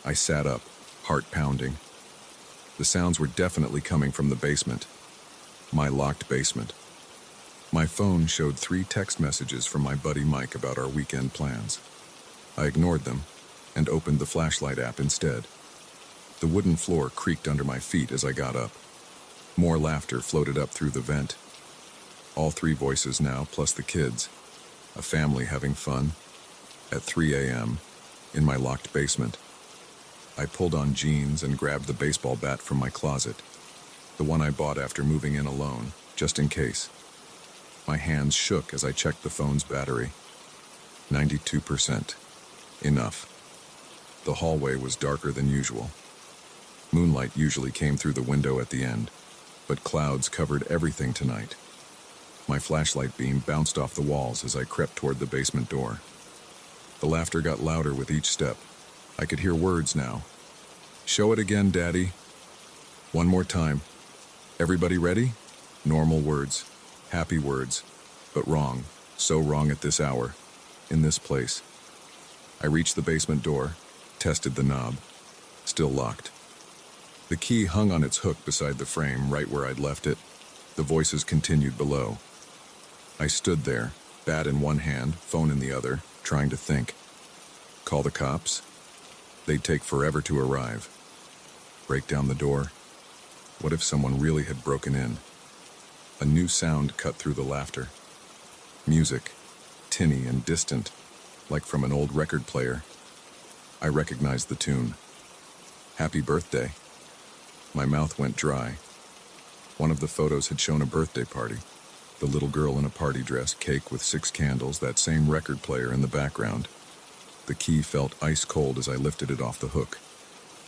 [SPEAKER 1] I sat up, heart pounding. The sounds were definitely coming from the basement. My locked basement. My phone showed 3 text messages from my buddy Mike about our weekend plans. I ignored them and opened the flashlight app instead. The wooden floor creaked under my feet as I got up. More laughter floated up through the vent. All 3 voices now, plus the kids. A family having fun. At 3 a.m., in my locked basement. I pulled on jeans and grabbed the baseball bat from my closet. The one I bought after moving in alone, just in case. My hands shook as I checked the phone's battery. 92%. Enough. The hallway was darker than usual. Moonlight usually came through the window at the end, but clouds covered everything tonight. My flashlight beam bounced off the walls as I crept toward the basement door. The laughter got louder with each step. I could hear words now. Show it again, Daddy. One more time. Everybody ready? Normal words. Happy words. But wrong. So wrong at this hour. In this place. I reached the basement door, tested the knob. Still locked. The key hung on its hook beside the frame, right where I'd left it. The voices continued below. I stood there, bat in one hand, phone in the other, trying to think. Call the cops? They'd take forever to arrive. Break down the door? What if someone really had broken in? A new sound cut through the laughter. Music, tinny and distant, like from an old record player. I recognized the tune. Happy birthday. My mouth went dry. One of the photos had shown a birthday party. The little girl in a party dress, cake with 6 candles, that same record player in the background. The key felt ice cold as I lifted it off the hook.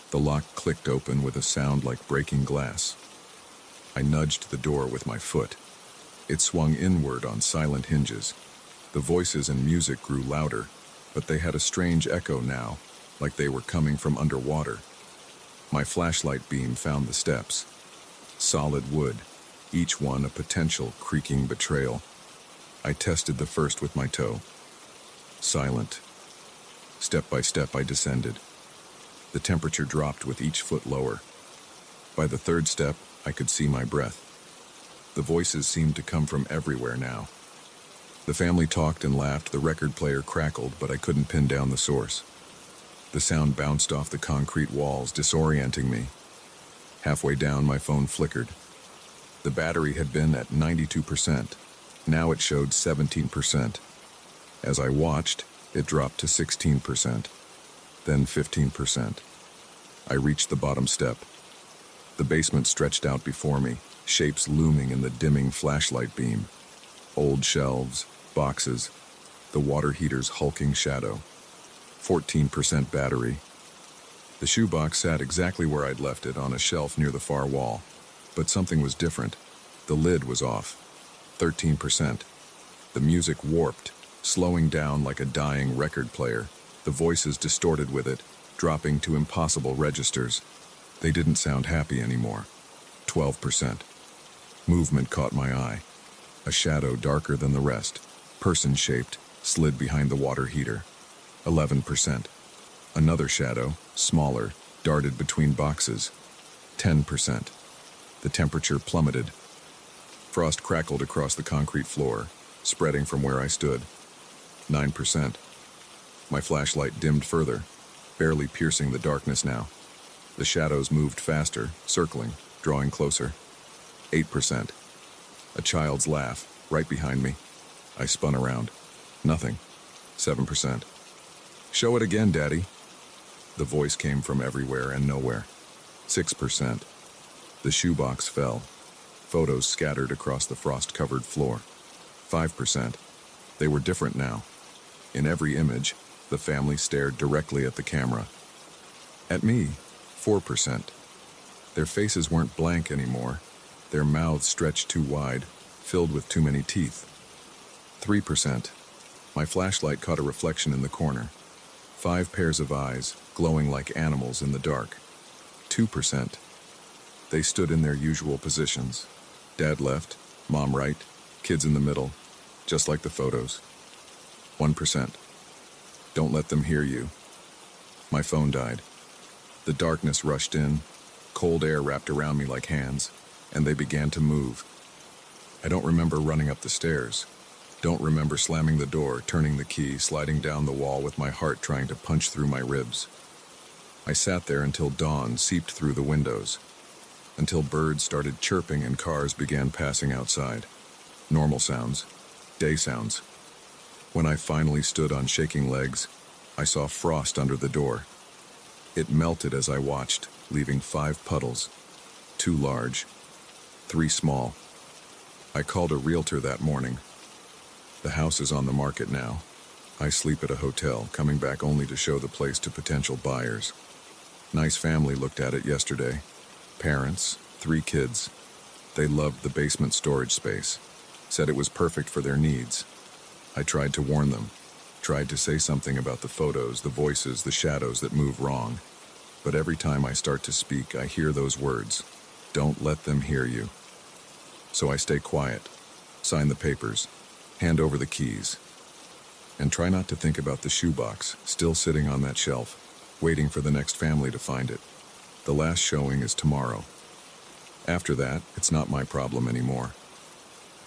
[SPEAKER 1] The lock clicked open with a sound like breaking glass. I nudged the door with my foot. It swung inward on silent hinges. The voices and music grew louder, but they had a strange echo now, like they were coming from underwater. My flashlight beam found the steps. Solid wood, each one a potential creaking betrayal. I tested the first with my toe. Silent. Step by step I descended. The temperature dropped with each foot lower. By the 3rd step, I could see my breath. The voices seemed to come from everywhere now. The family talked and laughed, the record player crackled, but I couldn't pin down the source. The sound bounced off the concrete walls, disorienting me. Halfway down, my phone flickered. The battery had been at 92%. Now it showed 17%. As I watched, it dropped to 16%, then 15%. I reached the bottom step. The basement stretched out before me, shapes looming in the dimming flashlight beam. Old shelves, boxes, the water heater's hulking shadow. 14% battery. The shoebox sat exactly where I'd left it, on a shelf near the far wall. But something was different. The lid was off. 13%. The music warped, slowing down like a dying record player, the voices distorted with it, dropping to impossible registers. They didn't sound happy anymore. 12%. Movement caught my eye. A shadow darker than the rest, person-shaped, slid behind the water heater. 11%. Another shadow, smaller, darted between boxes. 10%. The temperature plummeted. Frost crackled across the concrete floor, spreading from where I stood. 9%. My flashlight dimmed further, barely piercing the darkness now. The shadows moved faster, circling, drawing closer. 8%. A child's laugh, right behind me. I spun around. Nothing. 7%. Show it again, Daddy. The voice came from everywhere and nowhere. 6%. The shoebox fell. Photos scattered across the frost-covered floor. 5%. They were different now. In every image, the family stared directly at the camera. At me, 4%. Their faces weren't blank anymore. Their mouths stretched too wide, filled with too many teeth. 3%. My flashlight caught a reflection in the corner. 5 pairs of eyes, glowing like animals in the dark. 2%. They stood in their usual positions. Dad left, Mom right, kids in the middle, just like the photos. 1%. Don't let them hear you. My phone died. The darkness rushed in, cold air wrapped around me like hands, and they began to move. I don't remember running up the stairs. Don't remember slamming the door, turning the key, sliding down the wall with my heart trying to punch through my ribs. I sat there until dawn seeped through the windows, until birds started chirping and cars began passing outside. Normal sounds, day sounds. When I finally stood on shaking legs, I saw frost under the door. It melted as I watched, leaving 5 puddles. 2 large, 3 small. I called a realtor that morning. The house is on the market now. I sleep at a hotel, coming back only to show the place to potential buyers. Nice family looked at it yesterday. Parents, 3 kids. They loved the basement storage space. Said it was perfect for their needs. I tried to warn them. Tried to say something about the photos, the voices, the shadows that move wrong. But every time I start to speak, I hear those words. Don't let them hear you. So I stay quiet, sign the papers, hand over the keys, and try not to think about the shoebox still sitting on that shelf, waiting for the next family to find it. The last showing is tomorrow. After that, it's not my problem anymore.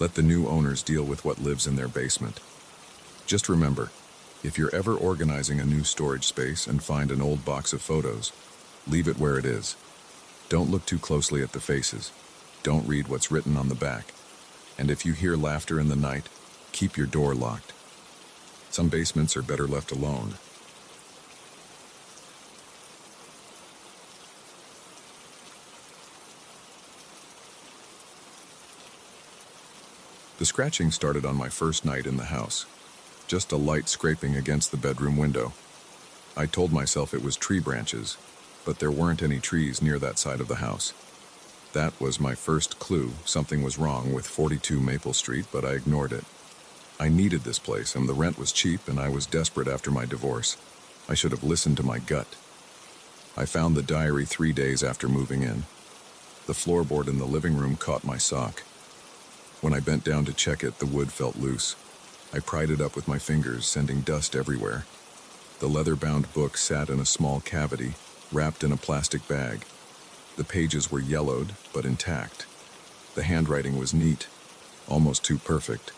[SPEAKER 1] Let the new owners deal with what lives in their basement. Just remember, if you're ever organizing a new storage space and find an old box of photos, leave it where it is. Don't look too closely at the faces. Don't read what's written on the back. And if you hear laughter in the night, keep your door locked. Some basements are better left alone. The scratching started on my first night in the house. Just a light scraping against the bedroom window. I told myself it was tree branches, but there weren't any trees near that side of the house. That was my first clue something was wrong with 42 Maple Street, but I ignored it. I needed this place, and the rent was cheap, and I was desperate after my divorce. I should have listened to my gut. I found the diary 3 days after moving in. The floorboard in the living room caught my sock. When I bent down to check it, the wood felt loose. I pried it up with my fingers, sending dust everywhere. The leather-bound book sat in a small cavity, wrapped in a plastic bag. The pages were yellowed, but intact. The handwriting was neat, almost too perfect.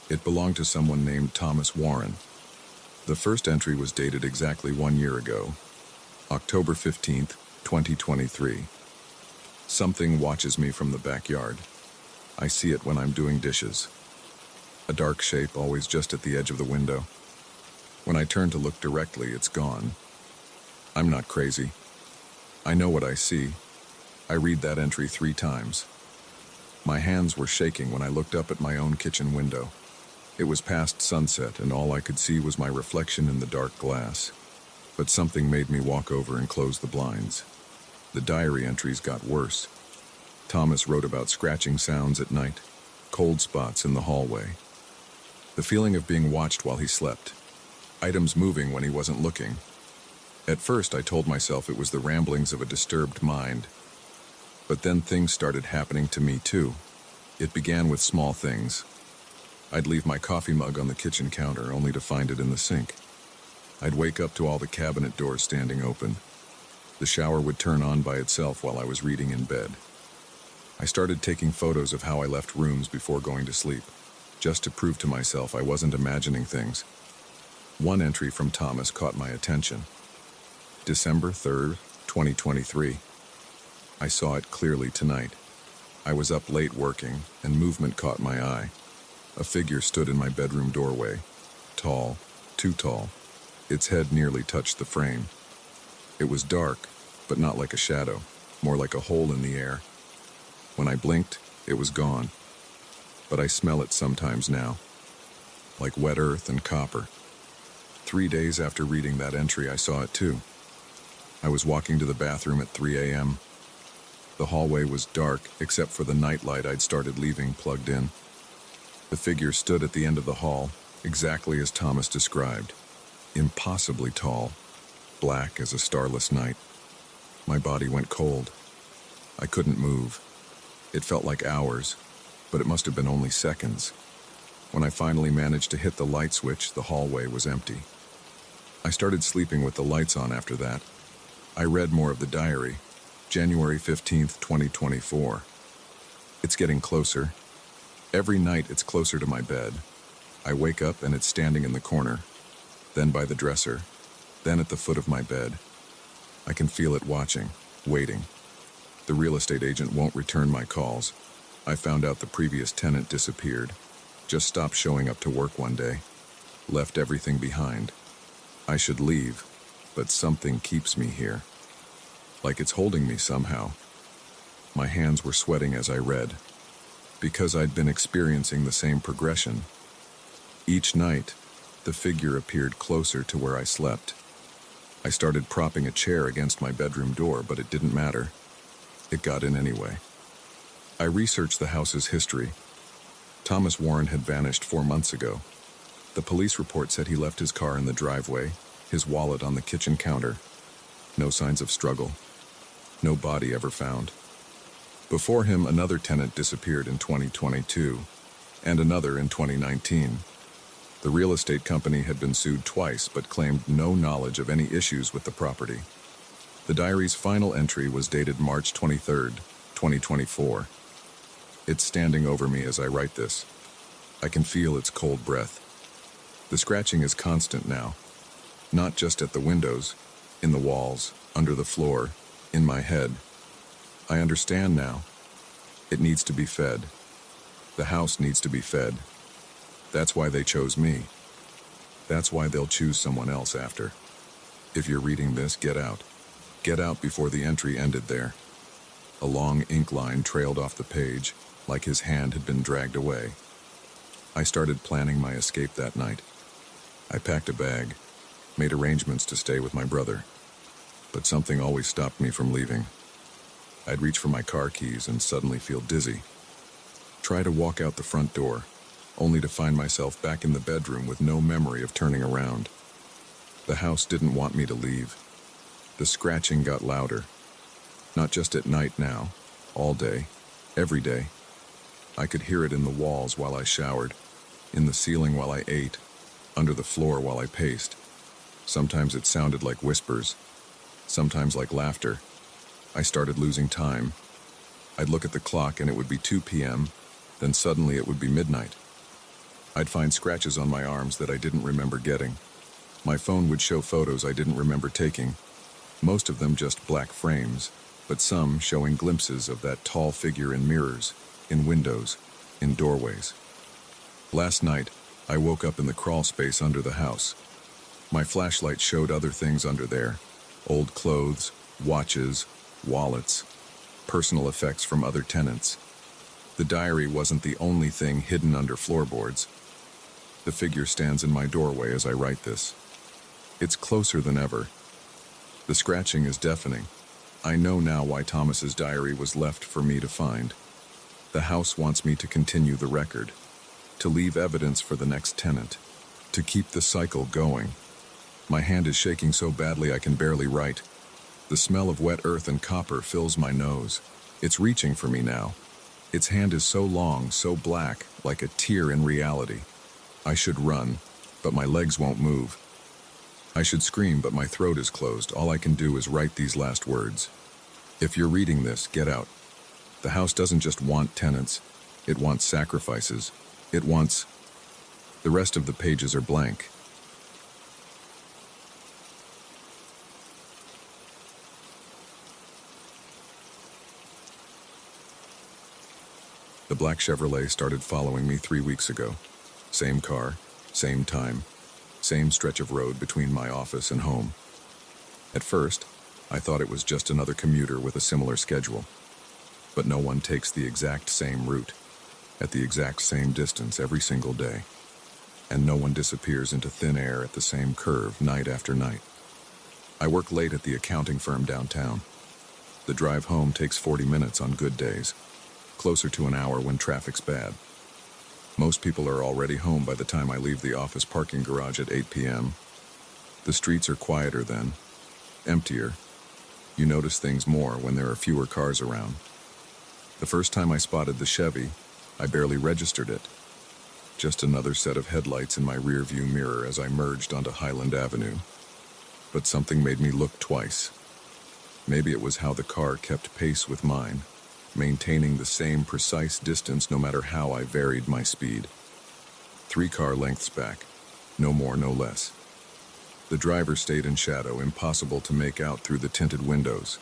[SPEAKER 1] It belonged to someone named Thomas Warren. The first entry was dated exactly 1 year ago, October 15th, 2023. Something watches me from the backyard. I see it when I'm doing dishes. A dark shape always just at the edge of the window. When I turn to look directly, it's gone. I'm not crazy. I know what I see. I read that entry 3 times. My hands were shaking when I looked up at my own kitchen window. It was past sunset, and all I could see was my reflection in the dark glass. But something made me walk over and close the blinds. The diary entries got worse. Thomas wrote about scratching sounds at night, cold spots in the hallway, the feeling of being watched while he slept, items moving when he wasn't looking. At first, I told myself it was the ramblings of a disturbed mind. But then things started happening to me too. It began with small things. I'd leave my coffee mug on the kitchen counter only to find it in the sink. I'd wake up to all the cabinet doors standing open. The shower would turn on by itself while I was reading in bed. I started taking photos of how I left rooms before going to sleep, just to prove to myself I wasn't imagining things. One entry from Thomas caught my attention. December 3rd, 2023. I saw it clearly tonight. I was up late working, and movement caught my eye. A figure stood in my bedroom doorway. Tall, too tall. Its head nearly touched the frame. It was dark, but not like a shadow, more like a hole in the air. When I blinked, it was gone. But I smell it sometimes now, like wet earth and copper. 3 days after reading that entry, I saw it too. I was walking to the bathroom at 3 a.m. The hallway was dark, except for the nightlight I'd started leaving plugged in. The figure stood at the end of the hall, exactly as Thomas described. Impossibly tall, black as a starless night. My body went cold. I couldn't move. It felt like hours, but it must have been only seconds. When I finally managed to hit the light switch, the hallway was empty. I started sleeping with the lights on after that. I read more of the diary, January 15th, 2024. It's getting closer. Every night it's closer to my bed. I wake up and it's standing in the corner, then by the dresser, then at the foot of my bed. I can feel it watching, waiting. The real estate agent won't return my calls. I found out the previous tenant disappeared, just stopped showing up to work one day, left everything behind. I should leave, but something keeps me here. Like it's holding me somehow. My hands were sweating as I read, because I'd been experiencing the same progression. Each night, the figure appeared closer to where I slept. I started propping a chair against my bedroom door, but it didn't matter. It got in anyway. I researched the house's history. Thomas Warren had vanished 4 months ago. The police report said he left his car in the driveway, his wallet on the kitchen counter. No signs of struggle. No body ever found. Before him, another tenant disappeared in 2022, and another in 2019. The real estate company had been sued twice, but claimed no knowledge of any issues with the property. The diary's final entry was dated March 23rd, 2024. It's standing over me as I write this. I can feel its cold breath. The scratching is constant now, not just at the windows, in the walls, under the floor, in my head. I understand now. It needs to be fed. The house needs to be fed. That's why they chose me. That's why they'll choose someone else after. If you're reading this, get out. Get out before the entry ended there. A long ink line trailed off the page, like his hand had been dragged away. I started planning my escape that night. I packed a bag, made arrangements to stay with my brother. But something always stopped me from leaving. I'd reach for my car keys and suddenly feel dizzy. Try to walk out the front door, only to find myself back in the bedroom with no memory of turning around. The house didn't want me to leave. The scratching got louder. Not just at night now, all day, every day. I could hear it in the walls while I showered, in the ceiling while I ate, under the floor while I paced. Sometimes it sounded like whispers, sometimes like laughter. I started losing time. I'd look at the clock and it would be 2 p.m., then suddenly it would be midnight. I'd find scratches on my arms that I didn't remember getting. My phone would show photos I didn't remember taking, most of them just black frames, but some showing glimpses of that tall figure in mirrors, in windows, in doorways. Last night, I woke up in the crawl space under the house. My flashlight showed other things under there: old clothes, watches, wallets, personal effects from other tenants. The diary wasn't the only thing hidden under floorboards. The figure stands in my doorway as I write this. It's closer than ever. The scratching is deafening. I know now why Thomas's diary was left for me to find. The house wants me to continue the record, to leave evidence for the next tenant, to keep the cycle going. My hand is shaking so badly I can barely write. The smell of wet earth and copper fills my nose. It's reaching for me now. Its hand is so long, so black, like a tear in reality. I should run, but my legs won't move. I should scream, but my throat is closed. All I can do is write these last words. If you're reading this, get out. The house doesn't just want tenants. It wants sacrifices. It wants... The rest of the pages are blank. The black Chevrolet started following me 3 weeks ago. Same car, same time, same stretch of road between my office and home. At first, I thought it was just another commuter with a similar schedule. But no one takes the exact same route, at the exact same distance every single day. And no one disappears into thin air at the same curve night after night. I work late at the accounting firm downtown. The drive home takes 40 minutes on good days, closer to an hour when traffic's bad. Most people are already home by the time I leave the office parking garage at 8 p.m. The streets are quieter then, emptier. You notice things more when there are fewer cars around. The first time I spotted the Chevy, I barely registered it. Just another set of headlights in my rearview mirror as I merged onto Highland Avenue. But something made me look twice. Maybe it was how the car kept pace with mine, maintaining the same precise distance no matter how I varied my speed. 3 car lengths back, no more, no less. The driver stayed in shadow, impossible to make out through the tinted windows.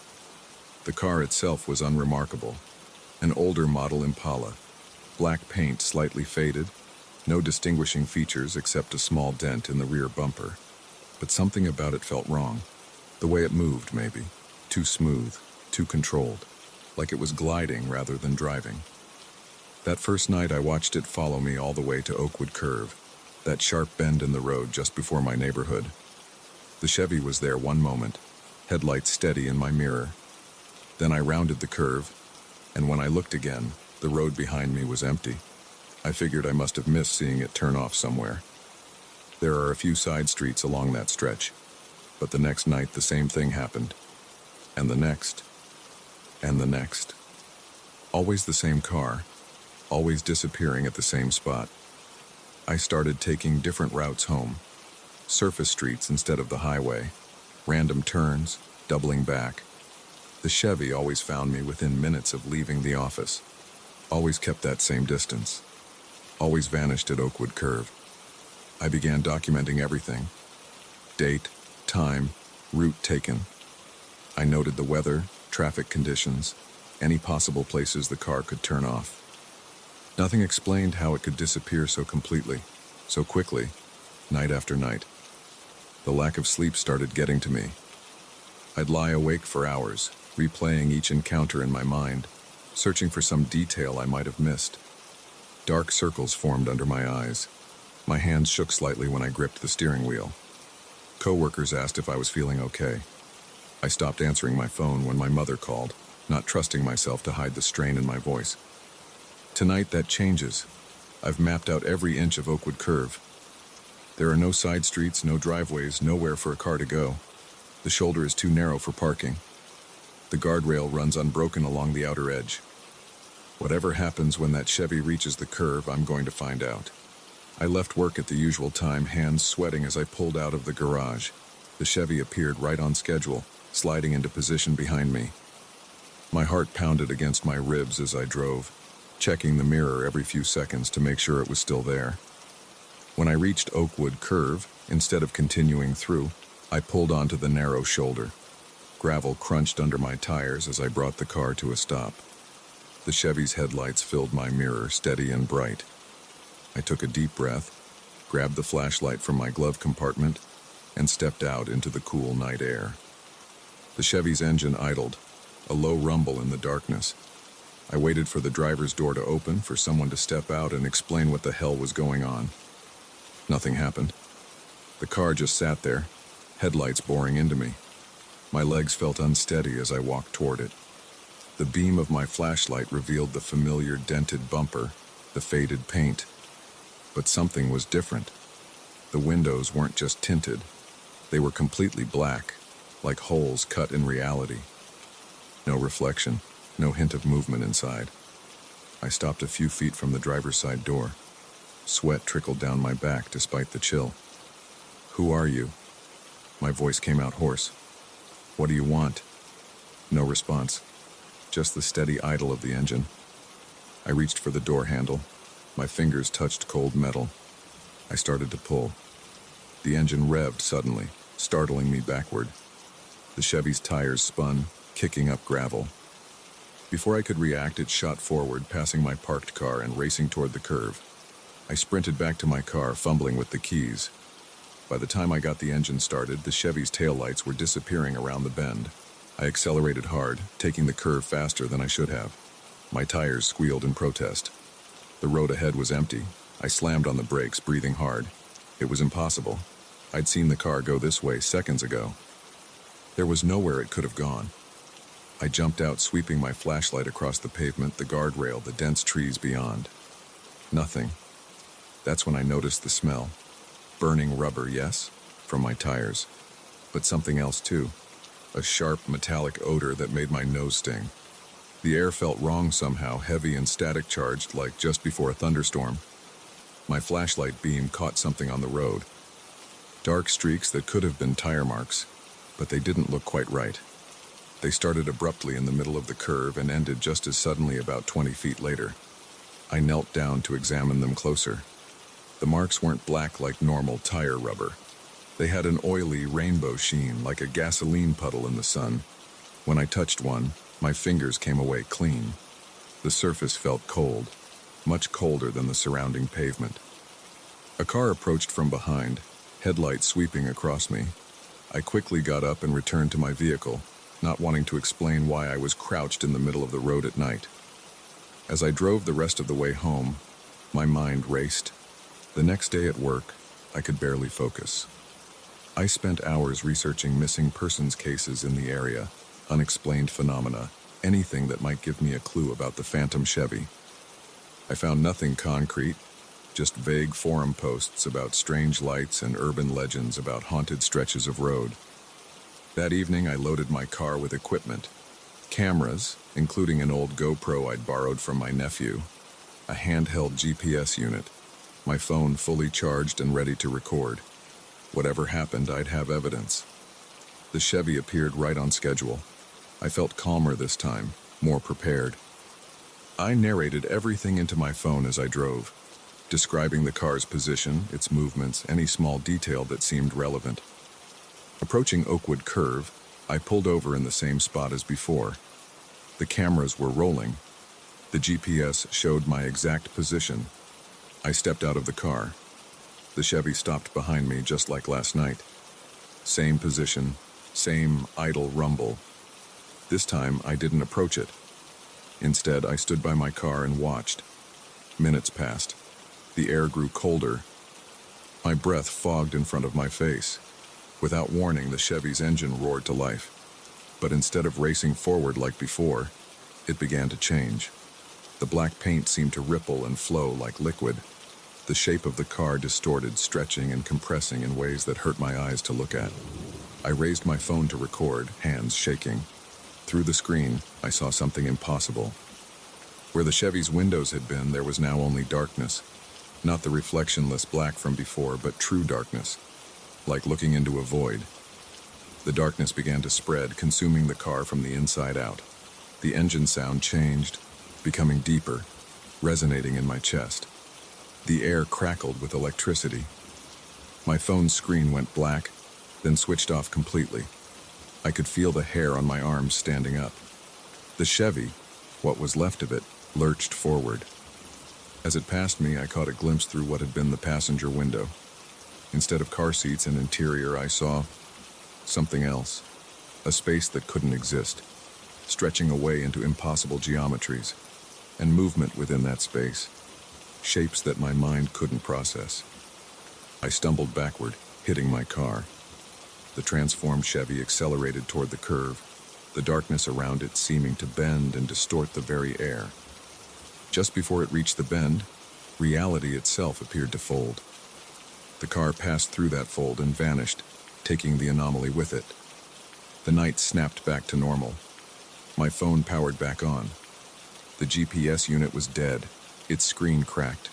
[SPEAKER 1] The car itself was unremarkable. An older model Impala, black paint slightly faded, no distinguishing features except a small dent in the rear bumper. But something about it felt wrong. The way it moved, maybe. Too smooth, too controlled. Like it was gliding rather than driving. That first night I watched it follow me all the way to Oakwood Curve, that sharp bend in the road just before my neighborhood. The Chevy was there one moment, headlights steady in my mirror. Then I rounded the curve, and when I looked again, the road behind me was empty. I figured I must have missed seeing it turn off somewhere. There are a few side streets along that stretch, but the next night the same thing happened. And the next. And the next. Always the same car, always disappearing at the same spot. I started taking different routes home. Surface streets instead of the highway, random turns, doubling back. The Chevy always found me within minutes of leaving the office. Always kept that same distance. Always vanished at Oakwood Curve. I began documenting everything. Date, time, route taken. I noted the weather, traffic conditions, any possible places the car could turn off. Nothing explained how it could disappear so completely, so quickly, night after night. The lack of sleep started getting to me. I'd lie awake for hours, replaying each encounter in my mind, searching for some detail I might have missed. Dark circles formed under my eyes. My hands shook slightly when I gripped the steering wheel. Coworkers asked if I was feeling okay. I stopped answering my phone when my mother called, not trusting myself to hide the strain in my voice. Tonight that changes. I've mapped out every inch of Oakwood Curve. There are no side streets, no driveways, nowhere for a car to go. The shoulder is too narrow for parking. The guardrail runs unbroken along the outer edge. Whatever happens when that Chevy reaches the curve, I'm going to find out. I left work at the usual time, hands sweating as I pulled out of the garage. The Chevy appeared right on schedule, sliding into position behind me. My heart pounded against my ribs as I drove, checking the mirror every few seconds to make sure it was still there. When I reached Oakwood Curve, instead of continuing through, I pulled onto the narrow shoulder. Gravel crunched under my tires as I brought the car to a stop. The Chevy's headlights filled my mirror, steady and bright. I took a deep breath, grabbed the flashlight from my glove compartment, and stepped out into the cool night air. The Chevy's engine idled, a low rumble in the darkness. I waited for the driver's door to open, for someone to step out and explain what the hell was going on. Nothing happened. The car just sat there, headlights boring into me. My legs felt unsteady as I walked toward it. The beam of my flashlight revealed the familiar dented bumper, the faded paint. But something was different. The windows weren't just tinted. They were completely black, like holes cut in reality. No reflection, no hint of movement inside. I stopped a few feet from the driver's side door. Sweat trickled down my back despite the chill. "Who are you?" My voice came out hoarse. "What do you want?" No response, just the steady idle of the engine. I reached for the door handle. My fingers touched cold metal. I started to pull. The engine revved suddenly, startling me backward. The Chevy's tires spun, kicking up gravel. Before I could react, it shot forward, passing my parked car and racing toward the curve. I sprinted back to my car, fumbling with the keys. By the time I got the engine started, the Chevy's taillights were disappearing around the bend. I accelerated hard, taking the curve faster than I should have. My tires squealed in protest. The road ahead was empty. I slammed on the brakes, breathing hard. It was impossible. I'd seen the car go this way seconds ago. There was nowhere it could have gone. I jumped out, sweeping my flashlight across the pavement, the guardrail, the dense trees beyond. Nothing. That's when I noticed the smell. Burning rubber, yes, from my tires, but something else too. A sharp, metallic odor that made my nose sting. The air felt wrong somehow, heavy and static charged, like just before a thunderstorm. My flashlight beam caught something on the road. Dark streaks that could have been tire marks, but they didn't look quite right. They started abruptly in the middle of the curve and ended just as suddenly about 20 feet later. I knelt down to examine them closer. The marks weren't black like normal tire rubber. They had an oily rainbow sheen like a gasoline puddle in the sun. When I touched one, my fingers came away clean. The surface felt cold, much colder than the surrounding pavement. A car approached from behind, headlights sweeping across me. I quickly got up and returned to my vehicle, not wanting to explain why I was crouched in the middle of the road at night. As I drove the rest of the way home, my mind raced. The next day at work, I could barely focus. I spent hours researching missing persons cases in the area, unexplained phenomena, anything that might give me a clue about the phantom Chevy. I found nothing concrete, just vague forum posts about strange lights and urban legends about haunted stretches of road. That evening, I loaded my car with equipment. Cameras, including an old GoPro I'd borrowed from my nephew, a handheld GPS unit, my phone fully charged and ready to record. Whatever happened, I'd have evidence. The Chevy appeared right on schedule. I felt calmer this time, more prepared. I narrated everything into my phone as I drove, describing the car's position, its movements, any small detail that seemed relevant. Approaching Oakwood Curve, I pulled over in the same spot as before. The cameras were rolling. The GPS showed my exact position. I stepped out of the car. The Chevy stopped behind me just like last night. Same position, same idle rumble. This time, I didn't approach it. Instead, I stood by my car and watched. Minutes passed. The air grew colder. My breath fogged in front of my face. Without warning, the Chevy's engine roared to life. But instead of racing forward like before, it began to change. The black paint seemed to ripple and flow like liquid. The shape of the car distorted, stretching and compressing in ways that hurt my eyes to look at. I raised my phone to record, hands shaking. Through the screen, I saw something impossible. Where the Chevy's windows had been, there was now only darkness. Not the reflectionless black from before, but true darkness. Like looking into a void. The darkness began to spread, consuming the car from the inside out. The engine sound changed, becoming deeper, resonating in my chest. The air crackled with electricity. My phone's screen went black, then switched off completely. I could feel the hair on my arms standing up. The Chevy, what was left of it, lurched forward. As it passed me, I caught a glimpse through what had been the passenger window. Instead of car seats and interior, I saw something else. A space that couldn't exist, stretching away into impossible geometries, and movement within that space. Shapes that my mind couldn't process. I stumbled backward, hitting my car. The transformed Chevy accelerated toward the curve, the darkness around it seeming to bend and distort the very air. Just before it reached the bend, reality itself appeared to fold. The car passed through that fold and vanished, taking the anomaly with it. The night snapped back to normal. My phone powered back on. The GPS unit was dead, its screen cracked.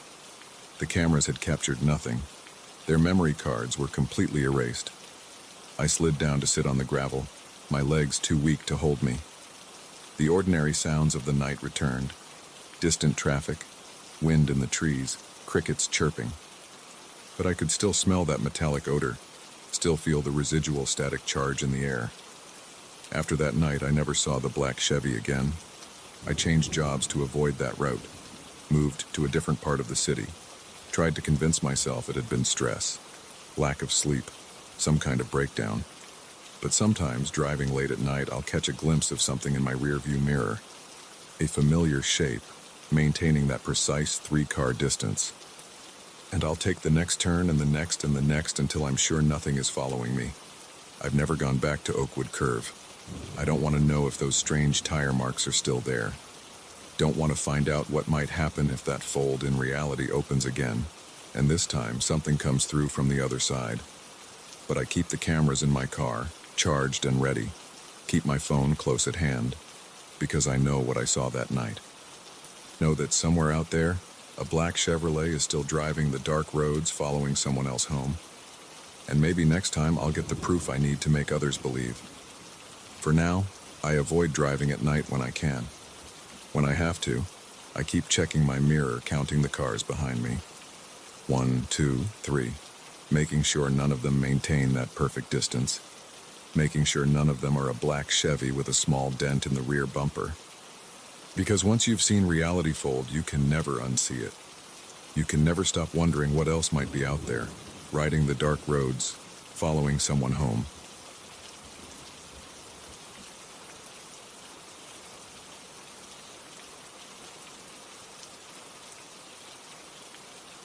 [SPEAKER 1] The cameras had captured nothing. Their memory cards were completely erased. I slid down to sit on the gravel, my legs too weak to hold me. The ordinary sounds of the night returned. Distant traffic, wind in the trees, crickets chirping. But I could still smell that metallic odor, still feel the residual static charge in the air. After that night, I never saw the black Chevy again. I changed jobs to avoid that route, moved to a different part of the city, tried to convince myself it had been stress, lack of sleep, some kind of breakdown. But sometimes, driving late at night, I'll catch a glimpse of something in my rearview mirror. A familiar shape, maintaining that precise 3-car distance. And I'll take the next turn and the next and the next until I'm sure nothing is following me. I've never gone back to Oakwood Curve. I don't want to know if those strange tire marks are still there. Don't want to find out what might happen if that fold in reality opens again. And this time, something comes through from the other side. But I keep the cameras in my car, charged and ready. Keep my phone close at hand, because I know what I saw that night. Know that somewhere out there, a black Chevrolet is still driving the dark roads following someone else home. And maybe next time I'll get the proof I need to make others believe. For now, I avoid driving at night when I can. When I have to, I keep checking my mirror, counting the cars behind me. 1, 2, 3. Making sure none of them maintain that perfect distance. Making sure none of them are a black Chevy with a small dent in the rear bumper. Because once you've seen reality fold, you can never unsee it. You can never stop wondering what else might be out there, riding the dark roads, following someone home.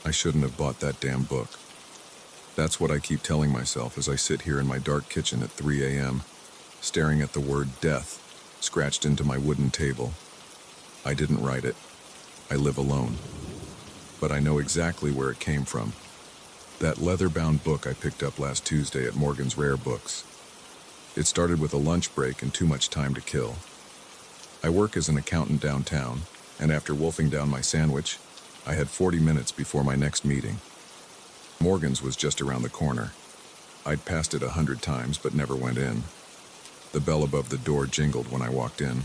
[SPEAKER 1] I shouldn't have bought that damn book. That's what I keep telling myself as I sit here in my dark kitchen at 3 a.m., staring at the word death scratched into my wooden table. I didn't write it. I live alone. But I know exactly where it came from. That leather-bound book I picked up last Tuesday at Morgan's Rare Books. It started with a lunch break and too much time to kill. I work as an accountant downtown, and after wolfing down my sandwich, I had 40 minutes before my next meeting. Morgan's was just around the corner. I'd passed it 100 times but never went in. The bell above the door jingled when I walked in.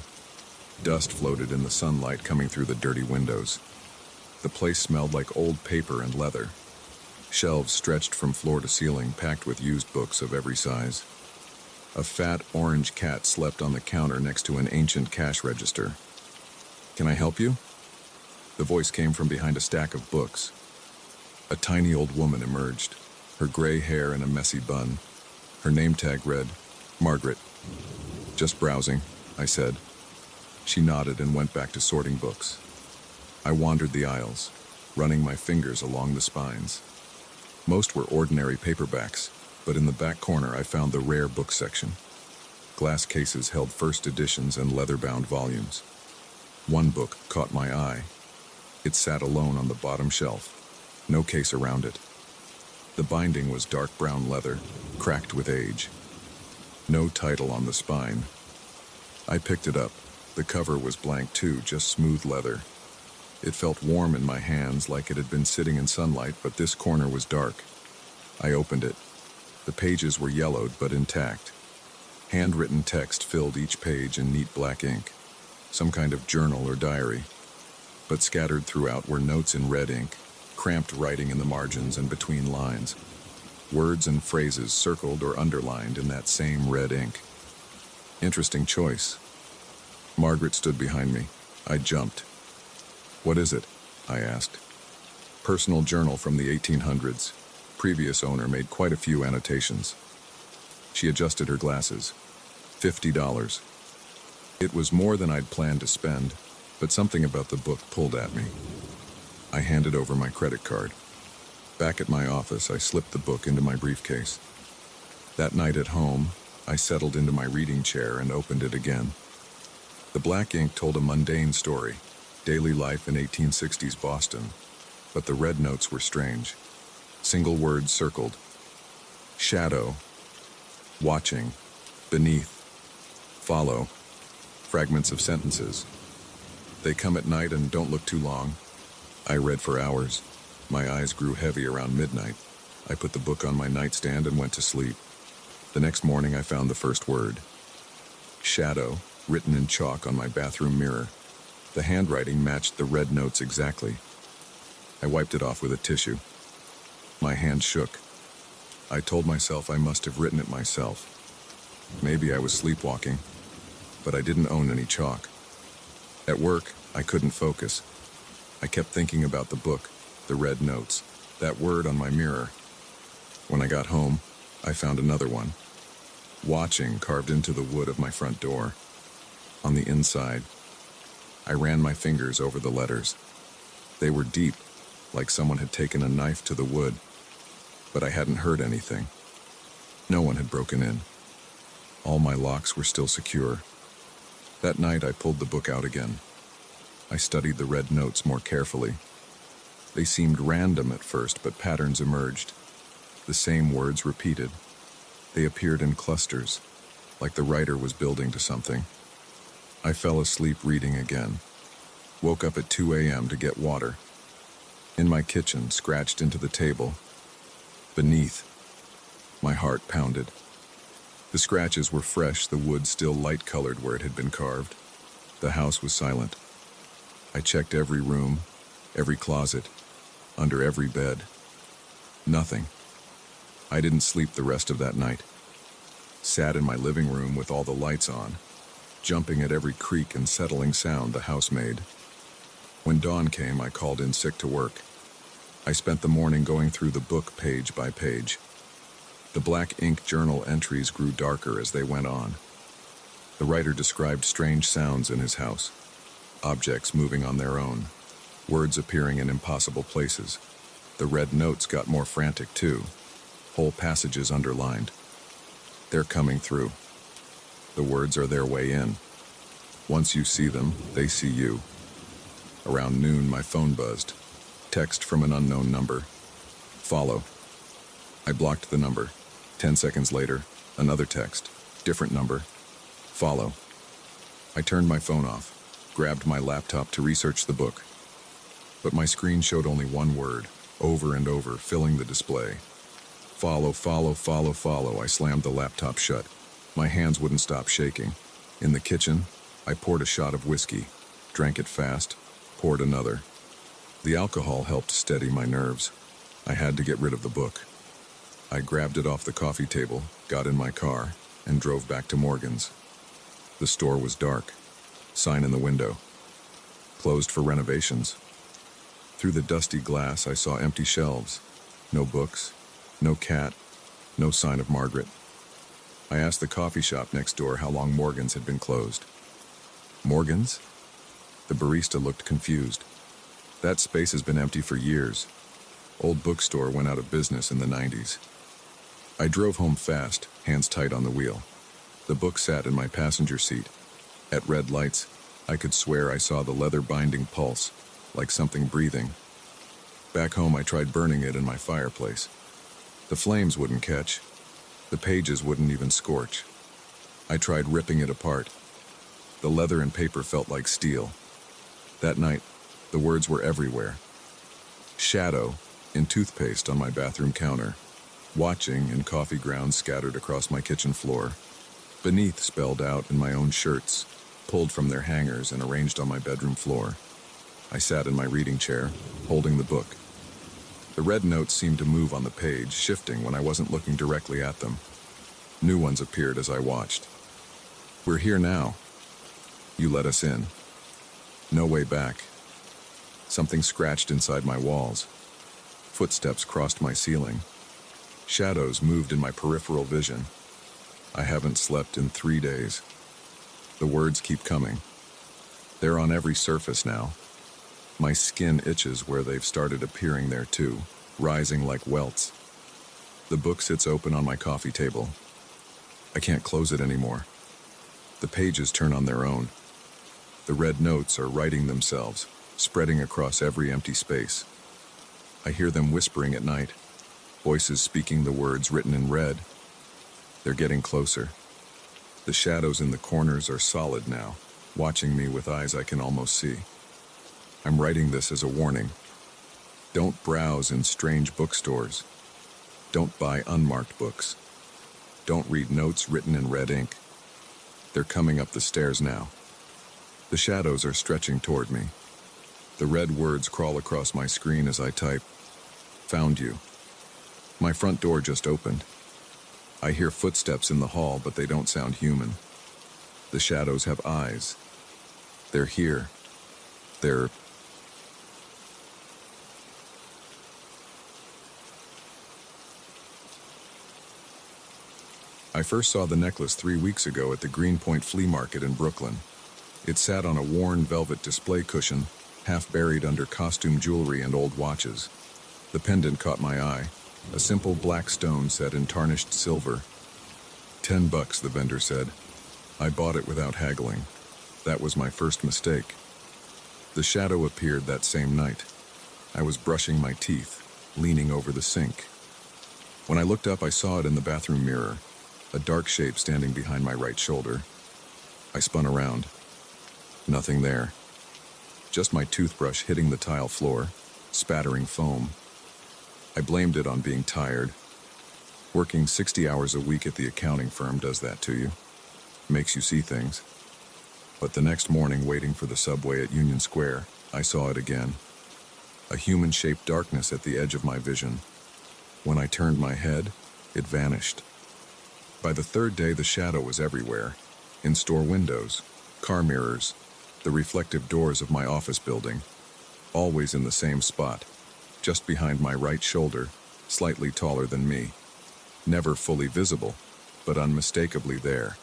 [SPEAKER 1] Dust floated in the sunlight coming through the dirty windows. The place smelled like old paper and leather. Shelves stretched from floor to ceiling, packed with used books of every size. A fat orange cat slept on the counter next to an ancient cash register. "Can I help you?" The voice came from behind a stack of books. A tiny old woman emerged, her gray hair in a messy bun. Her name tag read, "Margaret." "Just browsing," I said. She nodded and went back to sorting books. I wandered the aisles, running my fingers along the spines. Most were ordinary paperbacks, but in the back corner I found the rare book section. Glass cases held first editions and leather-bound volumes. One book caught my eye. It sat alone on the bottom shelf, no case around it. The binding was dark brown leather, cracked with age. No title on the spine. I picked it up. The cover was blank too, just smooth leather. It felt warm in my hands, like it had been sitting in sunlight, but this corner was dark. I opened it. The pages were yellowed but intact. Handwritten text filled each page in neat black ink, some kind of journal or diary. But scattered throughout were notes in red ink, cramped writing in the margins and between lines. Words and phrases circled or underlined in that same red ink. Interesting choice. Margaret stood behind me. I jumped. "What is it?" I asked. "Personal journal from the 1800s. Previous owner made quite a few annotations." She adjusted her glasses. $50. It was more than I'd planned to spend, but something about the book pulled at me. I handed over my credit card. Back at my office, I slipped the book into my briefcase. That night at home, I settled into my reading chair and opened it again. The black ink told a mundane story, daily life in 1860s Boston, but the red notes were strange. Single words circled. Shadow. Watching. Beneath. Follow. Fragments of sentences. They come at night and don't look too long. I read for hours. My eyes grew heavy around midnight. I put the book on my nightstand and went to sleep. The next morning I found the first word. Shadow, written in chalk on my bathroom mirror. The handwriting matched the red notes exactly. I wiped it off with a tissue. My hand shook. I told myself I must have written it myself. Maybe I was sleepwalking, but I didn't own any chalk. At work, I couldn't focus. I kept thinking about the book, the red notes, that word on my mirror. When I got home, I found another one. Watching carved into the wood of my front door. On the inside, I ran my fingers over the letters. They were deep, like someone had taken a knife to the wood. But I hadn't heard anything. No one had broken in. All my locks were still secure. That night I pulled the book out again. I studied the red notes more carefully. They seemed random at first, but patterns emerged. The same words repeated. They appeared in clusters, like the writer was building to something. I fell asleep reading again. Woke up at 2 a.m. to get water. In my kitchen, scratched into the table. Beneath, my heart pounded. The scratches were fresh, the wood still light-colored where it had been carved. The house was silent. I checked every room, every closet, under every bed. Nothing. I didn't sleep the rest of that night. Sat in my living room with all the lights on, jumping at every creak and settling sound the house made. When dawn came, I called in sick to work. I spent the morning going through the book page by page. The black ink journal entries grew darker as they went on. The writer described strange sounds in his house, objects moving on their own, words appearing in impossible places. The red notes got more frantic too, whole passages underlined. They're coming through. The words are their way in. Once you see them, they see you. Around noon, my phone buzzed. Text from an unknown number. Follow. I blocked the number. 10 seconds later, another text. Different number. Follow. I turned my phone off, grabbed my laptop to research the book. But my screen showed only one word, over and over, filling the display. Follow, follow, follow, follow. I slammed the laptop shut. My hands wouldn't stop shaking. In the kitchen, I poured a shot of whiskey, drank it fast, poured another. The alcohol helped steady my nerves. I had to get rid of the book. I grabbed it off the coffee table, got in my car, and drove back to Morgan's. The store was dark. Sign in the window. Closed for renovations. Through the dusty glass, I saw empty shelves. No books, no cat, no sign of Margaret. I asked the coffee shop next door how long Morgan's had been closed. Morgan's? The barista looked confused. That space has been empty for years. Old bookstore went out of business in the 90s. I drove home fast, hands tight on the wheel. The book sat in my passenger seat. At red lights, I could swear I saw the leather binding pulse, like something breathing. Back home, I tried burning it in my fireplace. The flames wouldn't catch. The pages wouldn't even scorch. I tried ripping it apart. The leather and paper felt like steel. That night, the words were everywhere. Shadow, in toothpaste on my bathroom counter. Watching in coffee grounds scattered across my kitchen floor. Beneath spelled out in my own shirts, pulled from their hangers and arranged on my bedroom floor. I sat in my reading chair, holding the book. The red notes seemed to move on the page, shifting when I wasn't looking directly at them. New ones appeared as I watched. We're here now. You let us in. No way back. Something scratched inside my walls. Footsteps crossed my ceiling. Shadows moved in my peripheral vision. I haven't slept in 3 days. The words keep coming. They're on every surface now. My skin itches where they've started appearing there too, rising like welts. The book sits open on my coffee table. I can't close it anymore. The pages turn on their own. The red notes are writing themselves, spreading across every empty space. I hear them whispering at night, voices speaking the words written in red. They're getting closer. The shadows in the corners are solid now, watching me with eyes I can almost see. I'm writing this as a warning. Don't browse in strange bookstores. Don't buy unmarked books. Don't read notes written in red ink. They're coming up the stairs now. The shadows are stretching toward me. The red words crawl across my screen as I type. Found you. My front door just opened. I hear footsteps in the hall, but they don't sound human. The shadows have eyes. They're here. They're... I first saw the necklace 3 weeks ago at the Greenpoint Flea Market in Brooklyn. It sat on a worn velvet display cushion, half buried under costume jewelry and old watches. The pendant caught my eye, a simple black stone set in tarnished silver. $10, the vendor said. I bought it without haggling. That was my first mistake. The shadow appeared that same night. I was brushing my teeth, leaning over the sink. When I looked up, I saw it in the bathroom mirror, a dark shape standing behind my right shoulder. I spun around. Nothing there. Just my toothbrush hitting the tile floor, spattering foam. I blamed it on being tired. Working 60 hours a week at the accounting firm does that to you. Makes you see things. But the next morning, waiting for the subway at Union Square, I saw it again. A human-shaped darkness at the edge of my vision. When I turned my head, it vanished. By the third day, the shadow was everywhere. In store windows, car mirrors, the reflective doors of my office building. Always in the same spot, just behind my right shoulder, slightly taller than me. Never fully visible, but unmistakably there.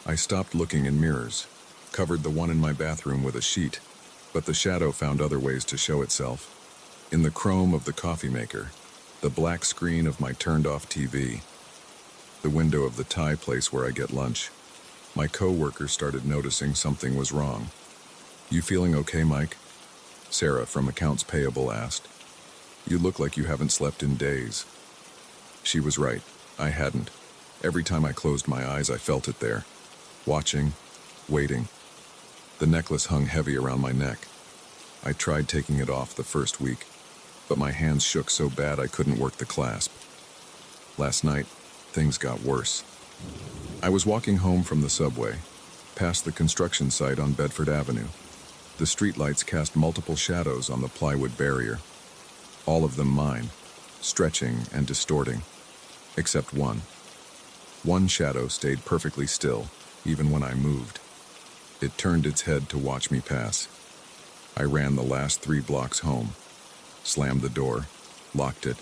[SPEAKER 1] I stopped looking in mirrors, covered the one in my bathroom with a sheet, but the shadow found other ways to show itself. In the chrome of the coffee maker, the black screen of my turned-off TV, the window of the Thai place where I get lunch. My co-worker started noticing something was wrong. "You feeling okay, Mike?" Sarah from Accounts Payable asked. "You look like you haven't slept in days." She was right. I hadn't. Every time I closed my eyes, I felt it there. Watching, waiting. The necklace hung heavy around my neck. I tried taking it off the first week, but my hands shook so bad I couldn't work the clasp. Last night, things got worse. I was walking home from the subway, past the construction site on Bedford Avenue. The streetlights cast multiple shadows on the plywood barrier. All of them mine, stretching and distorting. Except one. One shadow stayed perfectly still, even when I moved. It turned its head to watch me pass. I ran the last 3 blocks home, slammed the door, locked it,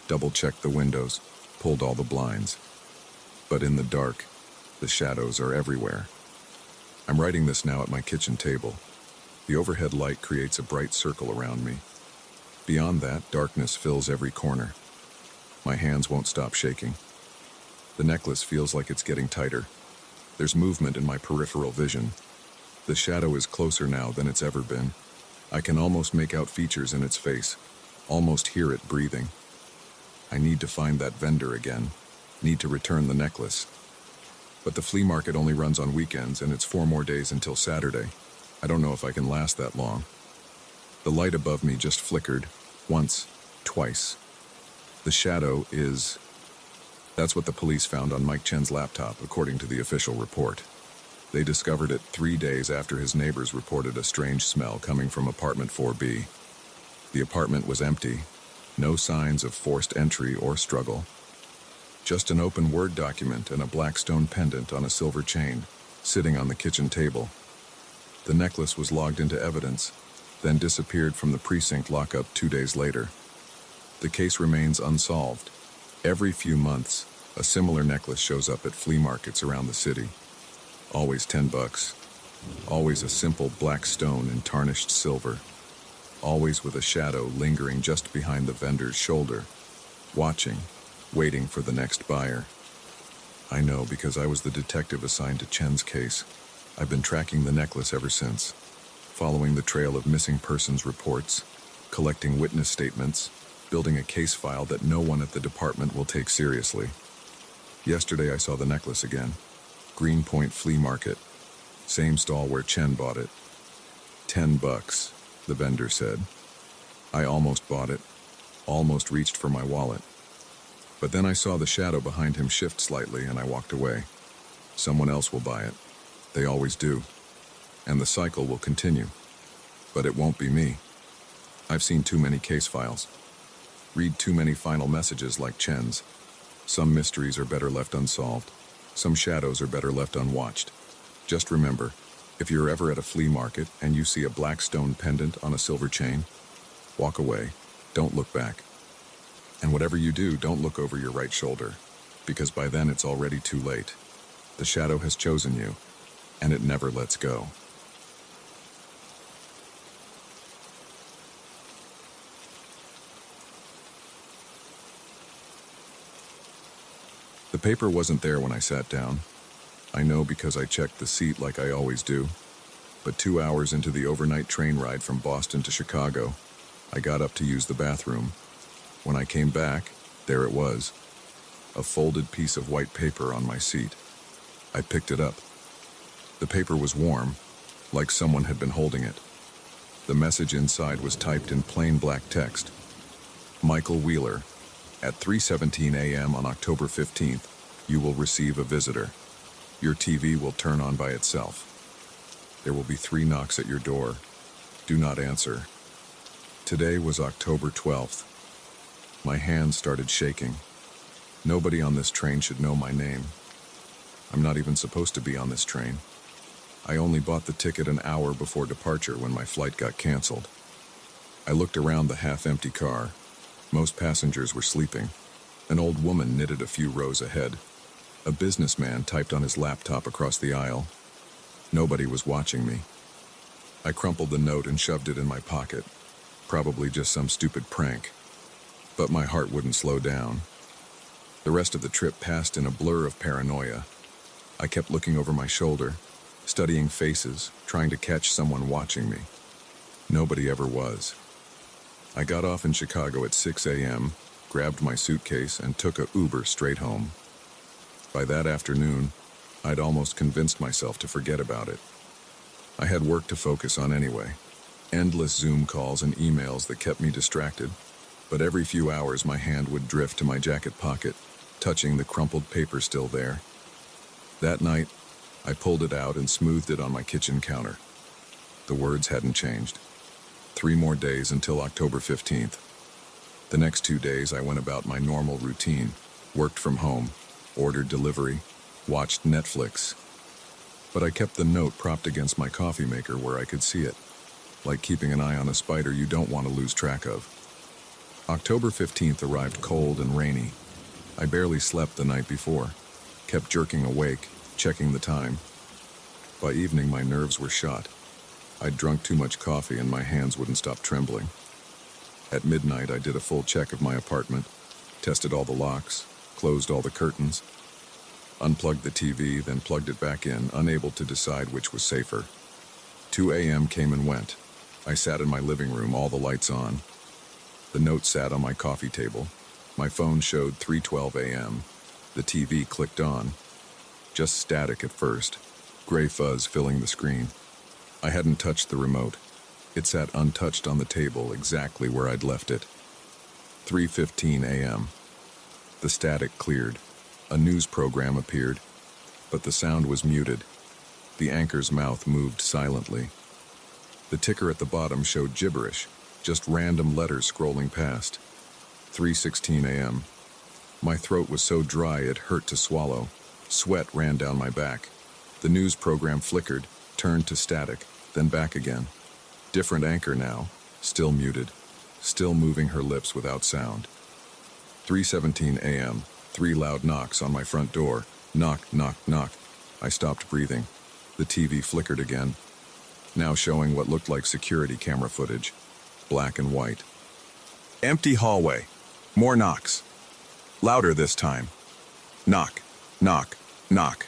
[SPEAKER 1] double-checked the windows, pulled all the blinds. But in the dark, the shadows are everywhere. I'm writing this now at my kitchen table. The overhead light creates a bright circle around me. Beyond that, darkness fills every corner. My hands won't stop shaking. The necklace feels like it's getting tighter. There's movement in my peripheral vision. The shadow is closer now than it's ever been. I can almost make out features in its face, almost hear it breathing. I need to find that vendor again, need to return the necklace. But the flea market only runs on weekends, and it's 4 more days until Saturday. I don't know if I can last that long. The light above me just flickered, once, twice. The shadow is... That's what the police found on Mike Chen's laptop, according to the official report. They discovered it 3 days after his neighbors reported a strange smell coming from apartment 4B. The apartment was empty, no signs of forced entry or struggle. Just an open Word document and a black stone pendant on a silver chain, sitting on the kitchen table. The necklace was logged into evidence, then disappeared from the precinct lockup 2 days later. The case remains unsolved. Every few months, a similar necklace shows up at flea markets around the city. Always $10. Always a simple black stone in tarnished silver. Always with a shadow lingering just behind the vendor's shoulder, watching, waiting for the next buyer. I know because I was the detective assigned to Chen's case. I've been tracking the necklace ever since, following the trail of missing persons reports, collecting witness statements, building a case file that no one at the department will take seriously. Yesterday I saw the necklace again. Greenpoint Flea Market. Same stall where Chen bought it. $10, the vendor said. I almost bought it, almost reached for my wallet. But then I saw the shadow behind him shift slightly and I walked away. Someone else will buy it. They always do. And the cycle will continue. But it won't be me. I've seen too many case files. Read too many final messages like Chen's. Some mysteries are better left unsolved. Some shadows are better left unwatched. Just remember, if you're ever at a flea market and you see a black stone pendant on a silver chain, walk away. Don't look back. And whatever you do, don't look over your right shoulder, because by then it's already too late. The shadow has chosen you, and it never lets go. The paper wasn't there when I sat down. I know because I checked the seat like I always do. But 2 hours into the overnight train ride from Boston to Chicago, I got up to use the bathroom. When I came back, there it was, a folded piece of white paper on my seat. I picked it up. The paper was warm, like someone had been holding it. The message inside was typed in plain black text. Michael Wheeler, at 3:17 a.m. on October 15th, you will receive a visitor. Your TV will turn on by itself. There will be 3 knocks at your door. Do not answer. Today was October 12th. My hands started shaking. Nobody on this train should know my name. I'm not even supposed to be on this train. I only bought the ticket an hour before departure when my flight got canceled. I looked around the half-empty car. Most passengers were sleeping. An old woman knitted a few rows ahead. A businessman typed on his laptop across the aisle. Nobody was watching me. I crumpled the note and shoved it in my pocket. Probably just some stupid prank. But my heart wouldn't slow down. The rest of the trip passed in a blur of paranoia. I kept looking over my shoulder, studying faces, trying to catch someone watching me. Nobody ever was. I got off in Chicago at 6 a.m., grabbed my suitcase, and took a Uber straight home. By that afternoon, I'd almost convinced myself to forget about it. I had work to focus on anyway. Endless Zoom calls and emails that kept me distracted, but every few hours my hand would drift to my jacket pocket, touching the crumpled paper still there. That night, I pulled it out and smoothed it on my kitchen counter. The words hadn't changed. 3 more days until October 15th. The next 2 days I went about my normal routine, worked from home, ordered delivery, watched Netflix. But I kept the note propped against my coffee maker where I could see it, like keeping an eye on a spider you don't want to lose track of. October 15th arrived cold and rainy. I barely slept the night before, kept jerking awake, checking the time. By evening, my nerves were shot. I'd drunk too much coffee and my hands wouldn't stop trembling. At midnight, I did a full check of my apartment, tested all the locks, closed all the curtains, unplugged the TV, then plugged it back in, unable to decide which was safer. 2 a.m. came and went. I sat in my living room, all the lights on. The note sat on my coffee table. My phone showed 3:12 a.m. The TV clicked on. Just static at first, gray fuzz filling the screen. I hadn't touched the remote. It sat untouched on the table, exactly where I'd left it. 3:15 a.m. The static cleared. A news program appeared, but the sound was muted. The anchor's mouth moved silently. The ticker at the bottom showed gibberish, just random letters scrolling past. 3:16 a.m. My throat was so dry it hurt to swallow. Sweat ran down my back. The news program flickered, turned to static, then back again. Different anchor now, still muted, still moving her lips without sound. 3:17 a.m. 3 loud knocks on my front door. Knock, knock, knock. I stopped breathing. The TV flickered again, now showing what looked like security camera footage, black and white. Empty hallway. More knocks. Louder this time. Knock, knock, knock.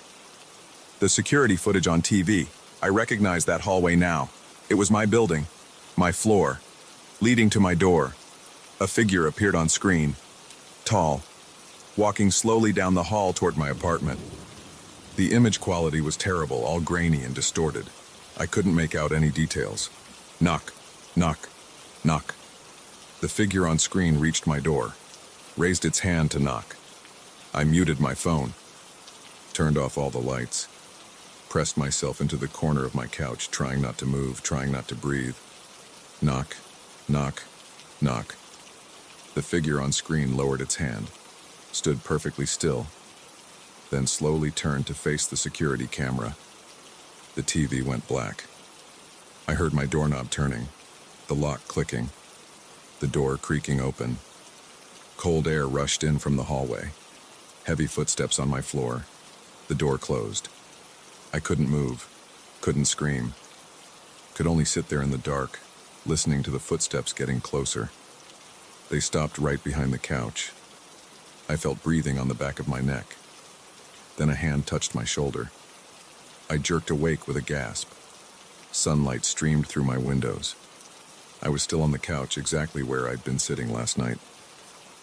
[SPEAKER 1] The security footage on TV. I recognize that hallway now. It was my building, my floor, leading to my door. A figure appeared on screen, tall, walking slowly down the hall toward my apartment. The image quality was terrible, all grainy and distorted. I couldn't make out any details. Knock, knock, knock. The figure on screen reached my door, raised its hand to knock. I muted my phone, turned off all the lights, pressed myself into the corner of my couch, trying not to move, trying not to breathe. Knock, knock, knock. The figure on screen lowered its hand, stood perfectly still, then slowly turned to face the security camera. The TV went black. I heard my doorknob turning, the lock clicking, the door creaking open. Cold air rushed in from the hallway. Heavy footsteps on my floor. The door closed. I couldn't move, couldn't scream. Could only sit there in the dark, listening to the footsteps getting closer. They stopped right behind the couch. I felt breathing on the back of my neck. Then a hand touched my shoulder. I jerked awake with a gasp. Sunlight streamed through my windows. I was still on the couch, exactly where I'd been sitting last night.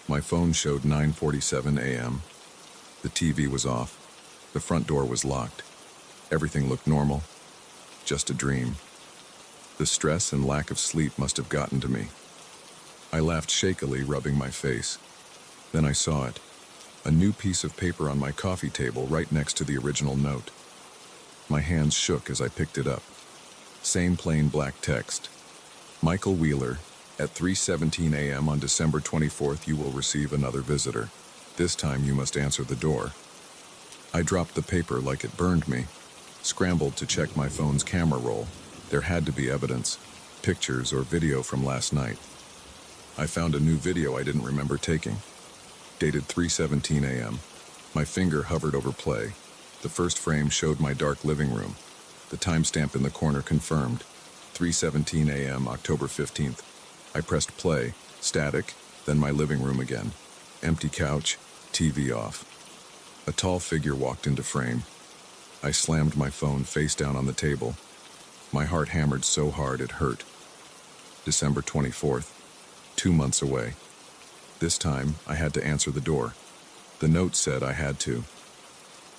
[SPEAKER 1] My phone showed 9:47 a.m. The TV was off. The front door was locked. Everything looked normal. Just a dream. The stress and lack of sleep must have gotten to me. I laughed shakily, rubbing my face. Then I saw it. A new piece of paper on my coffee table right next to the original note. My hands shook as I picked it up. Same plain black text. Michael Wheeler, at 3:17 a.m. on December 24th, you will receive another visitor. This time you must answer the door. I dropped the paper like it burned me. Scrambled to check my phone's camera roll. There had to be evidence, pictures or video from last night. I found a new video I didn't remember taking. Dated 3:17 a.m. My finger hovered over play. The first frame showed my dark living room. The timestamp in the corner confirmed. 3:17 a.m., October 15th. I pressed play, static, then my living room again. Empty couch, TV off. A tall figure walked into frame. I slammed my phone face down on the table. My heart hammered so hard it hurt. December 24th, 2 months away. This time, I had to answer the door. The note said I had to.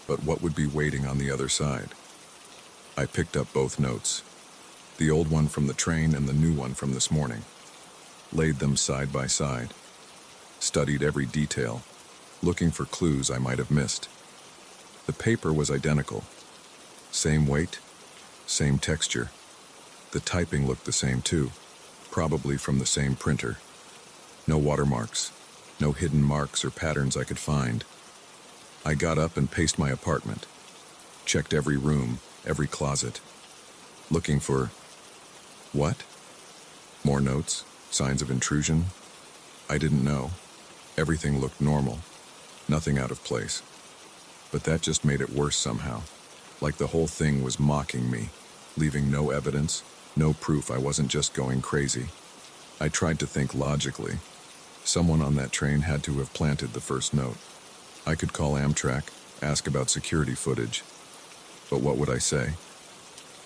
[SPEAKER 1] But what would be waiting on the other side? I picked up both notes. The old one from the train and the new one from this morning. Laid them side by side. Studied every detail, looking for clues I might have missed. The paper was identical. Same weight, same texture. The typing looked the same too, probably from the same printer. No watermarks, no hidden marks or patterns I could find. I got up and paced my apartment. Checked every room, every closet. Looking for... what? More notes? Signs of intrusion? I didn't know. Everything looked normal. Nothing out of place. But that just made it worse somehow. Like the whole thing was mocking me, leaving no evidence, no proof I wasn't just going crazy. I tried to think logically. Someone on that train had to have planted the first note. I could call Amtrak, ask about security footage. But what would I say?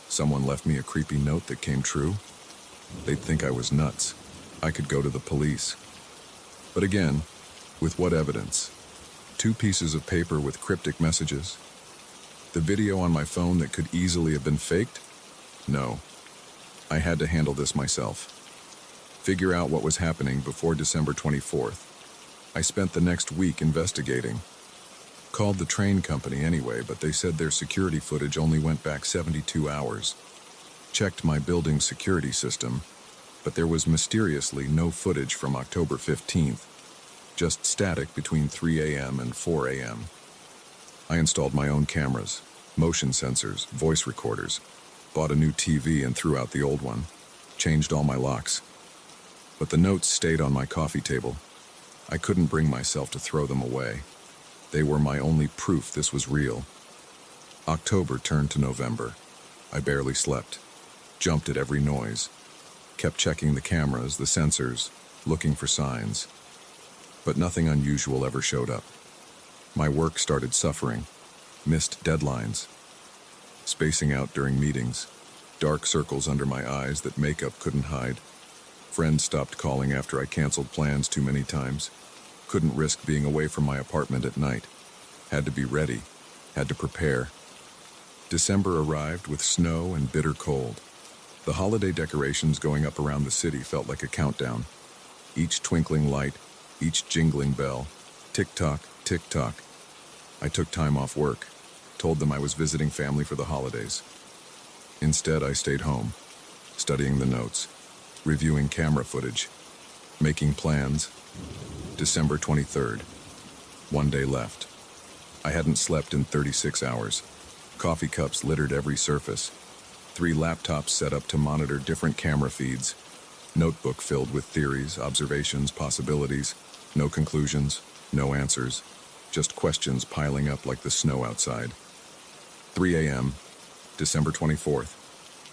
[SPEAKER 1] Someone left me a creepy note that came true? They'd think I was nuts. I could go to the police. But again, with what evidence? 2 pieces of paper with cryptic messages? The video on my phone that could easily have been faked? No. I had to handle this myself. Figure out what was happening before December 24th. I spent the next week investigating. Called the train company anyway, but they said their security footage only went back 72 hours. Checked my building's security system, but there was mysteriously no footage from October 15th, just static between 3 a.m. and 4 a.m. I installed my own cameras, motion sensors, voice recorders, bought a new TV and threw out the old one, changed all my locks. But the notes stayed on my coffee table. I couldn't bring myself to throw them away. They were my only proof this was real. October turned to November. I barely slept, jumped at every noise, kept checking the cameras, the sensors, looking for signs. But nothing unusual ever showed up. My work started suffering, missed deadlines, spacing out during meetings, dark circles under my eyes that makeup couldn't hide. Friends stopped calling after I canceled plans too many times. Couldn't risk being away from my apartment at night. Had to be ready, had to prepare. December arrived with snow and bitter cold. The holiday decorations going up around the city felt like a countdown. Each twinkling light, each jingling bell, tick-tock, tick-tock. I took time off work, told them I was visiting family for the holidays. Instead, I stayed home, studying the notes, reviewing camera footage, making plans. December 23rd. 1 day left. I hadn't slept in 36 hours. Coffee cups littered every surface. 3 laptops set up to monitor different camera feeds. Notebook filled with theories, observations, possibilities. No conclusions, no answers. Just questions piling up like the snow outside. 3 a.m., December 24th.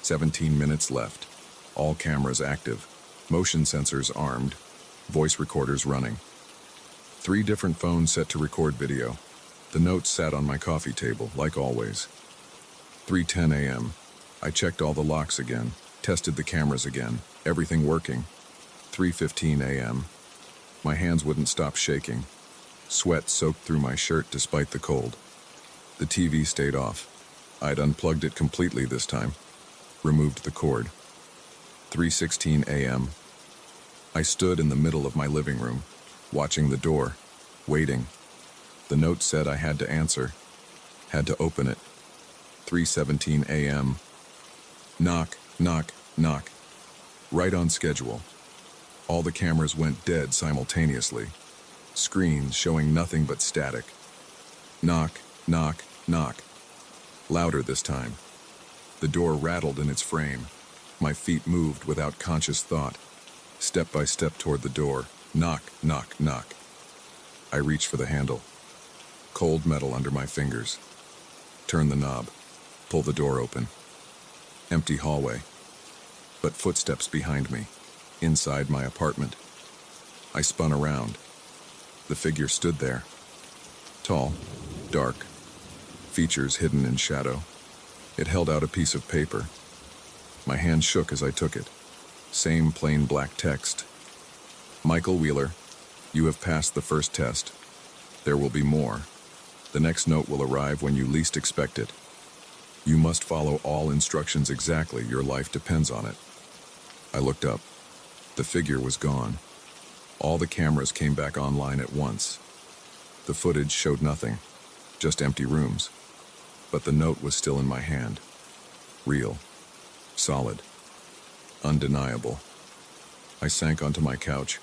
[SPEAKER 1] 17 minutes left. All cameras active. Motion sensors armed. Voice recorders running. 3 different phones set to record video. The notes sat on my coffee table, like always. 3:10 a.m. I checked all the locks again, tested the cameras again. Everything working. 3:15 a.m. My hands wouldn't stop shaking. Sweat soaked through my shirt despite the cold. The TV stayed off. I'd unplugged it completely this time. Removed the cord. 3:16 a.m. I stood in the middle of my living room, watching the door, waiting. The note said I had to answer. Had to open it. 3:17 a.m. Knock, knock, knock. Right on schedule. All the cameras went dead simultaneously. Screens showing nothing but static. Knock, knock, knock. Louder this time. The door rattled in its frame. My feet moved without conscious thought. Step by step toward the door. Knock, knock, knock. I reached for the handle. Cold metal under my fingers. Turn the knob. Pull the door open. Empty hallway. But footsteps behind me. Inside my apartment. I spun around. The figure stood there. Tall. Dark. Features hidden in shadow. It held out a piece of paper. My hand shook as I took it. Same plain black text. Michael Wheeler, you have passed the first test. There will be more. The next note will arrive when you least expect it. You must follow all instructions exactly. Your life depends on it. I looked up. The figure was gone. All the cameras came back online at once. The footage showed nothing, just empty rooms. But the note was still in my hand. Real. Solid. Undeniable. I sank onto my couch,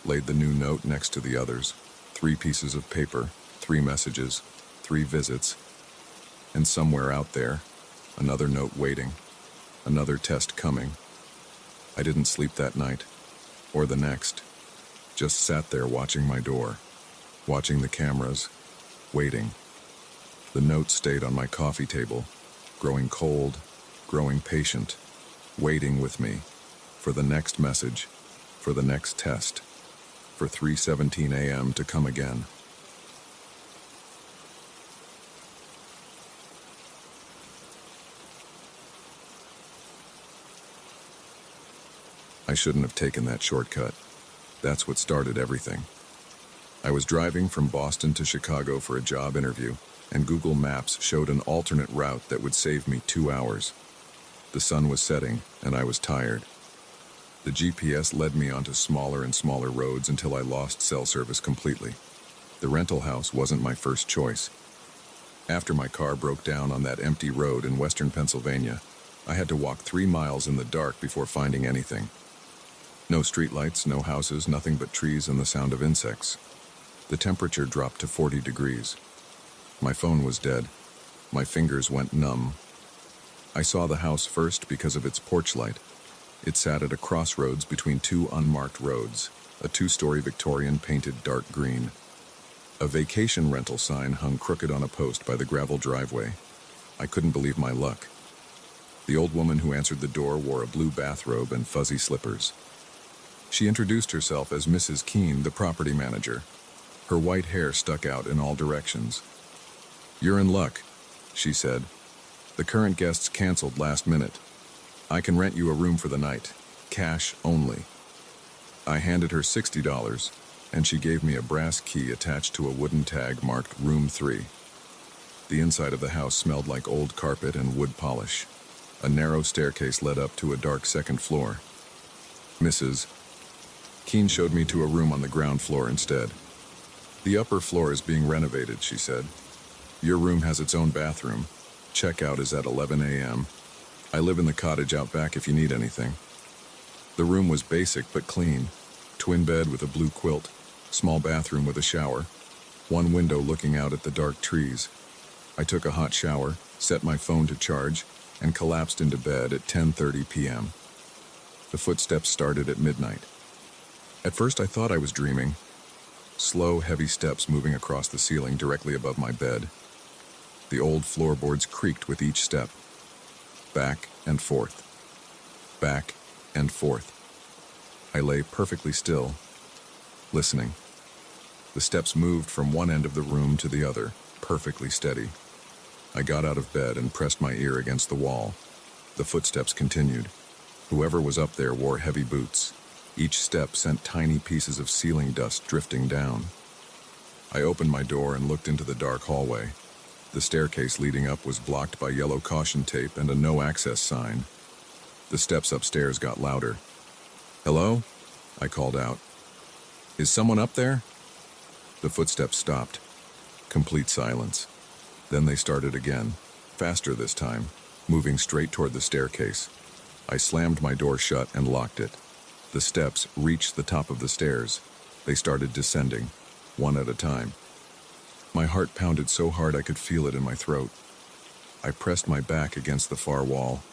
[SPEAKER 1] laid the new note next to the others. 3 pieces of paper, 3 messages, 3 visits. And somewhere out there, another note waiting, another test coming. I didn't sleep that night, or the next. Just sat there watching my door, watching the cameras, waiting. The note stayed on my coffee table, growing cold, growing patient, waiting with me for the next message, for the next test, for 3:17 a.m. to come again. I shouldn't have taken that shortcut. That's what started everything. I was driving from Boston to Chicago for a job interview, and Google Maps showed an alternate route that would save me 2 hours. The sun was setting, and I was tired. The GPS led me onto smaller and smaller roads until I lost cell service completely. The rental house wasn't my first choice. After my car broke down on that empty road in western Pennsylvania, I had to walk 3 miles in the dark before finding anything. No streetlights, no houses, nothing but trees and the sound of insects. The temperature dropped to 40 degrees. My phone was dead. My fingers went numb. I saw the house first because of its porch light. It sat at a crossroads between 2 unmarked roads, a 2-story Victorian painted dark green. A vacation rental sign hung crooked on a post by the gravel driveway. I couldn't believe my luck. The old woman who answered the door wore a blue bathrobe and fuzzy slippers. She introduced herself as Mrs. Keene, the property manager. Her white hair stuck out in all directions. "You're in luck," she said. "The current guests canceled last minute. I can rent you a room for the night. Cash only." I handed her $60, and she gave me a brass key attached to a wooden tag marked Room 3. The inside of the house smelled like old carpet and wood polish. A narrow staircase led up to a dark second floor. Mrs. Keene showed me to a room on the ground floor instead. "The upper floor is being renovated," she said. "Your room has its own bathroom. Checkout is at 11 a.m. I live in the cottage out back if you need anything." The room was basic but clean. Twin bed with a blue quilt, small bathroom with a shower, 1 window looking out at the dark trees. I took a hot shower, set my phone to charge, and collapsed into bed at 10:30 p.m. The footsteps started at midnight. At first I thought I was dreaming. Slow, heavy steps moving across the ceiling directly above my bed. The old floorboards creaked with each step. Back and forth. Back and forth. I lay perfectly still, listening. The steps moved from one end of the room to the other, perfectly steady. I got out of bed and pressed my ear against the wall. The footsteps continued. Whoever was up there wore heavy boots. Each step sent tiny pieces of ceiling dust drifting down. I opened my door and looked into the dark hallway. The staircase leading up was blocked by yellow caution tape and a no-access sign. The steps upstairs got louder. "Hello?" I called out. "Is someone up there?" The footsteps stopped. Complete silence. Then they started again, faster this time, moving straight toward the staircase. I slammed my door shut and locked it. The steps reached the top of the stairs. They started descending, one at a time. My heart pounded so hard I could feel it in my throat. I pressed my back against the far wall.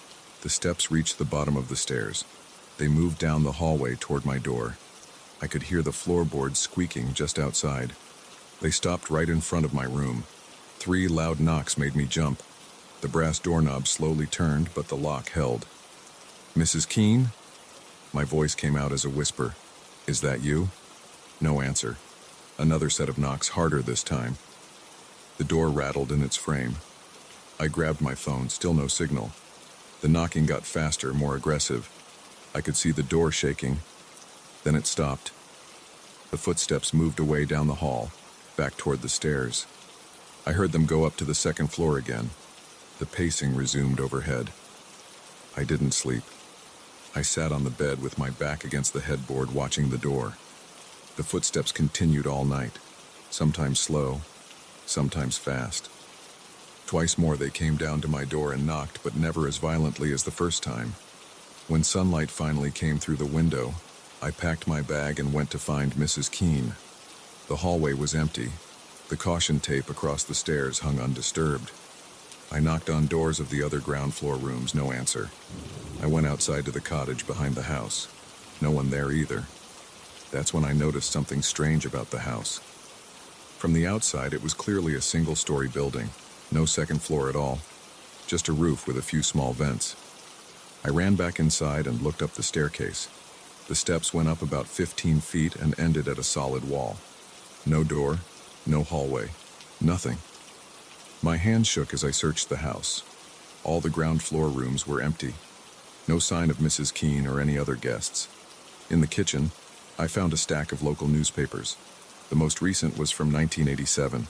[SPEAKER 1] The steps reached the bottom of the stairs. They moved down the hallway toward my door. I could hear the floorboards squeaking just outside. They stopped right in front of my room. 3 loud knocks made me jump. The brass doorknob slowly turned, but the lock held. "Mrs. Keene?" My voice came out as a whisper. "Is that you?" No answer. Another set of knocks, harder this time. The door rattled in its frame. I grabbed my phone, still no signal. The knocking got faster, more aggressive. I could see the door shaking. Then it stopped. The footsteps moved away down the hall, back toward the stairs. I heard them go up to the second floor again. The pacing resumed overhead. I didn't sleep. I sat on the bed with my back against the headboard, watching the door. The footsteps continued all night, sometimes slow, sometimes fast. Twice more they came down to my door and knocked, but never as violently as the first time. When sunlight finally came through the window, I packed my bag and went to find Mrs. Keene. The hallway was empty. The caution tape across the stairs hung undisturbed. I knocked on doors of the other ground floor rooms, no answer. I went outside to the cottage behind the house. No one there either. That's when I noticed something strange about the house. From the outside, it was clearly a single-story building. No second floor at all. Just a roof with a few small vents. I ran back inside and looked up the staircase. The steps went up about 15 feet and ended at a solid wall. No door, no hallway, nothing. My hands shook as I searched the house. All the ground floor rooms were empty. No sign of Mrs. Keene or any other guests. In the kitchen, I found a stack of local newspapers. The most recent was from 1987.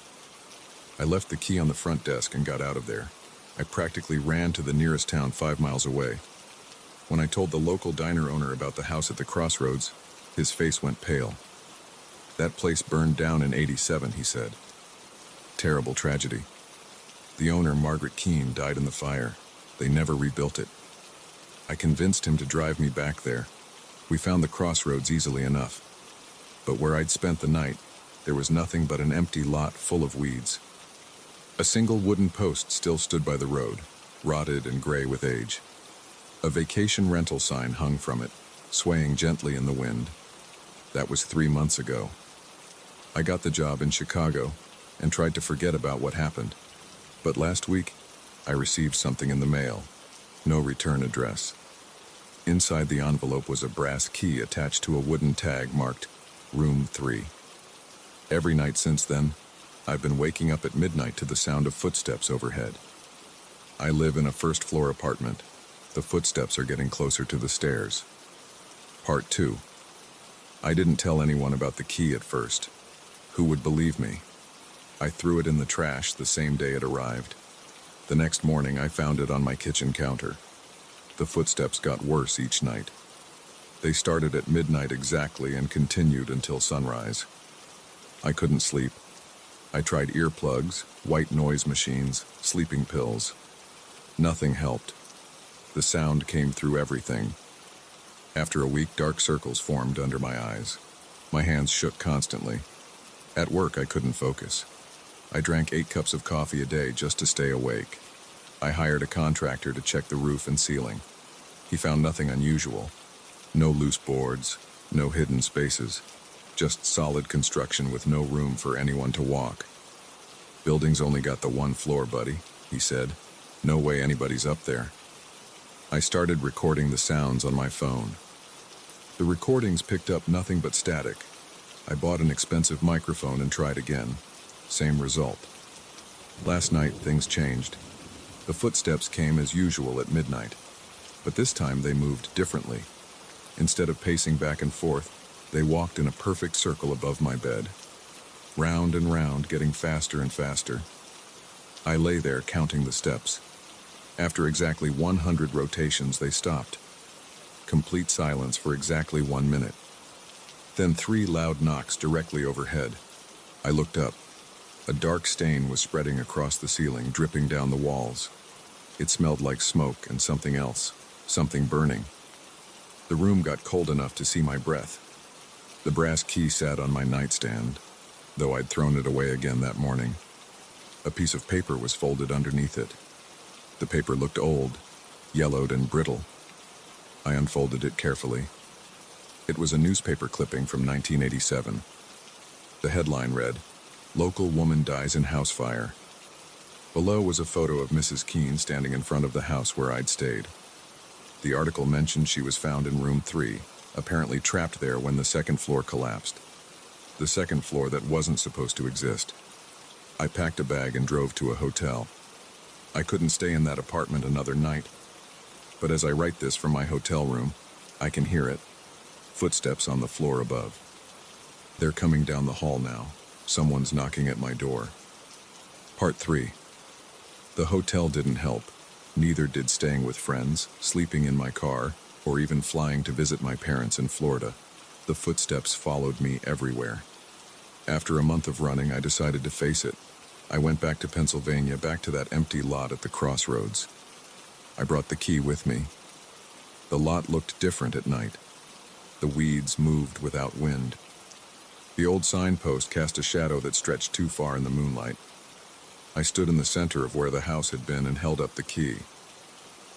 [SPEAKER 1] I left the key on the front desk and got out of there. I practically ran to the nearest town 5 miles away. When I told the local diner owner about the house at the crossroads, his face went pale. "That place burned down in '87, he said. "Terrible tragedy. The owner, Margaret Keene, died in the fire. They never rebuilt it. I convinced him to drive me back there. We found the crossroads easily enough. But where I'd spent the night, there was nothing but an empty lot full of weeds. A single wooden post still stood by the road, rotted and gray with age. A vacation rental sign hung from it, swaying gently in the wind. That was 3 months ago. I got the job in Chicago and tried to forget about what happened. But last week, I received something in the mail. No return address. Inside the envelope was a brass key attached to a wooden tag marked Room 3. Every night since then, I've been waking up at midnight to the sound of footsteps overhead. I live in a first-floor apartment. The footsteps are getting closer to the stairs. Part 2. I didn't tell anyone about the key at first. Who would believe me? I threw it in the trash the same day it arrived. The next morning, I found it on my kitchen counter. The footsteps got worse each night. They started at midnight exactly and continued until sunrise. I couldn't sleep. I tried earplugs, white noise machines, sleeping pills. Nothing helped. The sound came through everything. After a week, dark circles formed under my eyes. My hands shook constantly. At work, I couldn't focus. I drank 8 cups of coffee a day just to stay awake. I hired a contractor to check the roof and ceiling. He found nothing unusual. No loose boards, no hidden spaces. Just solid construction with no room for anyone to walk. "Building's only got the 1 floor, buddy," he said. "No way anybody's up there." I started recording the sounds on my phone. The recordings picked up nothing but static. I bought an expensive microphone and tried again. Same result. Last night, things changed. The footsteps came as usual at midnight. But this time they moved differently. Instead of pacing back and forth, they walked in a perfect circle above my bed. Round and round, getting faster and faster. I lay there counting the steps. After exactly 100 rotations, they stopped. Complete silence for exactly 1 minute. Then 3 loud knocks directly overhead. I looked up. A dark stain was spreading across the ceiling, dripping down the walls. It smelled like smoke and something else, something burning. The room got cold enough to see my breath. The brass key sat on my nightstand, though I'd thrown it away again that morning. A piece of paper was folded underneath it. The paper looked old, yellowed and brittle. I unfolded it carefully. It was a newspaper clipping from 1987. The headline read, "Local woman dies in house fire." Below was a photo of Mrs. Keene standing in front of the house where I'd stayed. The article mentioned she was found in room 3, apparently trapped there when the second floor collapsed. The second floor that wasn't supposed to exist. I packed a bag and drove to a hotel. I couldn't stay in that apartment another night. But as I write this from my hotel room, I can hear it. Footsteps on the floor above. They're coming down the hall now. Someone's knocking at my door. Part 3. The hotel didn't help. Neither did staying with friends, sleeping in my car, or even flying to visit my parents in Florida. The footsteps followed me everywhere. After a month of running, I decided to face it. I went back to Pennsylvania, back to that empty lot at the crossroads. I brought the key with me. The lot looked different at night. The weeds moved without wind. The old signpost cast a shadow that stretched too far in the moonlight. I stood in the center of where the house had been and held up the key.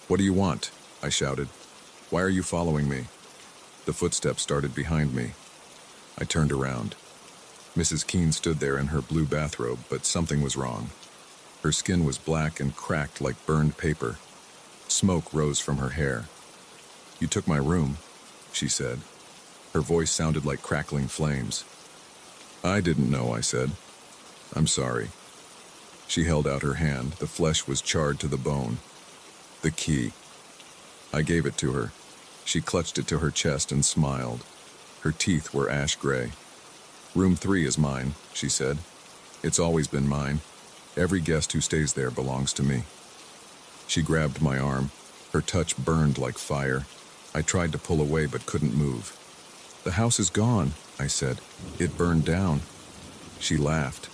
[SPEAKER 1] "What do you want?" I shouted. "Why are you following me?" The footsteps started behind me. I turned around. Mrs. Keene stood there in her blue bathrobe, but something was wrong. Her skin was black and cracked like burned paper. Smoke rose from her hair. "You took my room," she said. Her voice sounded like crackling flames. "I didn't know," I said. "I'm sorry." She held out her hand. The flesh was charred to the bone. The key. I gave it to her. She clutched it to her chest and smiled. Her teeth were ash gray. "Room 3 is mine," she said. "It's always been mine. Every guest who stays there belongs to me." She grabbed my arm. Her touch burned like fire. I tried to pull away but couldn't move. "The house is gone," I said. "It burned down." She laughed.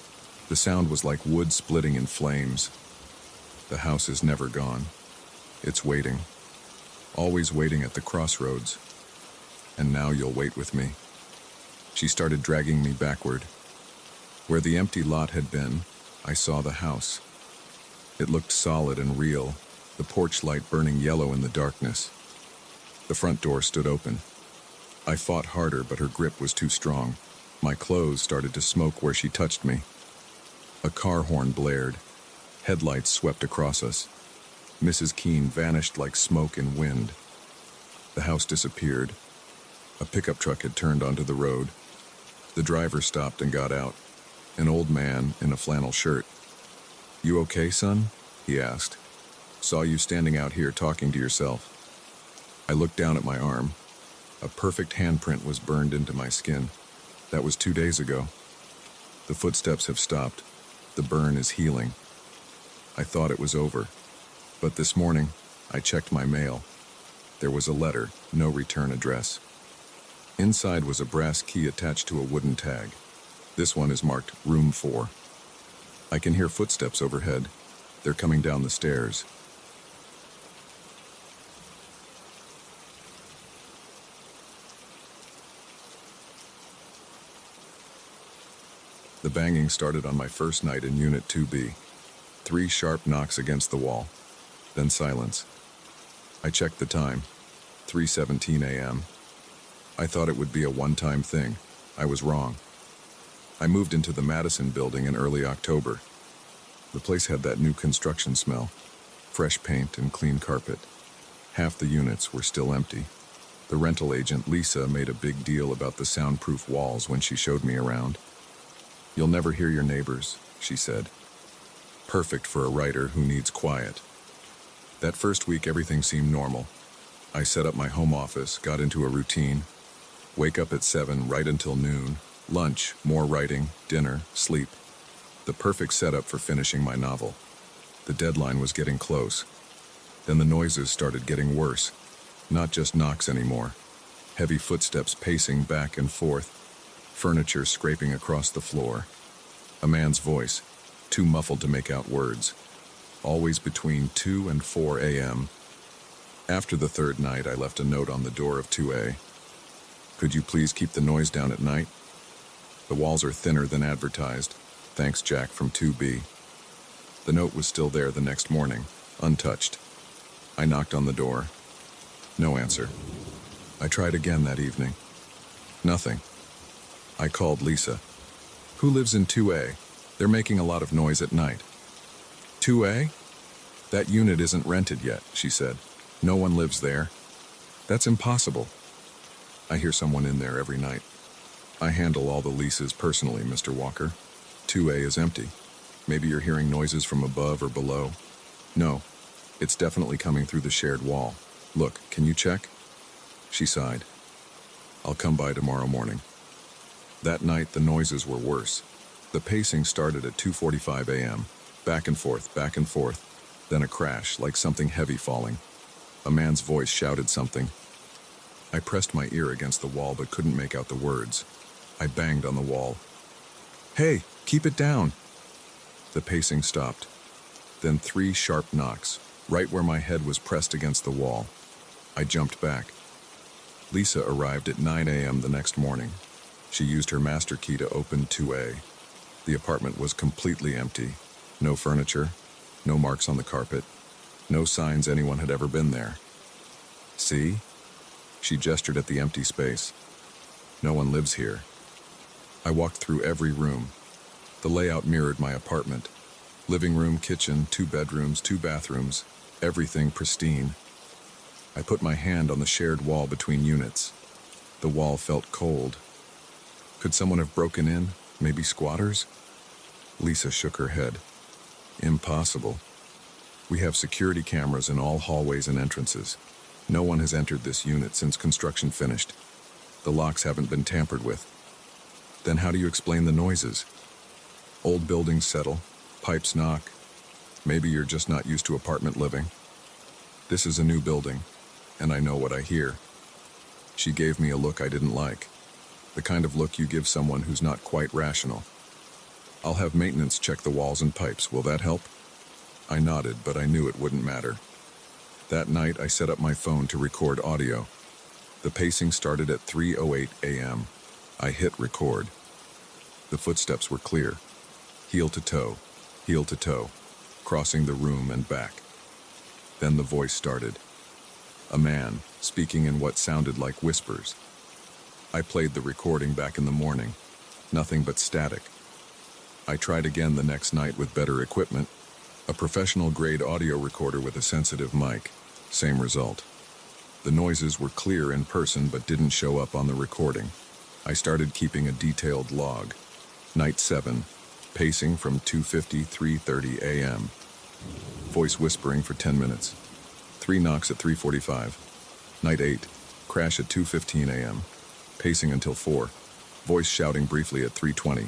[SPEAKER 1] The sound was like wood splitting in flames. "The house is never gone. It's waiting. Always waiting at the crossroads. And now you'll wait with me." She started dragging me backward. Where the empty lot had been, I saw the house. It looked solid and real, the porch light burning yellow in the darkness. The front door stood open. I fought harder, but her grip was too strong. My clothes started to smoke where she touched me. A car horn blared. Headlights swept across us. Mrs. Keene vanished like smoke in wind. The house disappeared. A pickup truck had turned onto the road. The driver stopped and got out. An old man in a flannel shirt. "You okay, son?" he asked. "Saw you standing out here talking to yourself." I looked down at my arm. A perfect handprint was burned into my skin. That was 2 days ago. The footsteps have stopped. The burn is healing. I thought it was over. But this morning, I checked my mail. There was a letter, no return address. Inside was a brass key attached to a wooden tag. This one is marked Room 4. I can hear footsteps overhead. They're coming down the stairs. The banging started on my first night in Unit 2B. 3 sharp knocks against the wall. Then silence. I checked the time. 3:17 a.m. I thought it would be a one-time thing. I was wrong. I moved into the Madison building in early October. The place had that new construction smell. Fresh paint and clean carpet. Half the units were still empty. The rental agent, Lisa, made a big deal about the soundproof walls when she showed me around. "You'll never hear your neighbors," she said. "Perfect for a writer who needs quiet." That first week, everything seemed normal. I set up my home office, got into a routine. Wake up at 7, write until noon. Lunch, more writing, dinner, sleep. The perfect setup for finishing my novel. The deadline was getting close. Then the noises started getting worse. Not just knocks anymore. Heavy footsteps pacing back and forth. Furniture scraping across the floor. A man's voice, too muffled to make out words. Always between 2 and 4 a.m. After the third night, I left a note on the door of 2A. Could you please keep the noise down at night? The walls are thinner than advertised. Thanks, Jack from 2B. The note was still there the next morning, untouched. I knocked on the door. No answer. I tried again that evening. Nothing. I called Lisa. Who lives in 2A? They're making a lot of noise at night. 2A? That unit isn't rented yet, she said. No one lives there. That's impossible. I hear someone in there every night. I handle all the leases personally, Mr. Walker. 2A is empty. Maybe you're hearing noises from above or below. No, it's definitely coming through the shared wall. Look, can you check? She sighed. I'll come by tomorrow morning. That night, the noises were worse. The pacing started at 2:45 a.m. Back and forth, then a crash, like something heavy falling. A man's voice shouted something. I pressed my ear against the wall but couldn't make out the words. I banged on the wall. Hey, keep it down! The pacing stopped. Then 3 sharp knocks, right where my head was pressed against the wall. I jumped back. Lisa arrived at 9 a.m. the next morning. She used her master key to open 2A. The apartment was completely empty. No furniture, no marks on the carpet, no signs anyone had ever been there. See? She gestured at the empty space. No one lives here. I walked through every room. The layout mirrored my apartment. Living room, kitchen, 2 bedrooms, 2 bathrooms, everything pristine. I put my hand on the shared wall between units. The wall felt cold. Could someone have broken in? Maybe squatters? Lisa shook her head. Impossible. We have security cameras in all hallways and entrances. No one has entered this unit since construction finished. The locks haven't been tampered with. Then how do you explain the noises? Old buildings settle, pipes knock. Maybe you're just not used to apartment living. This is a new building, and I know what I hear. She gave me a look I didn't like. The kind of look you give someone who's not quite rational. I'll have maintenance check the walls and pipes. Will that help? I nodded, but I knew it wouldn't matter. That night, I set up my phone to record audio. The pacing started at 3:08 a.m. I hit record. The footsteps were clear. Heel to toe, crossing the room and back. Then the voice started. A man, speaking in what sounded like whispers. I played the recording back in the morning. Nothing but static. I tried again the next night with better equipment. A professional-grade audio recorder with a sensitive mic. Same result. The noises were clear in person but didn't show up on the recording. I started keeping a detailed log. Night 7, pacing from 2:50, 3:30 a.m. Voice whispering for 10 minutes. 3 knocks at 3:45. Night 8, crash at 2:15 a.m. Pacing until 4. Voice shouting briefly at 3:20.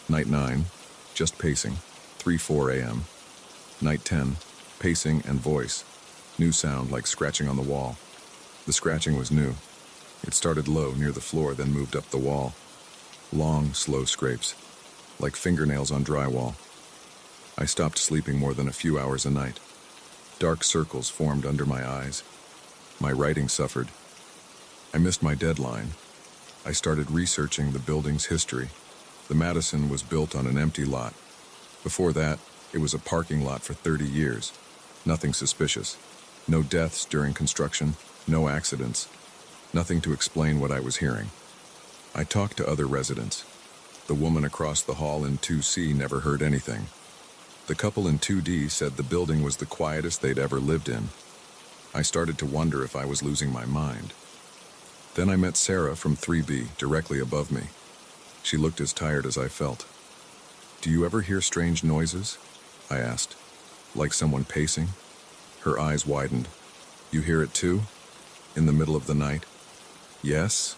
[SPEAKER 1] Night 9, just pacing, 3:04 a.m. Night 10, pacing and voice. New sound like scratching on the wall. The scratching was new. It started low near the floor, then moved up the wall. Long, slow scrapes, like fingernails on drywall. I stopped sleeping more than a few hours a night. Dark circles formed under my eyes. My writing suffered. I missed my deadline. I started researching the building's history. The Madison was built on an empty lot. Before that, it was a parking lot for 30 years. Nothing suspicious. No deaths during construction, no accidents. Nothing to explain what I was hearing. I talked to other residents. The woman across the hall in 2C never heard anything. The couple in 2D said the building was the quietest they'd ever lived in. I started to wonder if I was losing my mind. Then I met Sarah from 3B, directly above me. She looked as tired as I felt. "Do you ever hear strange noises?" I asked. "Like someone pacing?" Her eyes widened. "You hear it too?" In the middle of the night? Yes?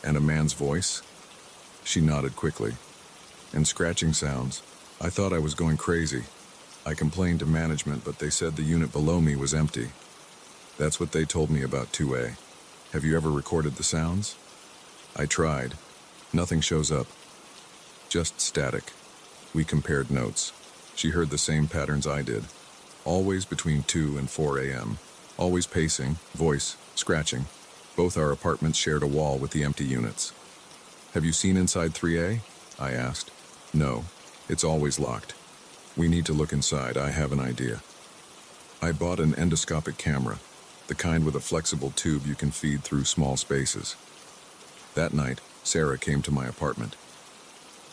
[SPEAKER 1] And a man's voice? She nodded quickly. And scratching sounds. I thought I was going crazy. I complained to management, but they said the unit below me was empty. That's what they told me about 2A. Have you ever recorded the sounds? I tried. Nothing shows up. Just static. We compared notes. She heard the same patterns I did. Always between 2 and 4 a.m. Always pacing, voice, scratching. Both our apartments shared a wall with the empty units. Have you seen inside 3A? I asked. No, it's always locked. We need to look inside, I have an idea. I bought an endoscopic camera, the kind with a flexible tube you can feed through small spaces. That night, Sarah came to my apartment.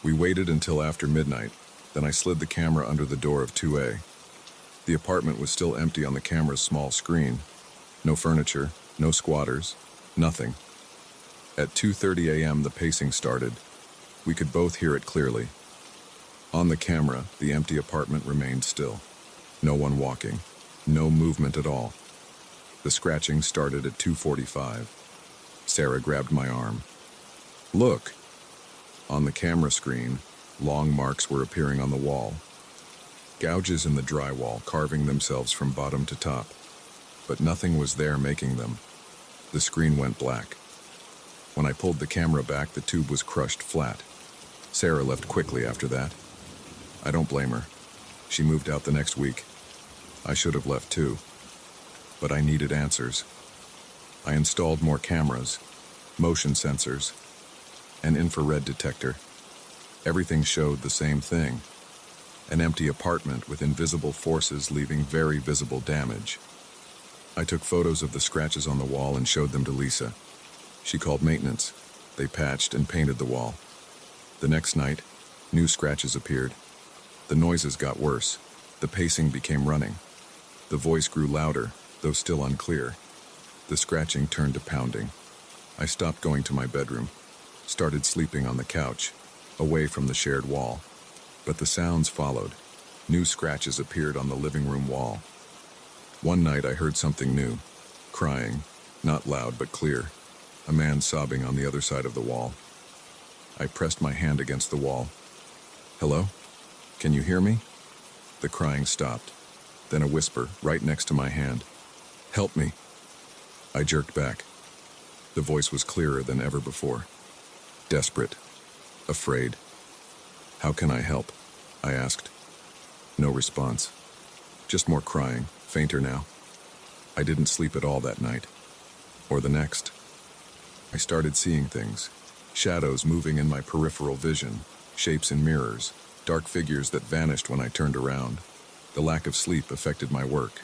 [SPEAKER 1] We waited until after midnight, then I slid the camera under the door of 2A. The apartment was still empty on the camera's small screen. No furniture, no squatters, nothing. At 2:30 a.m. the pacing started. We could both hear it clearly. On the camera, the empty apartment remained still. No one walking, no movement at all. The scratching started at 2:45. Sarah grabbed my arm. Look! On the camera screen, long marks were appearing on the wall. Gouges in the drywall carving themselves from bottom to top. But nothing was there making them. The screen went black. When I pulled the camera back, the tube was crushed flat. Sarah left quickly after that. I don't blame her. She moved out the next week. I should have left too. But I needed answers. I installed more cameras, motion sensors, an infrared detector. Everything showed the same thing. An empty apartment with invisible forces leaving very visible damage. I took photos of the scratches on the wall and showed them to Lisa. She called maintenance. They patched and painted the wall. The next night, new scratches appeared. The noises got worse. The pacing became running. The voice grew louder, though still unclear. The scratching turned to pounding. I stopped going to my bedroom, started sleeping on the couch, away from the shared wall. But the sounds followed. New scratches appeared on the living room wall. One night I heard something new, crying, not loud but clear. A man sobbing on the other side of the wall. I pressed my hand against the wall. Hello? Can you hear me? The crying stopped. Then a whisper right next to my hand. Help me. I jerked back. The voice was clearer than ever before. Desperate. Afraid. How can I help? I asked. No response. Just more crying, fainter now. I didn't sleep at all that night. Or the next. I started seeing things. Shadows moving in my peripheral vision. Shapes in mirrors. Dark figures that vanished when I turned around. The lack of sleep affected my work.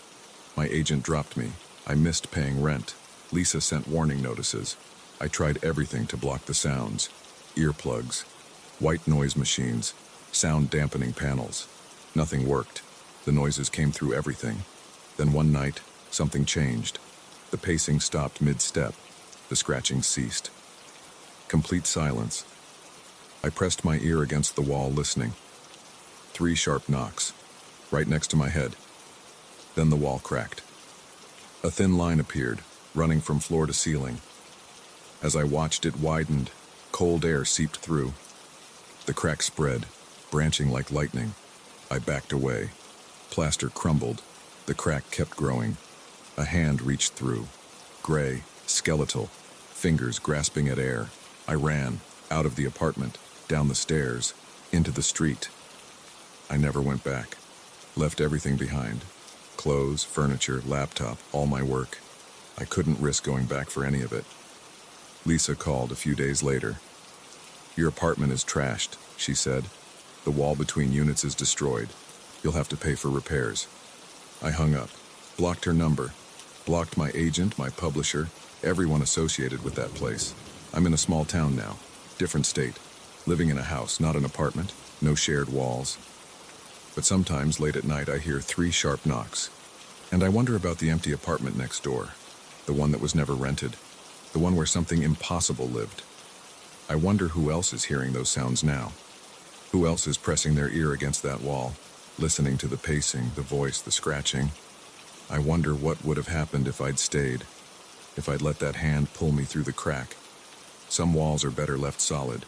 [SPEAKER 1] My agent dropped me. I missed paying rent. Lisa sent warning notices. I tried everything to block the sounds. Earplugs. White noise machines. Sound dampening panels. Nothing worked. The noises came through everything. Then one night, something changed. The pacing stopped mid-step. The scratching ceased. Complete silence. I pressed my ear against the wall, listening. 3 sharp knocks, right next to my head. Then the wall cracked. A thin line appeared, running from floor to ceiling. As I watched, it widened. Cold air seeped through. The crack spread, branching like lightning. I backed away. Plaster crumbled. The crack kept growing. A hand reached through. Gray, skeletal, fingers grasping at air. I ran, out of the apartment, down the stairs, into the street. I never went back. Left everything behind. Clothes, furniture, laptop, all my work. I couldn't risk going back for any of it. Lisa called a few days later. Your apartment is trashed, she said. The wall between units is destroyed. You'll have to pay for repairs. I hung up, blocked her number, blocked my agent, my publisher, everyone associated with that place. I'm in a small town now, different state, living in a house, not an apartment, no shared walls. But sometimes late at night I hear 3 sharp knocks, and I wonder about the empty apartment next door, the one that was never rented, the one where something impossible lived. I wonder who else is hearing those sounds now. Who else is pressing their ear against that wall, listening to the pacing, the voice, the scratching. I wonder what would have happened if I'd stayed. if I'd let that hand pull me through the crack. Some walls are better left solid.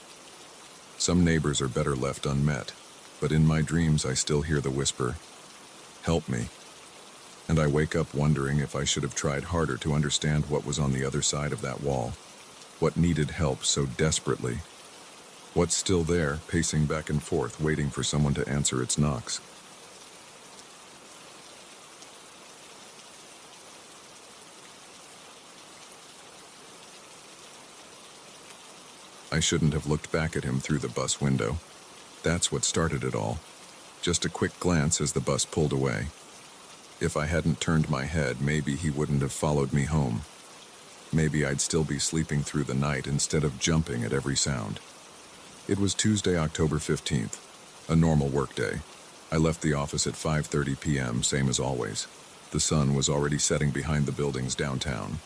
[SPEAKER 1] Some neighbors are better left unmet. But in my dreams I still hear the whisper, "Help me." And I wake up wondering if I should have tried harder to understand what was on the other side of that wall. What needed help so desperately? What's still there, pacing back and forth, waiting for someone to answer its knocks? I shouldn't have looked back at him through the bus window. That's what started it all. Just a quick glance as the bus pulled away. If I hadn't turned my head, maybe he wouldn't have followed me home. Maybe I'd still be sleeping through the night instead of jumping at every sound. It was Tuesday, October 15th, a normal workday. I left the office at 5:30 p.m., same as always. The sun was already setting behind the buildings downtown.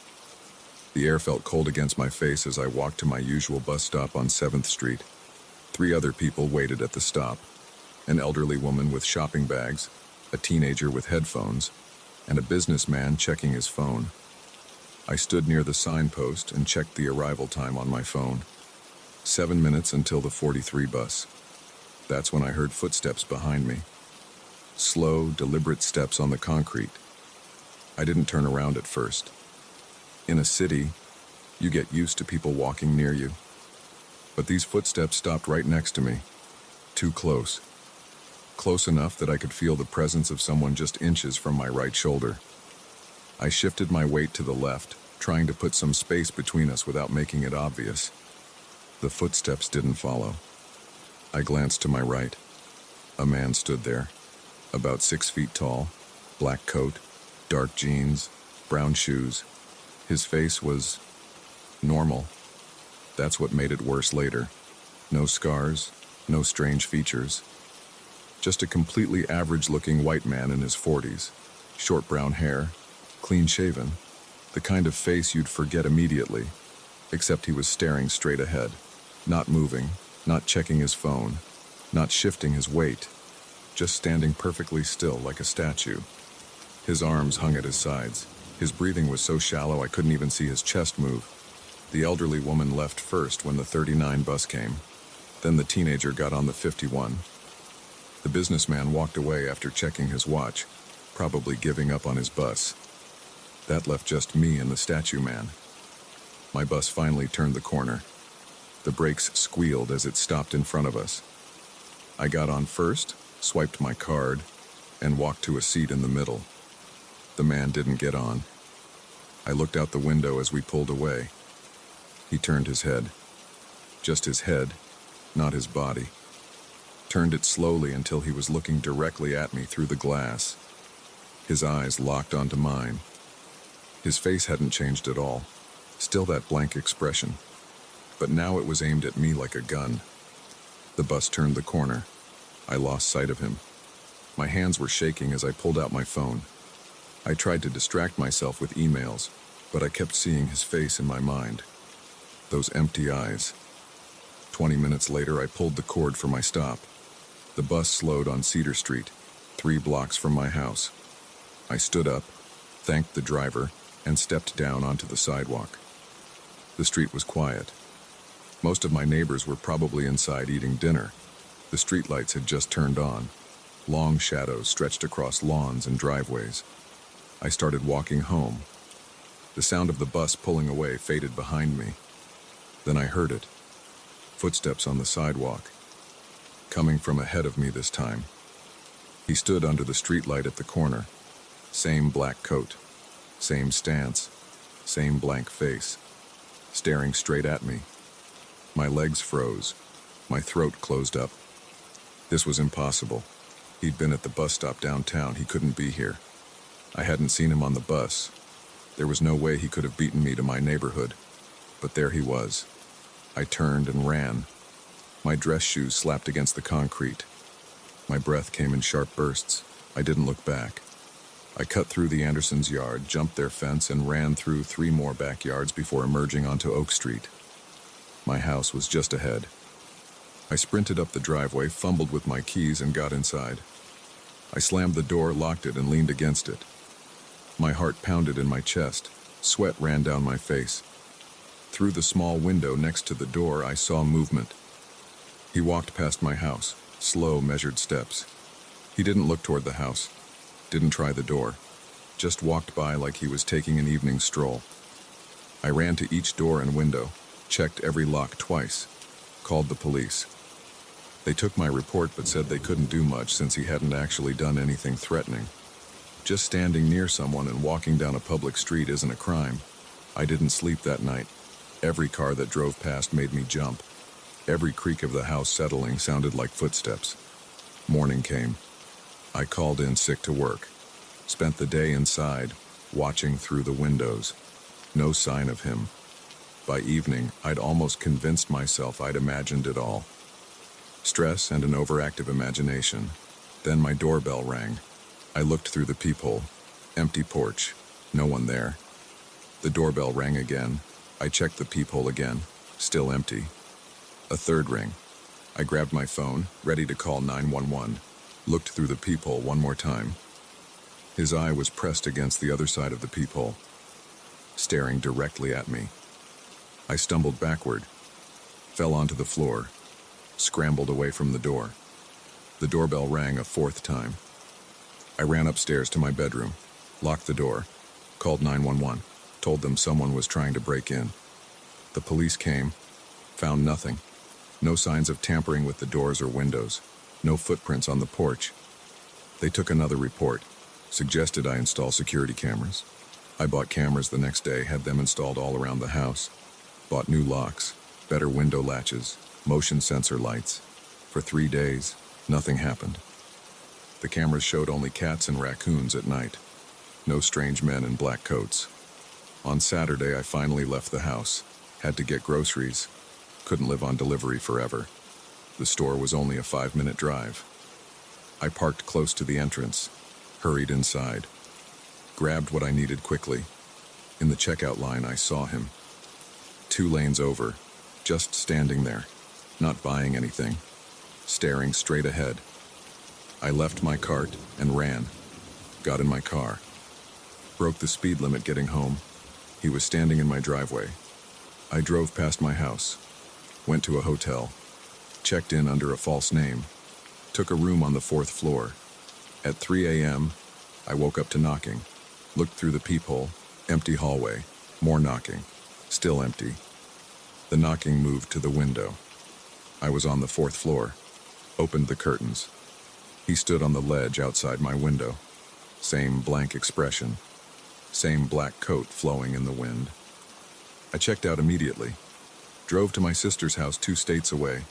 [SPEAKER 1] The air felt cold against my face as I walked to my usual bus stop on 7th Street. 3 other people waited at the stop. An elderly woman with shopping bags, a teenager with headphones, and a businessman checking his phone. I stood near the signpost and checked the arrival time on my phone. 7 minutes until the 43 bus. That's when I heard footsteps behind me. Slow, deliberate steps on the concrete. I didn't turn around at first. In a city, you get used to people walking near you. But these footsteps stopped right next to me. Too close. Close enough that I could feel the presence of someone just inches from my right shoulder. I shifted my weight to the left, trying to put some space between us without making it obvious. The footsteps didn't follow. I glanced to my right. A man stood there, about 6 feet tall, black coat, dark jeans, brown shoes. His face was normal. That's what made it worse later. No scars, no strange features. Just a completely average-looking white man in his 40s. Short brown hair, clean-shaven. The kind of face you'd forget immediately, except he was staring straight ahead. Not moving, not checking his phone, not shifting his weight. Just standing perfectly still like a statue. His arms hung at his sides. His breathing was so shallow I couldn't even see his chest move. The elderly woman left first when the 39 bus came. Then the teenager got on the 51. The businessman walked away after checking his watch, probably giving up on his bus. That left just me and the statue man. My bus finally turned the corner. The brakes squealed as it stopped in front of us. I got on first, swiped my card, and walked to a seat in the middle. The man didn't get on. I looked out the window as we pulled away. He turned his head. Just his head, not his body. Turned it slowly until he was looking directly at me through the glass. His eyes locked onto mine. His face hadn't changed at all. Still that blank expression. But now it was aimed at me like a gun. The bus turned the corner. I lost sight of him. My hands were shaking as I pulled out my phone. I tried to distract myself with emails, but I kept seeing his face in my mind. Those empty eyes. 20 minutes later, I pulled the cord for my stop. The bus slowed on Cedar Street, 3 blocks from my house. I stood up, thanked the driver, and stepped down onto the sidewalk. The street was quiet. Most of my neighbors were probably inside eating dinner. The streetlights had just turned on. Long shadows stretched across lawns and driveways. I started walking home. The sound of the bus pulling away faded behind me. Then I heard it. Footsteps on the sidewalk. Coming from ahead of me this time. He stood under the streetlight at the corner. Same black coat. Same stance. Same blank face. Staring straight at me. My legs froze. My throat closed up. This was impossible. He'd been at the bus stop downtown. He couldn't be here. I hadn't seen him on the bus. There was no way he could have beaten me to my neighborhood. But there he was. I turned and ran. My dress shoes slapped against the concrete. My breath came in sharp bursts. I didn't look back. I cut through the Andersons' yard, jumped their fence, and ran through 3 more backyards before emerging onto Oak Street. My house was just ahead. I sprinted up the driveway, fumbled with my keys, and got inside. I slammed the door, locked it, and leaned against it. My heart pounded in my chest. Sweat ran down my face. Through the small window next to the door, I saw movement. He walked past my house, slow, measured steps. He didn't look toward the house, didn't try the door, just walked by like he was taking an evening stroll. I ran to each door and window, checked every lock twice, called the police. They took my report but said they couldn't do much since he hadn't actually done anything threatening. Just standing near someone and walking down a public street isn't a crime. I didn't sleep that night. Every car that drove past made me jump. Every creak of the house settling sounded like footsteps. Morning came. I called in sick to work. Spent the day inside, watching through the windows. No sign of him. By evening, I'd almost convinced myself I'd imagined it all. Stress and an overactive imagination. Then my doorbell rang. I looked through the peephole. Empty porch. No one there. The doorbell rang again. I checked the peephole again. Still empty. A third ring. I grabbed my phone, ready to call 911. Looked through the peephole one more time. His eye was pressed against the other side of the peephole, staring directly at me. I stumbled backward, fell onto the floor, scrambled away from the door. The doorbell rang a fourth time. I ran upstairs to my bedroom, locked the door, called 911, told them someone was trying to break in. The police came, found nothing. No signs of tampering with the doors or windows. No footprints on the porch. They took another report, suggested I install security cameras. I bought cameras the next day, had them installed all around the house. Bought new locks, better window latches, motion sensor lights. For 3 days, nothing happened. The cameras showed only cats and raccoons at night. No strange men in black coats. On Saturday, I finally left the house. Had to get groceries. Couldn't live on delivery forever. The store was only a 5-minute drive. I parked close to the entrance, hurried inside, grabbed what I needed quickly. In the checkout line, I saw him. 2 lanes over, just standing there, not buying anything, staring straight ahead. I left my cart and ran, got in my car, broke the speed limit getting home. He was standing in my driveway. I drove past my house, went to a hotel, checked in under a false name, took a room on the 4th floor. At 3 a.m., I woke up to knocking, looked through the peephole, empty hallway, more knocking, still empty. The knocking moved to the window. I was on the 4th floor, opened the curtains. He stood on the ledge outside my window. Same blank expression, same black coat flowing in the wind. I checked out immediately, drove to my sister's house 2 states away.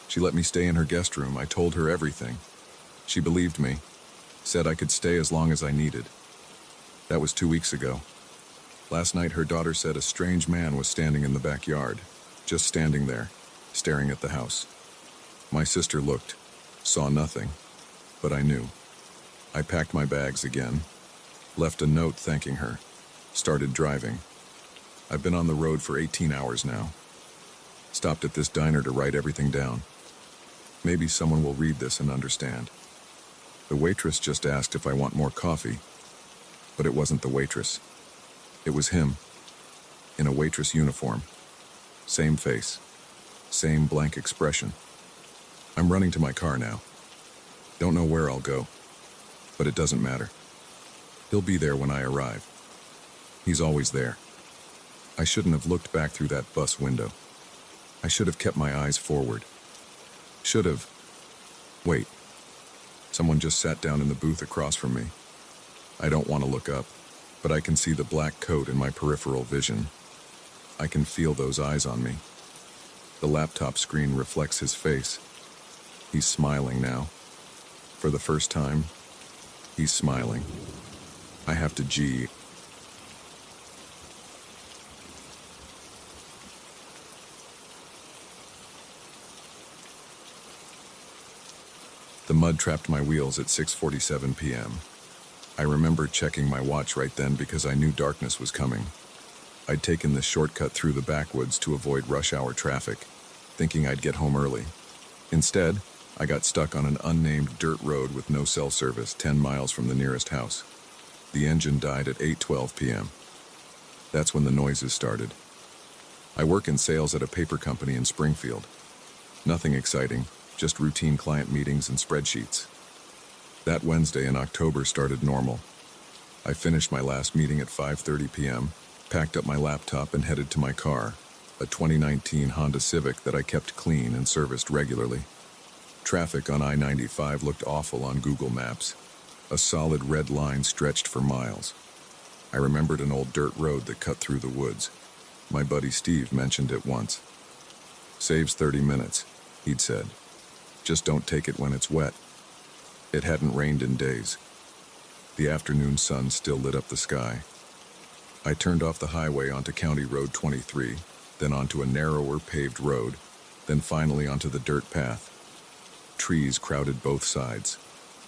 [SPEAKER 1] She let me stay in her guest room. I told her everything. She believed me, said I could stay as long as I needed. That was 2 weeks ago. Last night, her daughter said a strange man was standing in the backyard, just standing there, staring at the house. My sister looked, saw nothing, but I knew. I packed my bags again, left a note thanking her, started driving. I've been on the road for 18 hours now. Stopped at this diner to write everything down. Maybe someone will read this and understand. The waitress just asked if I want more coffee, but it wasn't the waitress. It was him, in a waitress uniform. Same face, same blank expression. I'm running to my car now. Don't know where I'll go, but it doesn't matter. He'll be there when I arrive. He's always there. I shouldn't have looked back through that bus window. I should have kept my eyes forward. Should have. Wait. Someone just sat down in the booth across from me. I don't want to look up, but I can see the black coat in my peripheral vision. I can feel those eyes on me. The laptop screen reflects his face. He's smiling now. For the first time, he's smiling. I have to G. The mud trapped my wheels at 6:47 p.m. I remember checking my watch right then because I knew darkness was coming. I'd taken the shortcut through the backwoods to avoid rush hour traffic, thinking I'd get home early. Instead, I got stuck on an unnamed dirt road with no cell service 10 miles from the nearest house. The engine died at 8:12 p.m. That's when the noises started. I work in sales at a paper company in Springfield. Nothing exciting, just routine client meetings and spreadsheets. That Wednesday in October started normal. I finished my last meeting at 5:30 p.m., packed up my laptop and headed to my car, a 2019 Honda Civic that I kept clean and serviced regularly. Traffic on I-95 looked awful on Google Maps. A solid red line stretched for miles. I remembered an old dirt road that cut through the woods. My buddy Steve mentioned it once. "Saves 30 minutes," he'd said. "Just don't take it when it's wet." It hadn't rained in days. The afternoon sun still lit up the sky. I turned off the highway onto County Road 23, then onto a narrower paved road, then finally onto the dirt path. Trees crowded both sides.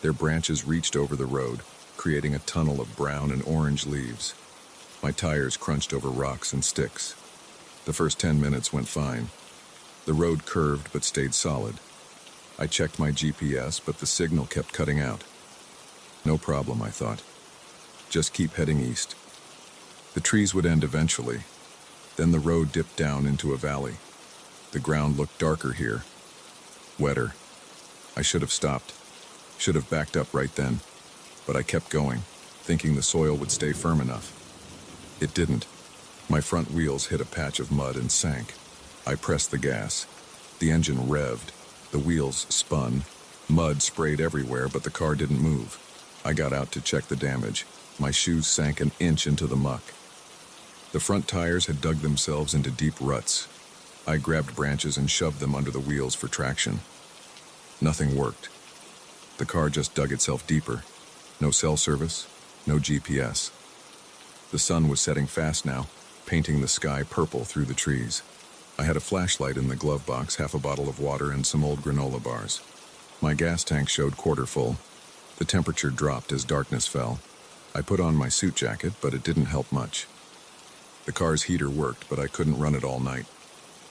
[SPEAKER 1] Their branches reached over the road, creating a tunnel of brown and orange leaves. My tires crunched over rocks and sticks. The first 10 minutes went fine. The road curved but stayed solid. I checked my GPS, but the signal kept cutting out. No problem, I thought. Just keep heading east. The trees would end eventually. Then the road dipped down into a valley. The ground looked darker here, wetter. I should have stopped, should have backed up right then, but I kept going, thinking the soil would stay firm enough. It didn't. My front wheels hit a patch of mud and sank. I pressed the gas. The engine revved. The wheels spun. Mud sprayed everywhere, but the car didn't move. I got out to check the damage. My shoes sank an inch into the muck. The front tires had dug themselves into deep ruts. I grabbed branches and shoved them under the wheels for traction. Nothing worked. The car just dug itself deeper. No cell service, no GPS. The sun was setting fast now, painting the sky purple through the trees. I had a flashlight in the glove box, half a bottle of water, and some old granola bars. My gas tank showed quarter full. The temperature dropped as darkness fell. I put on my suit jacket, but it didn't help much. The car's heater worked, but I couldn't run it all night.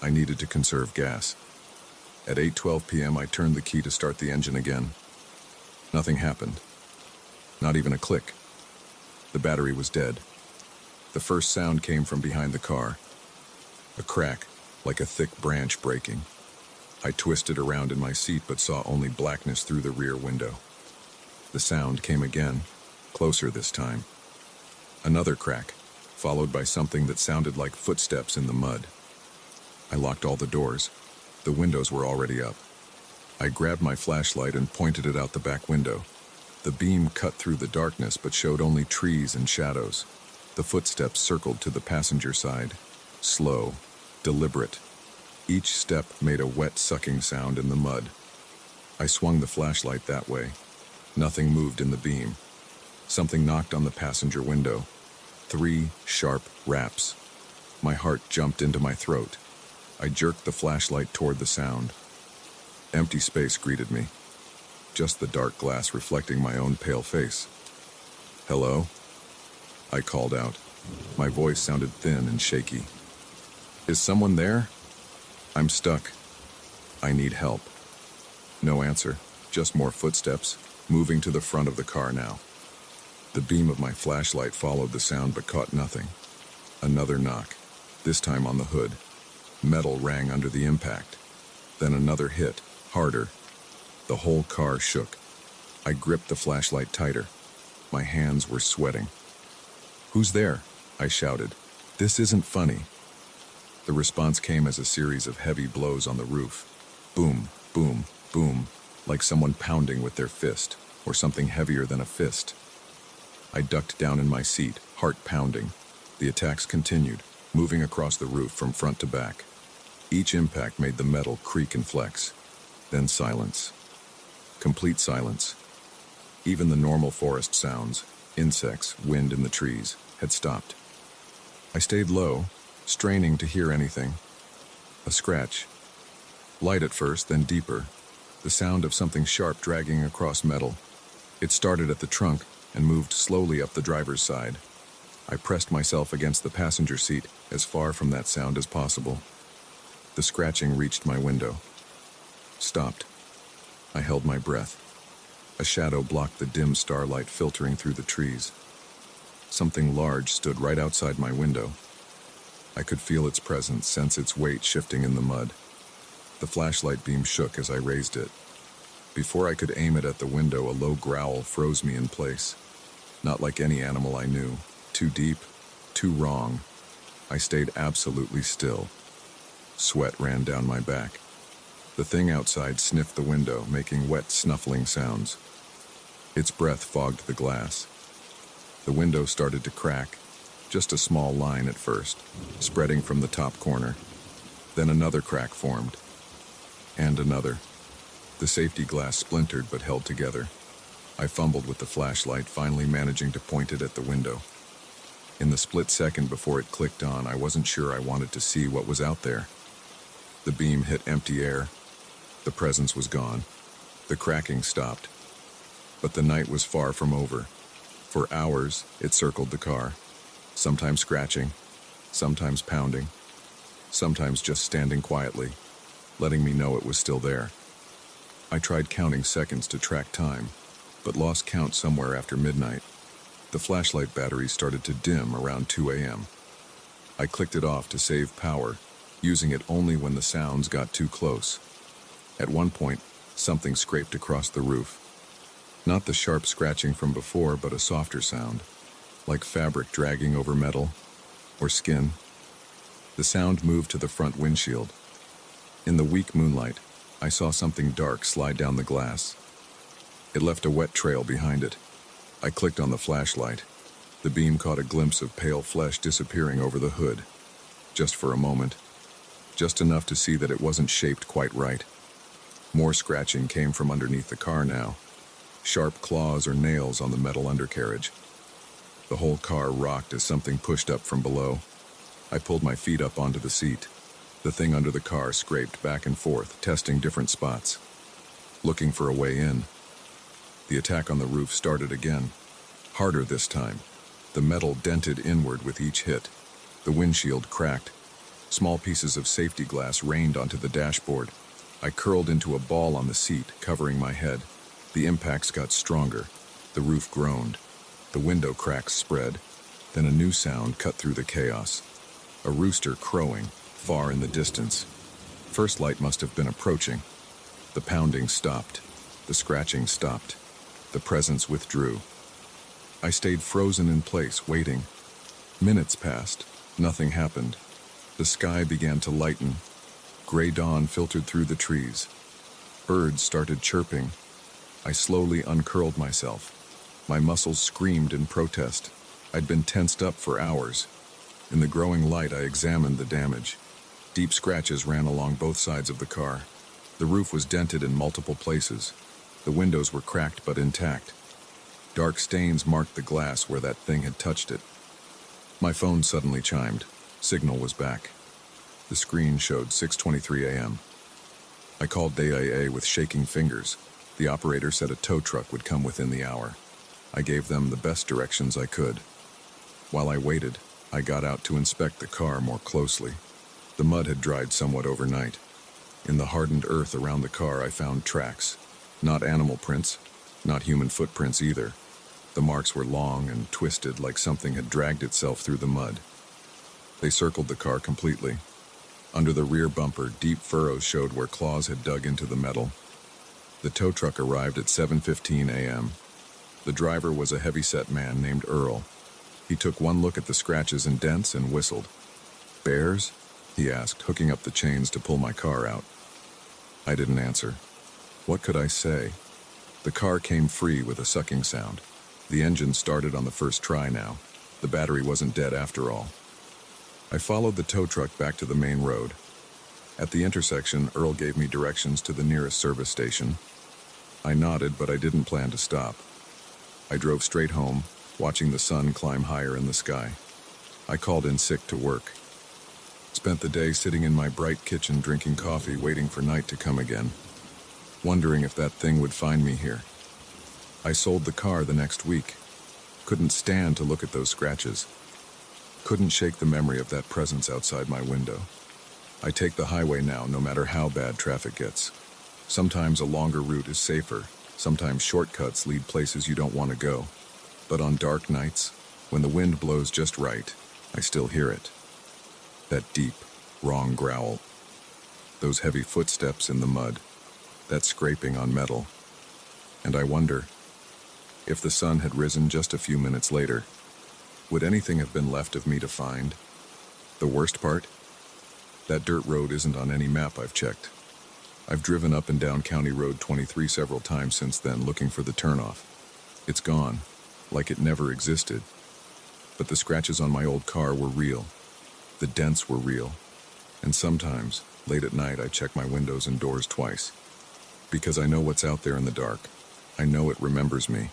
[SPEAKER 1] I needed to conserve gas. At 8:12 p.m., I turned the key to start the engine again. Nothing happened. Not even a click. The battery was dead. The first sound came from behind the car. A crack, like a thick branch breaking. I twisted around in my seat but saw only blackness through the rear window. The sound came again, closer this time. Another crack, followed by something that sounded like footsteps in the mud. I locked all the doors. The windows were already up. I grabbed my flashlight and pointed it out the back window. The beam cut through the darkness but showed only trees and shadows. The footsteps circled to the passenger side, slow, deliberate. Each step made a wet sucking sound in the mud. I swung the flashlight that way. Nothing moved in the beam. Something knocked on the passenger window. 3 sharp raps. My heart jumped into my throat. I jerked the flashlight toward the sound. Empty space greeted me. Just the dark glass reflecting my own pale face. "Hello?" I called out. My voice sounded thin and shaky. "Is someone there? I'm stuck. I need help." No answer, just more footsteps, moving to the front of the car now. The beam of my flashlight followed the sound but caught nothing. Another knock, this time on the hood. Metal rang under the impact. Then another hit, harder. The whole car shook. I gripped the flashlight tighter. My hands were sweating. "Who's there?" I shouted. "This isn't funny." The response came as a series of heavy blows on the roof. Boom, boom, boom, like someone pounding with their fist, or something heavier than a fist. I ducked down in my seat, heart pounding. The attacks continued, moving across the roof from front to back. Each impact made the metal creak and flex. Then silence. Complete silence. Even the normal forest sounds, insects, wind in the trees, had stopped. I stayed low, straining to hear anything. A scratch. Light at first, then deeper. The sound of something sharp dragging across metal. It started at the trunk and moved slowly up the driver's side. I pressed myself against the passenger seat, as far from that sound as possible. The scratching reached my window. Stopped. I held my breath. A shadow blocked the dim starlight filtering through the trees. Something large stood right outside my window, I could feel its presence, sense its weight shifting in the mud. The flashlight beam shook as I raised it. Before I could aim it at the window, a low growl froze me in place. Not like any animal I knew. Too deep, too wrong. I stayed absolutely still. Sweat ran down my back. The thing outside sniffed the window, making wet, snuffling sounds. Its breath fogged the glass. The window started to crack, just a small line at first, spreading from the top corner. Then another crack formed. And another. The safety glass splintered but held together. I fumbled with the flashlight, finally managing to point it at the window. In the split second before it clicked on, I wasn't sure I wanted to see what was out there. The beam hit empty air. The presence was gone. The cracking stopped. But the night was far from over. For hours, it circled the car, sometimes scratching, sometimes pounding, sometimes just standing quietly, letting me know it was still there. I tried counting seconds to track time, but lost count somewhere after midnight. The flashlight battery started to dim around 2 a.m. I clicked it off to save power, using it only when the sounds got too close. At one point, something scraped across the roof. Not the sharp scratching from before, but a softer sound, like fabric dragging over metal or skin. The sound moved to the front windshield. In the weak moonlight, I saw something dark slide down the glass. It left a wet trail behind it. I clicked on the flashlight. The beam caught a glimpse of pale flesh disappearing over the hood. Just for a moment. Just enough to see that it wasn't shaped quite right. More scratching came from underneath the car now. Sharp claws or nails on the metal undercarriage. The whole car rocked as something pushed up from below. I pulled my feet up onto the seat. The thing under the car scraped back and forth, testing different spots, looking for a way in. The attack on the roof started again, harder this time. The metal dented inward with each hit. The windshield cracked. Small pieces of safety glass rained onto the dashboard. I curled into a ball on the seat, covering my head. The impacts got stronger. The roof groaned. The window cracks spread. Then a new sound cut through the chaos. A rooster crowing, far in the distance. First light must have been approaching. The pounding stopped. The scratching stopped. The presence withdrew. I stayed frozen in place, waiting. Minutes passed. Nothing happened. The sky began to lighten. Gray dawn filtered through the trees. Birds started chirping. I slowly uncurled myself. My muscles screamed in protest. I'd been tensed up for hours. In the growing light, I examined the damage. Deep scratches ran along both sides of the car. The roof was dented in multiple places. The windows were cracked but intact. Dark stains marked the glass where that thing had touched it. My phone suddenly chimed. Signal was back. The screen showed 6:23 a.m. I called AIA with shaking fingers. The operator said a tow truck would come within the hour. I gave them the best directions I could. While I waited, I got out to inspect the car more closely. The mud had dried somewhat overnight. In the hardened earth around the car, I found tracks. Not animal prints, not human footprints either. The marks were long and twisted, like something had dragged itself through the mud. They circled the car completely. Under the rear bumper, deep furrows showed where claws had dug into the metal. The tow truck arrived at 7:15 a.m. The driver was a heavy-set man named Earl. He took one look at the scratches and dents and whistled. "Bears?" he asked, hooking up the chains to pull my car out. I didn't answer. What could I say? The car came free with a sucking sound. The engine started on the first try now. The battery wasn't dead after all. I followed the tow truck back to the main road. At the intersection, Earl gave me directions to the nearest service station. I nodded, but I didn't plan to stop. I drove straight home, watching the sun climb higher in the sky. I called in sick to work. Spent the day sitting in my bright kitchen drinking coffee, waiting for night to come again, wondering if that thing would find me here. I sold the car the next week. Couldn't stand to look at those scratches. Couldn't shake the memory of that presence outside my window. I take the highway now, no matter how bad traffic gets. Sometimes a longer route is safer. Sometimes shortcuts lead places you don't want to go. But on dark nights, when the wind blows just right, I still hear it. That deep, wrong growl. Those heavy footsteps in the mud. That scraping on metal. And I wonder, if the sun had risen just a few minutes later, would anything have been left of me to find? The worst part? That dirt road isn't on any map I've checked. I've driven up and down County Road 23 several times since then looking for the turnoff. It's gone, like it never existed. But the scratches on my old car were real. The dents were real. And sometimes, late at night, I check my windows and doors twice. Because I know what's out there in the dark. I know it remembers me.